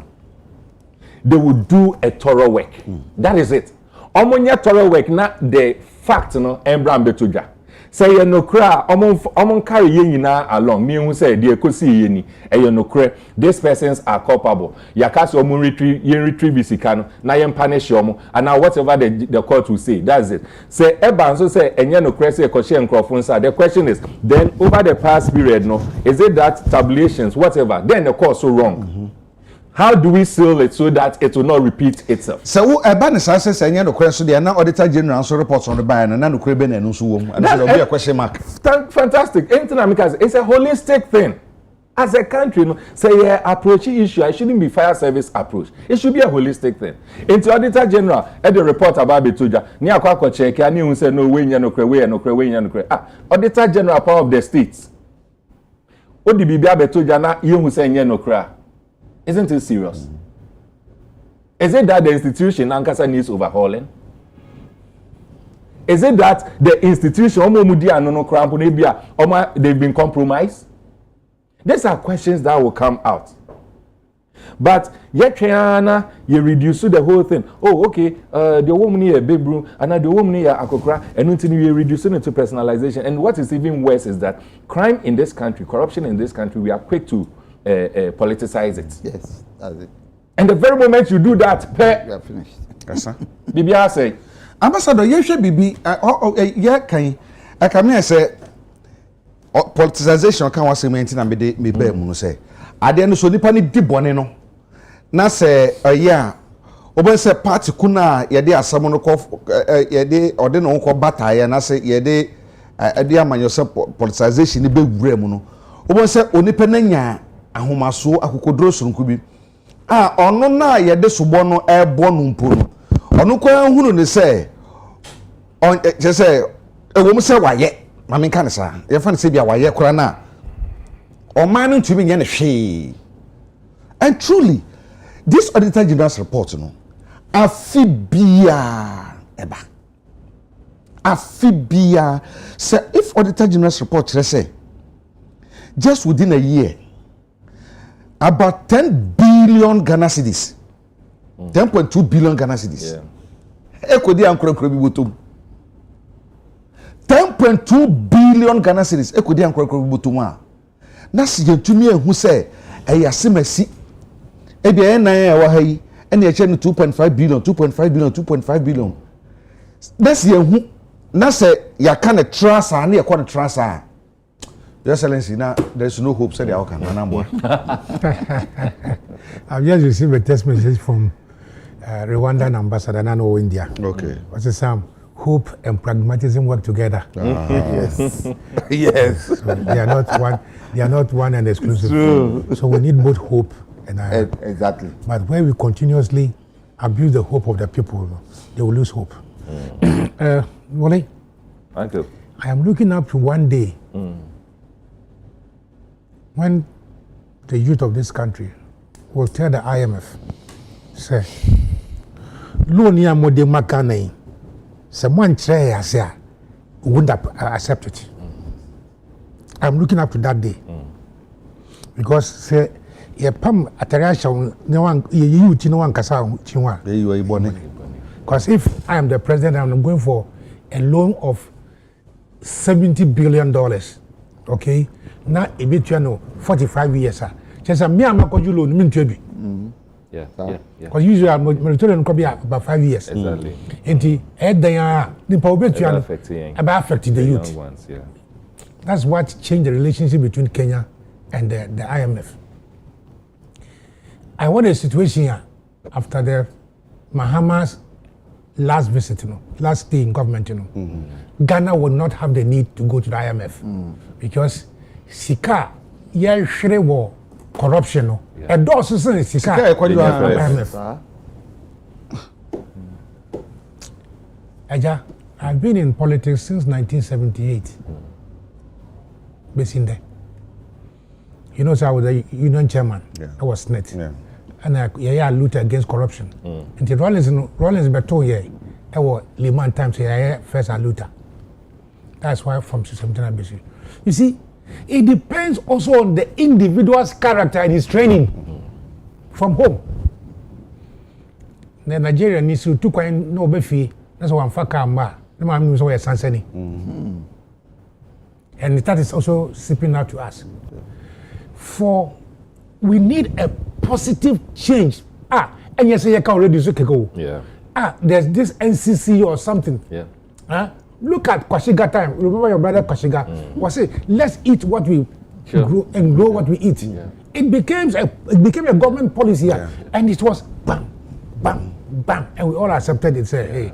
They will do a thorough work. That is it. Omonya thorough work, not the fact, Embram Betuja. Say you no cry, omon carry yina along. Me who say the ekosi yeni, you no cry. These persons are culpable. Yakasi omon retrieve isikano, na yen punish yomo, and now whatever the court will say, that's it. Say Eban so say enye no cry say koshi and crofonsa. The question is, then over the past period, no, is it that tabulations, whatever, then the court so wrong. How do we seal it so that it will not repeat itself? So, a banner says, and no question, they are now auditor general so reports on the ban and no creben and so and that will be a question mark. Fantastic. It's a holistic thing. As a country, say approaching issue, it shouldn't be fire service approach. It should be a holistic thing. Into auditor general, at the report about Betuja, near Kwako check, and you say no way, no cray. Auditor general power of the states. What did be Betuja na you say no cray? Isn't it serious? Is it that the institution Ankasa needs overhauling? Is it that the institution they've been compromised? These are questions that will come out. But yet you reduce the whole thing. Oh, okay, the woman here big room, and the woman here akokra, and until you reduce it to personalization. And what is even worse is that crime in this country, corruption in this country, we are quick to politicize it. Yes, that's it. And the very moment you do that, We are finished. Yes, sir. Bibi I say, Ambassador, you should be yeah, can I come here say politicization can was maintain and me bear mun say. Ade no so nipa ni di bone no. Na say yeah, obo say party kuna ye de asam no ko ye de ode no ko bataye na say ye de ade amanyo say politicization ni be wura mu no. Obo say onipa na nya ahomaso akokodro sonko bi ono na ye de sobo no ebo no mpo no ono kwa hunu ne say on je say ewom say waye mame kan sa ye fa ne say bia waye kora na o man no tumi nya ne hwe. And truly this auditor general's report no afibia eba afibia say if auditor general's report say just within a year about 10 billion Ghana cedis 10.2 billion Ghana cedis ekodi ankro bi botom 10.2 billion Ghana cedis ekodi ankro bi botom a na se yentumi ehu se eyasemasi ebia en nan e wa ha yi ene e che no 2.5 billion na se ehu na se yaka ne trasa na yakọ ne trasa. Your Excellency, now there's no hope, said the outcome. I've just received a text message from Rwandan ambassador Nano India. Okay. What's the Sam? Hope and pragmatism work together. Yes. Yes. So they are not one. They are not one and exclusive. True. So we need both hope and exactly. But when we continuously abuse the hope of the people, they will lose hope. Wale, thank you. I am looking up to one day when the youth of this country will tell the IMF, say, Lonia Mode Makane, someone try as we wouldn't accept it. I'm looking up to that day. Because say ye pam atariasha no one you no one kasa chinwa. Because if I am the president, I'm going for a loan of $70 billion. Okay? Now a bit 45 years. Just a mere makoju loan mean to be. Yeah. Because usually I'm returning could be about 5 years. Exactly. And the head they are the power about affecting the youth. Ones, yeah. That's what changed the relationship between Kenya and the IMF. I want a situation here after the Mahama's last visit, last day in government, Ghana will not have the need to go to the IMF because Sika, war corruption, a dose is Sika, IMF. Agya, I've been in politics since 1978. Based in there. You know, so I was a union chairman. Yeah. I was net. Yeah. and yeah Luther against corruption. And the Rollins beto here. Our Liman times here first Luther. That's why from 17 BC. You see, it depends also on the individual's character and his training from home. The Nigerian needs to coin no befi. That's why I'm fakamba. No man knows where Sansani. And that is also seeping out to us. For we need a positive change. And you say you can already go. Yeah. There's this NCC or something. Yeah. Look at Kwashiga time. Remember your brother Kwashiga was say, let's eat what we grow and grow what we eat. Yeah. It became a government policy here, and it was bam, bam, bam, and we all accepted it. Say, hey,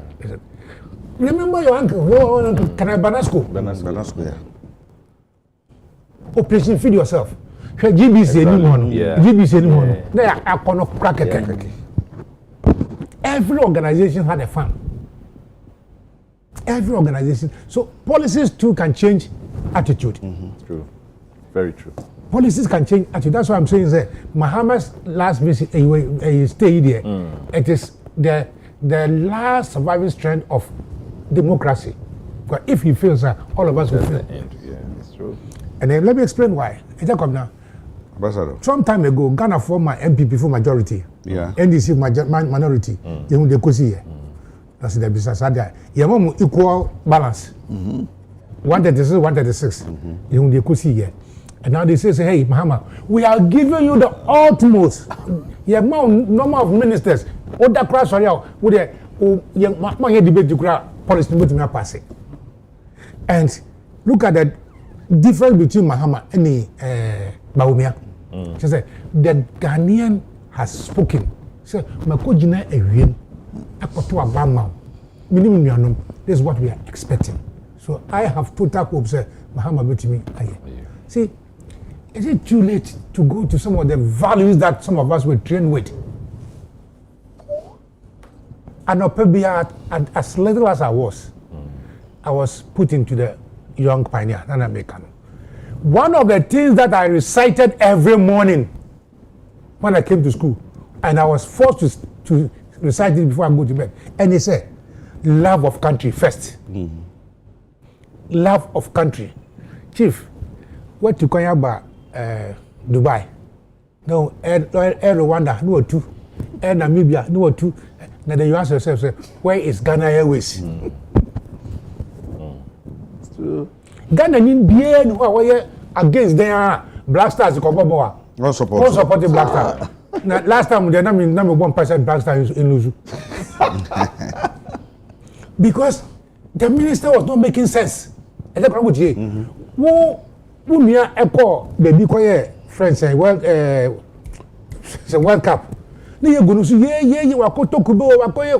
remember your uncle? Your uncle, can I Banasco? Banasco, yeah. Operation Feed Yourself. GBC anyone? Yeah. GBC anyone? They are gonna crack it. Every organization had a fund. Every organization. So policies too can change attitude. True. Very true. Policies can change attitude. That's why I'm saying that Muhammad's last visit, stay there. It is the last surviving strength of democracy. Because if he fails, all of us will fail. Yeah, it's true. And then let me explain why. Now, some time ago, Ghana formed my MPP for majority. Yeah. NDC minority. They could see here. That's the business. You have equal balance. 136, 136. They could see here. And now they say, hey, Muhammad, we are giving you the utmost. You have more number of ministers. All that crash for you. With the debate to policy to pass it. And look at the difference between Muhammad and Bawumia. She said, the Ghanaian has spoken. She said, Makojina Erin, Akoto Abama, minimum. This is what we are expecting. So I have total hope, say, Muhammad Betimi. See, is it too late to go to some of the values that some of us were trained with? And as little as I was put into the young pioneer, and American. One of the things that I recited every morning when I came to school, and I was forced to recite it before I go to bed, and he said, love of country first. Love of country. Chief, what to call about Dubai? No, Air Rwanda, no two. Air Namibia, no two. Now then you ask yourself, say, where is Ghana Airways? It's true. Ghana in bien who against their Black Stars Koboboa. No support. All supporting Black Stars. Now, last time they number 1% Black Stars in Luzu. Because the minister was not making sense. And that's what you who near echo baby koye friends say World Cup. Ni go no so ye wa ko tokubo wa koye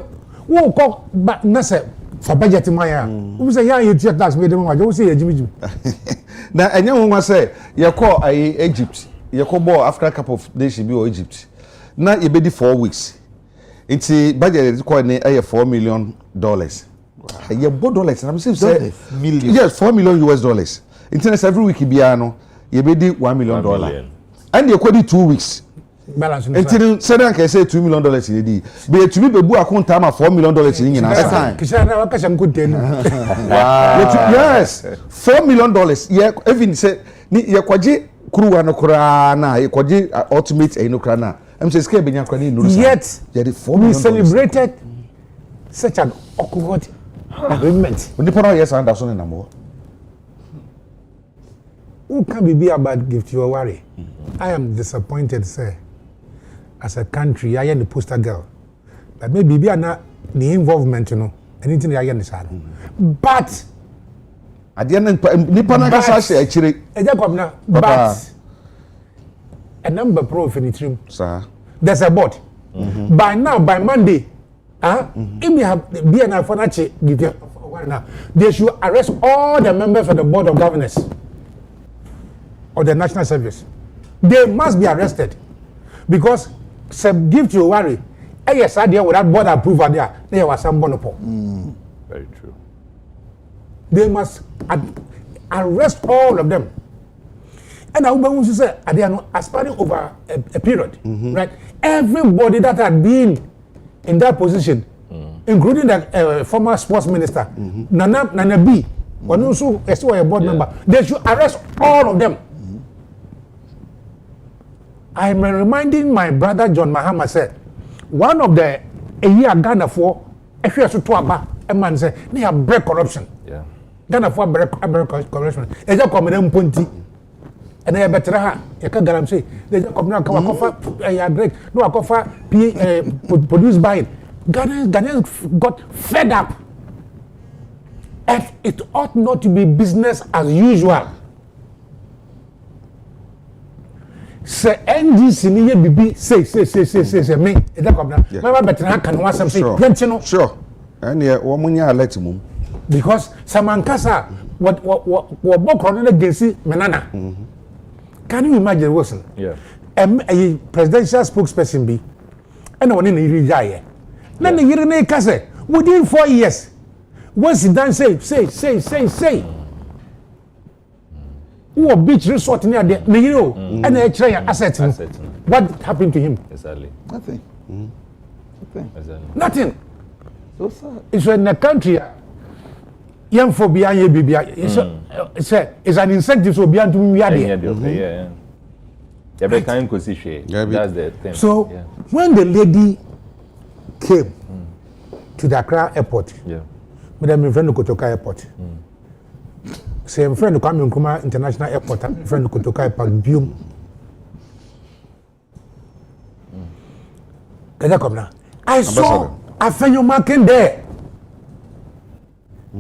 wo ko na se for budget maya. Who say ya you check tax me dem wa, who say ya jimi. Na enye ho say ye call Egypt. Ye call ball Africa Cup of Nations bi o Egypt. Na ye be di 4 weeks. It's budget ko na $4 million. You bought dollars, and I'm saying million. Yes, $4 million US. Internet every week biano, you be $1 million. And you could 2 weeks. Balance. Until Sedan can say $2 million in the day. But to me, the account time of $4 million in time. Yes, $4 million. Yeah, even say you kwaji crew andokrana, you kwaji ultimate and ukrana. I'm saying scale benya kwani no. Yet we celebrated such an awkward agreement. When the person yes Anderson in number. Who can be about gift your worry? I am disappointed, sir. As a country, I am the poster girl. But maybe be not the involvement, you know, anything I understand. But at the end, but a number pro finitrim. Sir. There's a board. By now, by Monday, if we have BNI Fonachi, now they should arrest all the members of the board of governors or the national service. They must be arrested because some give to worry. Yes, I deal with that board approval there. There was some monopole. Very true. They must arrest all of them. And I will say, they are not aspiring over a period, right? Everybody that had been in that position, including the former sports minister, Nana B, one also a board member, they should arrest all of them. I'm reminding my brother John Mahama said, one of the a year Ghana for if you are to about a man say they have break corruption. Yeah. Ghana for break corruption. It's a common punti. And I better you can guarantee there's a common cover a break no cover produced by it. Ghanaians got fed up. And it ought not to be business as usual. Say NDC ni ye bibi say me e da kwabna mama betra kan wasam say yenti no sure and ye wo munya alert mum because samankasa what bokro no gesi menana can you imagine Wilson a presidential spokesperson be and one in iri jaye na ne yiri na ka say within 4 years once he done say who beach resort near the Niro and a train asset. What happened to him? Exactly. Nothing. Exactly. Nothing. So sad. It's in the country. Young for behind it's an incentive so beyond to me. Yeah. That's the thing. So when the lady came to the Accra airport, Madam friend Kotoka airport. Same friend come Kuma International Airport, friend Kotoka Park Bium. I saw a fellow marking there.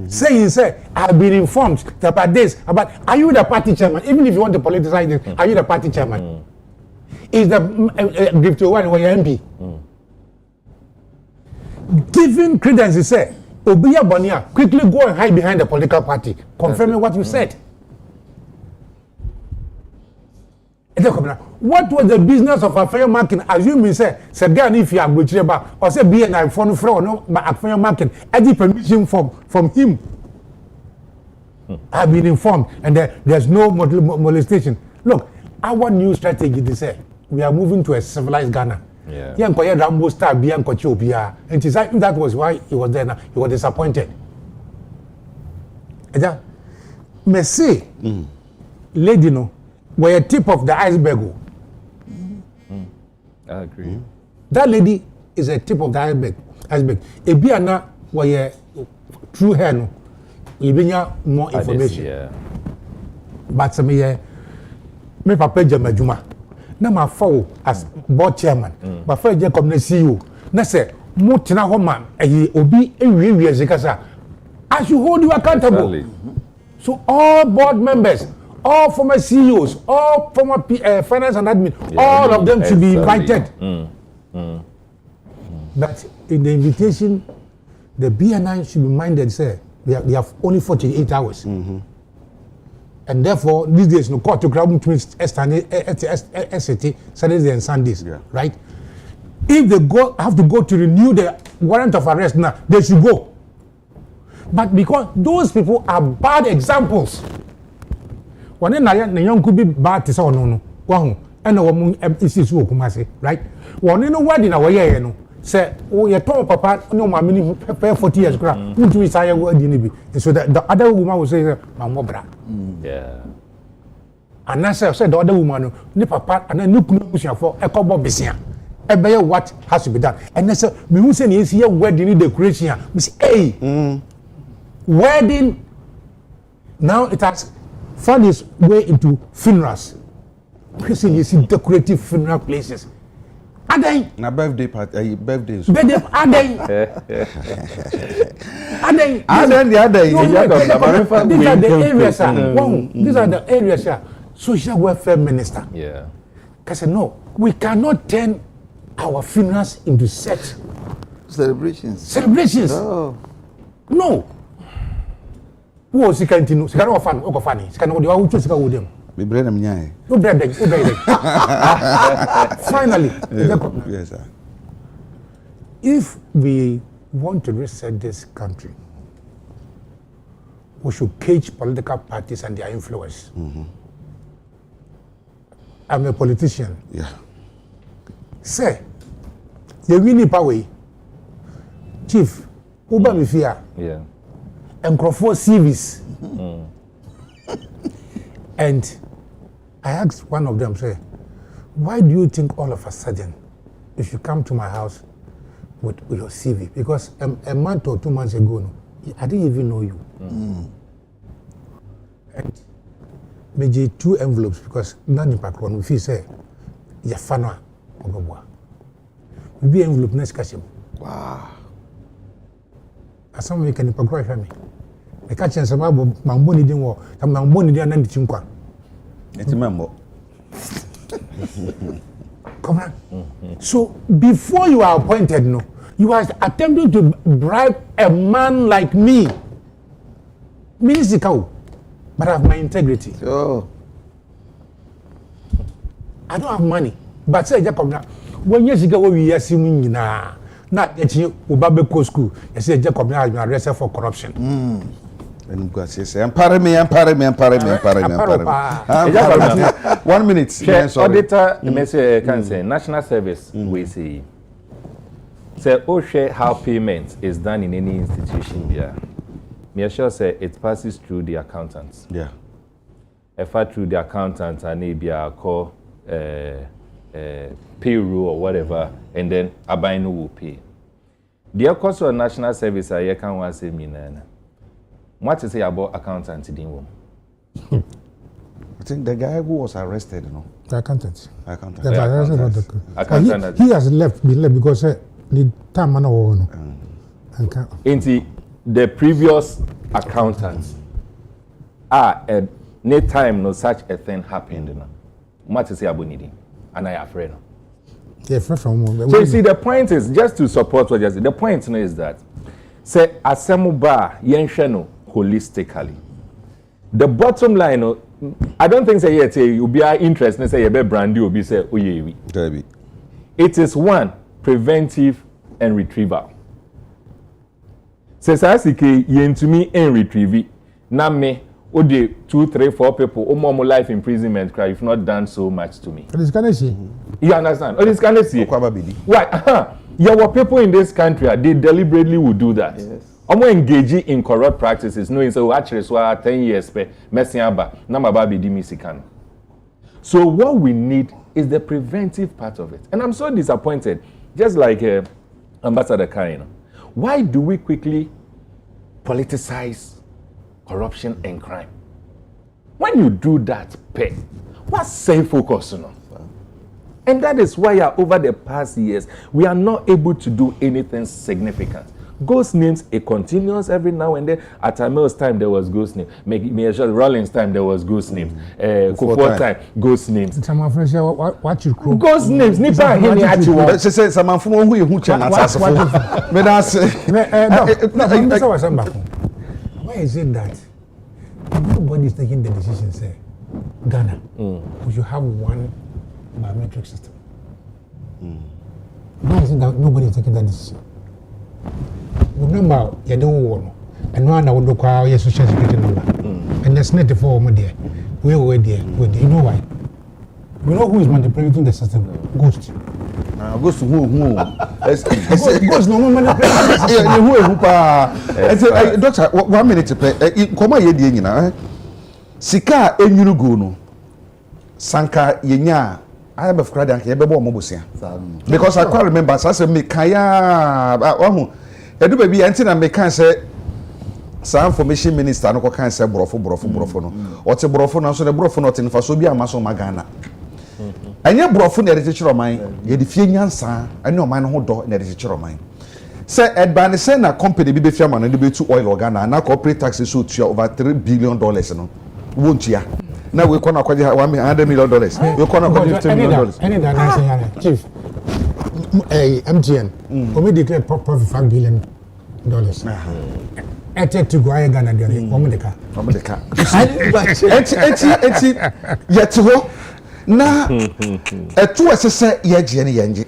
Saying, I've been informed about this, about are you the party chairman? Even if you want to politicize it, are you the party chairman? Is the gift to one way MP? Giving credence, he said. Obiya Bonia, quickly go and hide behind the political party, confirming what you said. What was the business of a fair market? Assuming say Sagan if you are good or say be an iPhone for no but fair market, any permission from him. I've been informed, and there's no molestation. Look, our new strategy they say we are moving to a civilized Ghana. Yeah, Rambo star and that was why he was there. Now he was disappointed. Messi, lady, no, were a tip of the iceberg. I agree. That lady is a tip of the iceberg. Ebiana were true hair, no, you more information. But some me papa Jamajuma. Na ma follow as board chairman but for je come na CEO na say mo tena ho man obi ewie zekasa I should hold you accountable. So all board members, all former CEOs, all former finance and admin, all of them should be invited. But in the invitation the BNI should be minded say they have only 48 hours. And therefore, these days, no court to grab twins, SCT, Saturdays and Sundays, right? If they have to go to renew the warrant of arrest now, they should go. But because those people are bad examples. When the young could be bad to say no, and no one is right? One in a wedding away, no. Say, oh, you told Papa, no, my mini pay 40 years, into his higher word in so that the other woman will say, Mamma. Yeah. And I said the other woman, no papa, and I look for a couple of business. What has to be done? And I said, me who say is here wedding decoration. Miss A. Wedding. Now it has found its way into funerals. You see decorative funeral places. Are they? Na birthday party, birthdays. Birthday, are they? Are they? These are the areas, these are the areas, social welfare minister. Yeah. Because no, we cannot turn our funerals into such celebrations. No. Who was the kind of fun? Finally, yes, sir. If we want to reset this country, we should cage political parties and their influence. I'm a politician. Yeah. Say, you win power. Chief, Uba me fear. Yeah. And Crawford CVs. And I asked one of them, say, why do you think all of a sudden if you come to my house with your CV? Because a month or 2 months ago, no, I didn't even know you. And maybe 2 envelopes because none in background. If you say, you're fana, maybe envelope next question. Wow. As someone can improve me. I catch and some about my money didn't work. I'm my money didn't end the chinkwa. It's a member. Come on. So before you are appointed, no, you are attempting to bribe a man like me. Minister, but I have my integrity. Oh. I don't have money. But say, Jacob, when you go, we are seeing now. Not that you Ubabe school. You say Jacob has been arrested for corruption. And go say, Ampare me. 1 minute. Auditor, message can say national service. We see. Say, share how payment is done in any institution. Yeah. Me assure say it passes through the accountants. Yeah. If through the accountants and maybe I call payroll or whatever, and then Abino will pay. The cost of national service I can want say me na. What to say about accountant in room? I think the guy who was arrested, The accountant. Accountant. He has been left because the time man no. Into the previous accountants at no time no such a thing happened. What to say about needing? And I am afraid. Yeah, from so you see, the point is just to support what you said. The point is that say asemuba yensheno holistically. The bottom line, I don't think say yet you be interested. Say you be brandy or be say oyewi. It is one preventive and retrieval. Say sasike yentumi and retrieve. Na me. Ode 2, 3, 4 people, more life imprisonment cry if not done so much to me. You understand? Oh, this can see. Why? There were people in this country, they deliberately would do that. Yes. Engaging in corrupt practices, knowing so actually so 10 years messing up, so what we need is the preventive part of it. And I'm so disappointed, just like Ambassador Kaino. Why do we quickly politicize corruption and crime? When you do that, what's safe focus on? And that is why over the past years, we are not able to do anything significant. Ghost names, it continues every now and then. At Amil's time, there was ghost name. Rollins' time, there was ghost names. Kufuor time, ghost names. What you call ghost names? Nipa hini achiwo. She said, "Some of who you hucha na sasafo." Me da say. Why is it that nobody is taking the decision? Say, Ghana, we should have one biometric system. Why is it that nobody is taking that decision? Remember, you don't want, and one I would look at your social security number, and there's 94 more there. We're there. You know why? You know who is manipulating the system? Ghost. Ghost who? Ghost no manipulating the system. Doctor, 1 minute to play. Come on, you Sika enyurugo no. Sanka yenya. I have a friend and he be born mobusia. Because I can't remember. So I said, me kaya. Edu baby, anything I make say. Some information minister no can say brofo no. Or te brofo no so the brofo not in faso bi amaso magana. Anya brofo na the teacher of mine. Ye di fie nyansa. Anya man ho do na the teacher of mine. Say Edban say na company bi be fiama na be to oil organa na corporate taxes so to over $3 billion no. Won't ya? Now we can't acquire $100 million. We can't acquire $15 million. Any that answer, Chief. MTN. We declare profit $5 billion. I take to go Ghana. Omedeka. Yet ho na etu asese ye je ne yanje.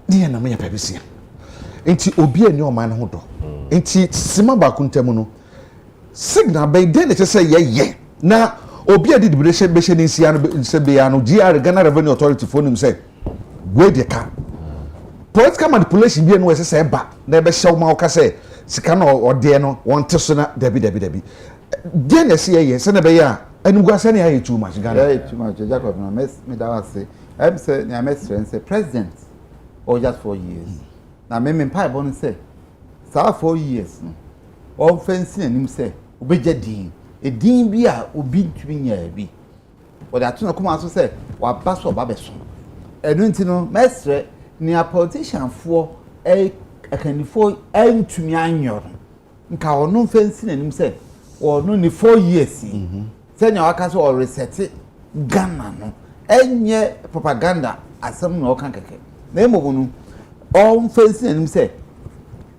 Ni na me ya pebisia. Enti obi ani o man ho do. Enti sima ba kuntamu no signal by then it say yeah na obi a deliberation be hye nsia no se be ya no GR Ghana Revenue Authority for nim say we de ka political manipulation bi no say ba na be hye ma oka say sika no ode no wonte so na dabi de na se ye se na be ya anugwa se na ya too much Ghana too much Agya Kwabena me da say I'm say na me friend say president or just 4 years na me pay bon say sa 4 years no all fancy anim say obeja din edin bi a obi ntumi nya bi o da tuna kuma so say wa baso ba beso enu nti no mesre ni a politician for akanifo ntumi anyor nka ono fancy anim say ono ni 4 years say nya waka so o reset Ghana no enye propaganda asem na o kan keke na emogunu all fancy anim say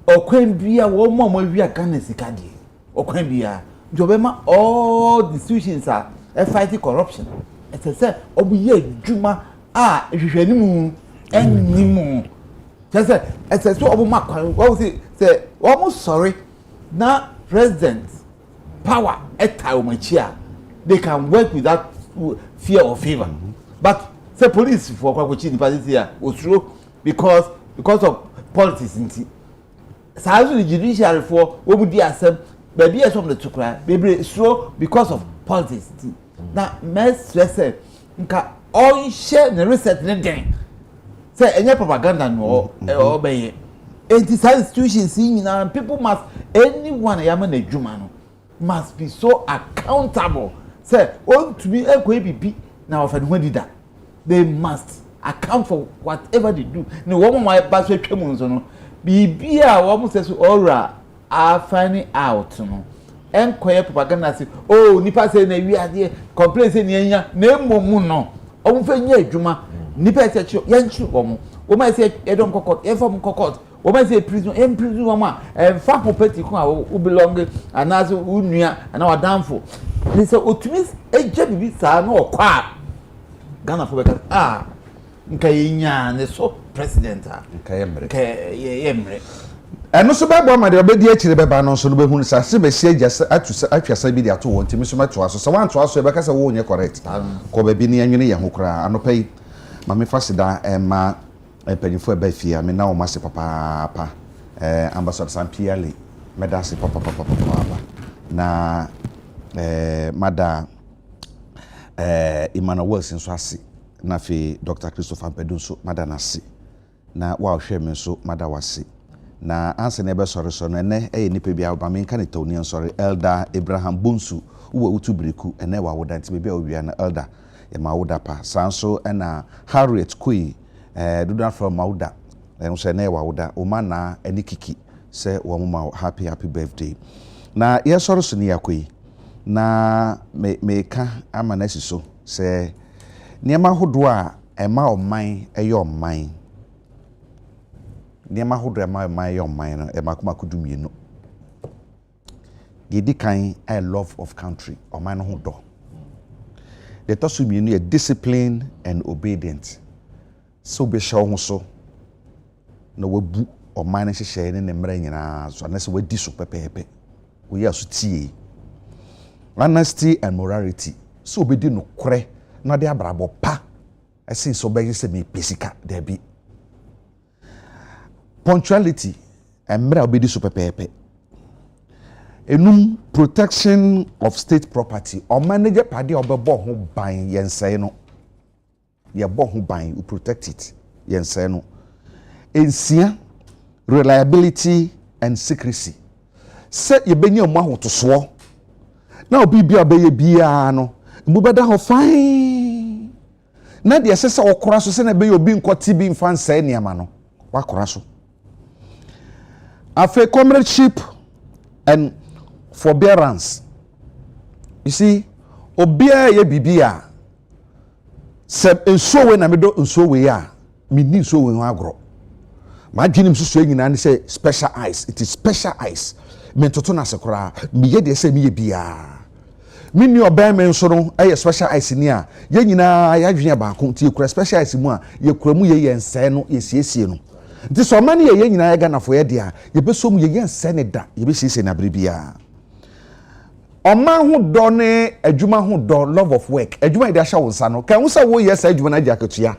okwen bia wo mo wi Ghana sika die okwen bia jobema all institutions are fighting corruption it say obuye adwuma a hwehwanimu ennimu say it so obuma kwan what say almost sorry na president power etawmachia they can work without fear or favor but say police for kwakochi the party here osuro because of politics nti so the judiciary for obudi asem baby is from the tukra baby slow because of politics na mess stress nka all share the reset ne den say any propaganda no obey anti institutions in people must anyone yama na adwuma no must be so accountable say on to be ekwe na ofa ne dida they must account for whatever they do no one my baso twemu nso no bibia wo mo say so ora are finding out no enkoye propaganda say oh nipa say na wi ade complain say nianya na emomu no omo fa nya adwuma nipa say chi yanchi omo o ma say edom kokot e form kokot o ma say prison wo ma fa property ko a wo belong anazo unua ana wadanfo ni say otumi eje bibi sa na okwa Ghana for beka nka yenya ne so president nka yemre eno so ba bo ma de obedi akire beba no so no behunu sa se be sie agya atwasa bi de ato won timi so meto aso so wan to aso e beka se wo nye correct ko ba bi ne anwene ye ho kra anopai ma me fasida ma epanyfo e ba fia me na o ma se papa ambassador Sampiale me da se papa na mada Emmanuel Wilson so ase na fe Dr. Christopher Mpedun so mada na se na wa hwe me so mada wase na anse na ebe sori so no ene nipa bia ba me nka ne tawni sori Elder Abraham Bonsu wo utu breku ene wa woda nti bia owia na Elder e ma woda pa sanso ena Harriet Koi dudan from Mauda eno se ne wa woda o ma na eni kiki se wo ma happy birthday na ye sori so ni yakoi na me ka ama na siso se niema hodo a ema oman eyo oman niema hodo ema eyo oman no ema kuma kudumienu gedi kan I love of country oman no hodo the tosumienu e discipline and obedient so be sha ho so na wabu oman no hyehyɛ ne mmere nyina so na se wadi so pepepe wo ya so tie honesty and morality so obedi no kore na de abrabo pa ese so be se me pesika there be punctuality emra obedi so pepepe enum protection of state property o manage pade obebo ho ban yensai no ye bo ho ban we protect it yensai no ensia reliability and secrecy se ye benya mu ahotoso na obi bia obeye bia no mbu beda ho fine na de sesa okora so se na beye obi nkoti bi mfa nsa niama no wakora so afa comradeship and forbearance you see obia ye bibia se enso we na medo enso we a mini enso we ho agro ma dwenim susu nyina ne say special eyes it is special eyes mentoto na sekora mi ye de se mi ye bia mini obey men so no special eyes ni a ye nyina ya dwen ba ko ti ekura special eyes mu a ye kura mu ye yense no ye siesie no nti so mane ye nyina ya Ghana fo ye de a ye beso mu ye yense ne da ye be siesie na bere bia Oman ho dɔ ne adwuma ho dɔ love of work adwuma ide ahya wo nsa no kan wo sɛ wo yes adwuma na jaketua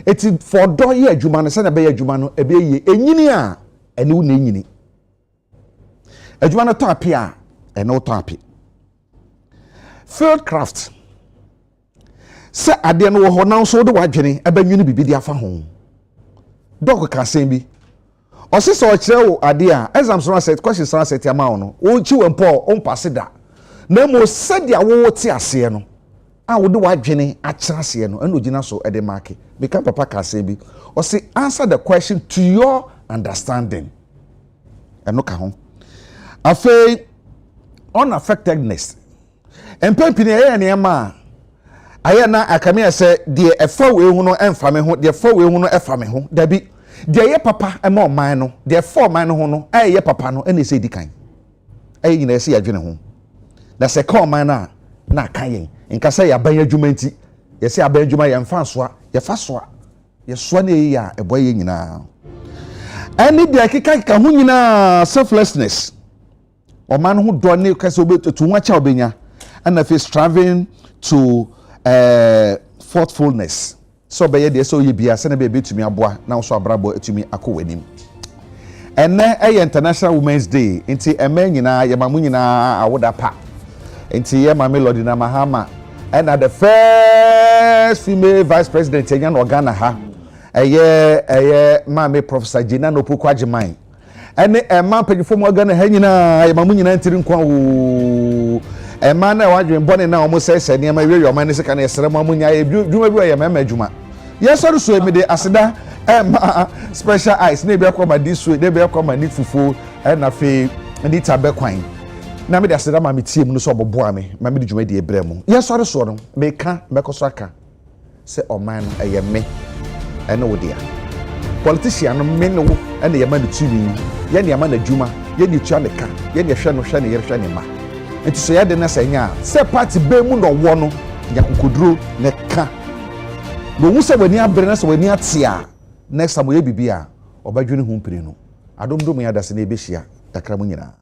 eti for dɔ ye adwuma no sɛ na be adwuma no ebe ye enyini a ene wo na enyini adwuma no tɔ ape a ene wo tɔ ape field craft sɛ ade no wo ho na so de wadwene eba nwini bibi di afa ho dɔk ka sɛn bi ɔsi sɛ ɔkyerɛ wo ade a exams no set questions no set ama wo no wo chi wo mpo o mpase da na mo sɛde awo te ase no a wo de wadwene akyerɛ ase no ɛna ogina so ɛde mark beka papa ka sɛn bi ɔsi answer the question to your understanding ɛno ka ho afei unaffectedness empempini ɛyɛ nneɛma a ayɛ na akamia sɛ deɛ ɛfa we hu no ɛmfa me ho deɛ ɛfa we hu no ɛfa me ho dabi deɛ yɛ papa ɛma ɔman no deɛ ɛfa ɔman no ho no ɛyɛ papa no ɛna ɛsɛ di kan ɛyɛ nyina ɛsɛ yɛadwene ho na sɛ ka ɔman no a na aka yɛn nka sɛ yɛaban adwuma nti yɛsɛ aban adwuma yɛmfa nsoa yɛfa soa yɛsoa ne yɛyɛ a ɛbɔ yɛ nyinaa ɛne deɛ keka ho nyinaa selflessness ɔman no ho dɔ ne kɛsɛ wobɛtu ho akyɛ wobɛnya ɛna afei striving to thoughtfulness so be ye so ye bia se na be betumi aboa na so abrabo etumi akɔwanim enne International Women's Day nti ema nyina ye mamu nyina awoda pa nti ye ma Melody na Mahama and the first female vice president enya no Ghana ha eye Mame Professor Gina no Poku Agiman ene ema pagifo mo Ghana ha nyina ye mamu nyina ntiri nkwa wo ema na wadwen bone na omo sese ne ma wiwe oman ne seka na yesere mo amunya dwuma bi ye mema dwuma yesori so emide aseda ema special eyes na be akoma disu na be akoma ni fufu na fe ni tabe kwan na me de aseda ma me tie mu no so oboboa me ma me de dwuma de ebre mu yesori so no me ka me koso aka se oman eye me ene wo dia politician no me no ene ye ma de tumi ye ne ma na dwuma ye ni tua ne ka ye ne hwe no hwe ne ye hwe ne ma enti so ya de na sanya se party be mu no wo no yakokoduro ne ka no wu se wani abre na se wani atia next time ye bibia obadwene hu mpire no adomdom ya da se na ebehia kakra mu nyina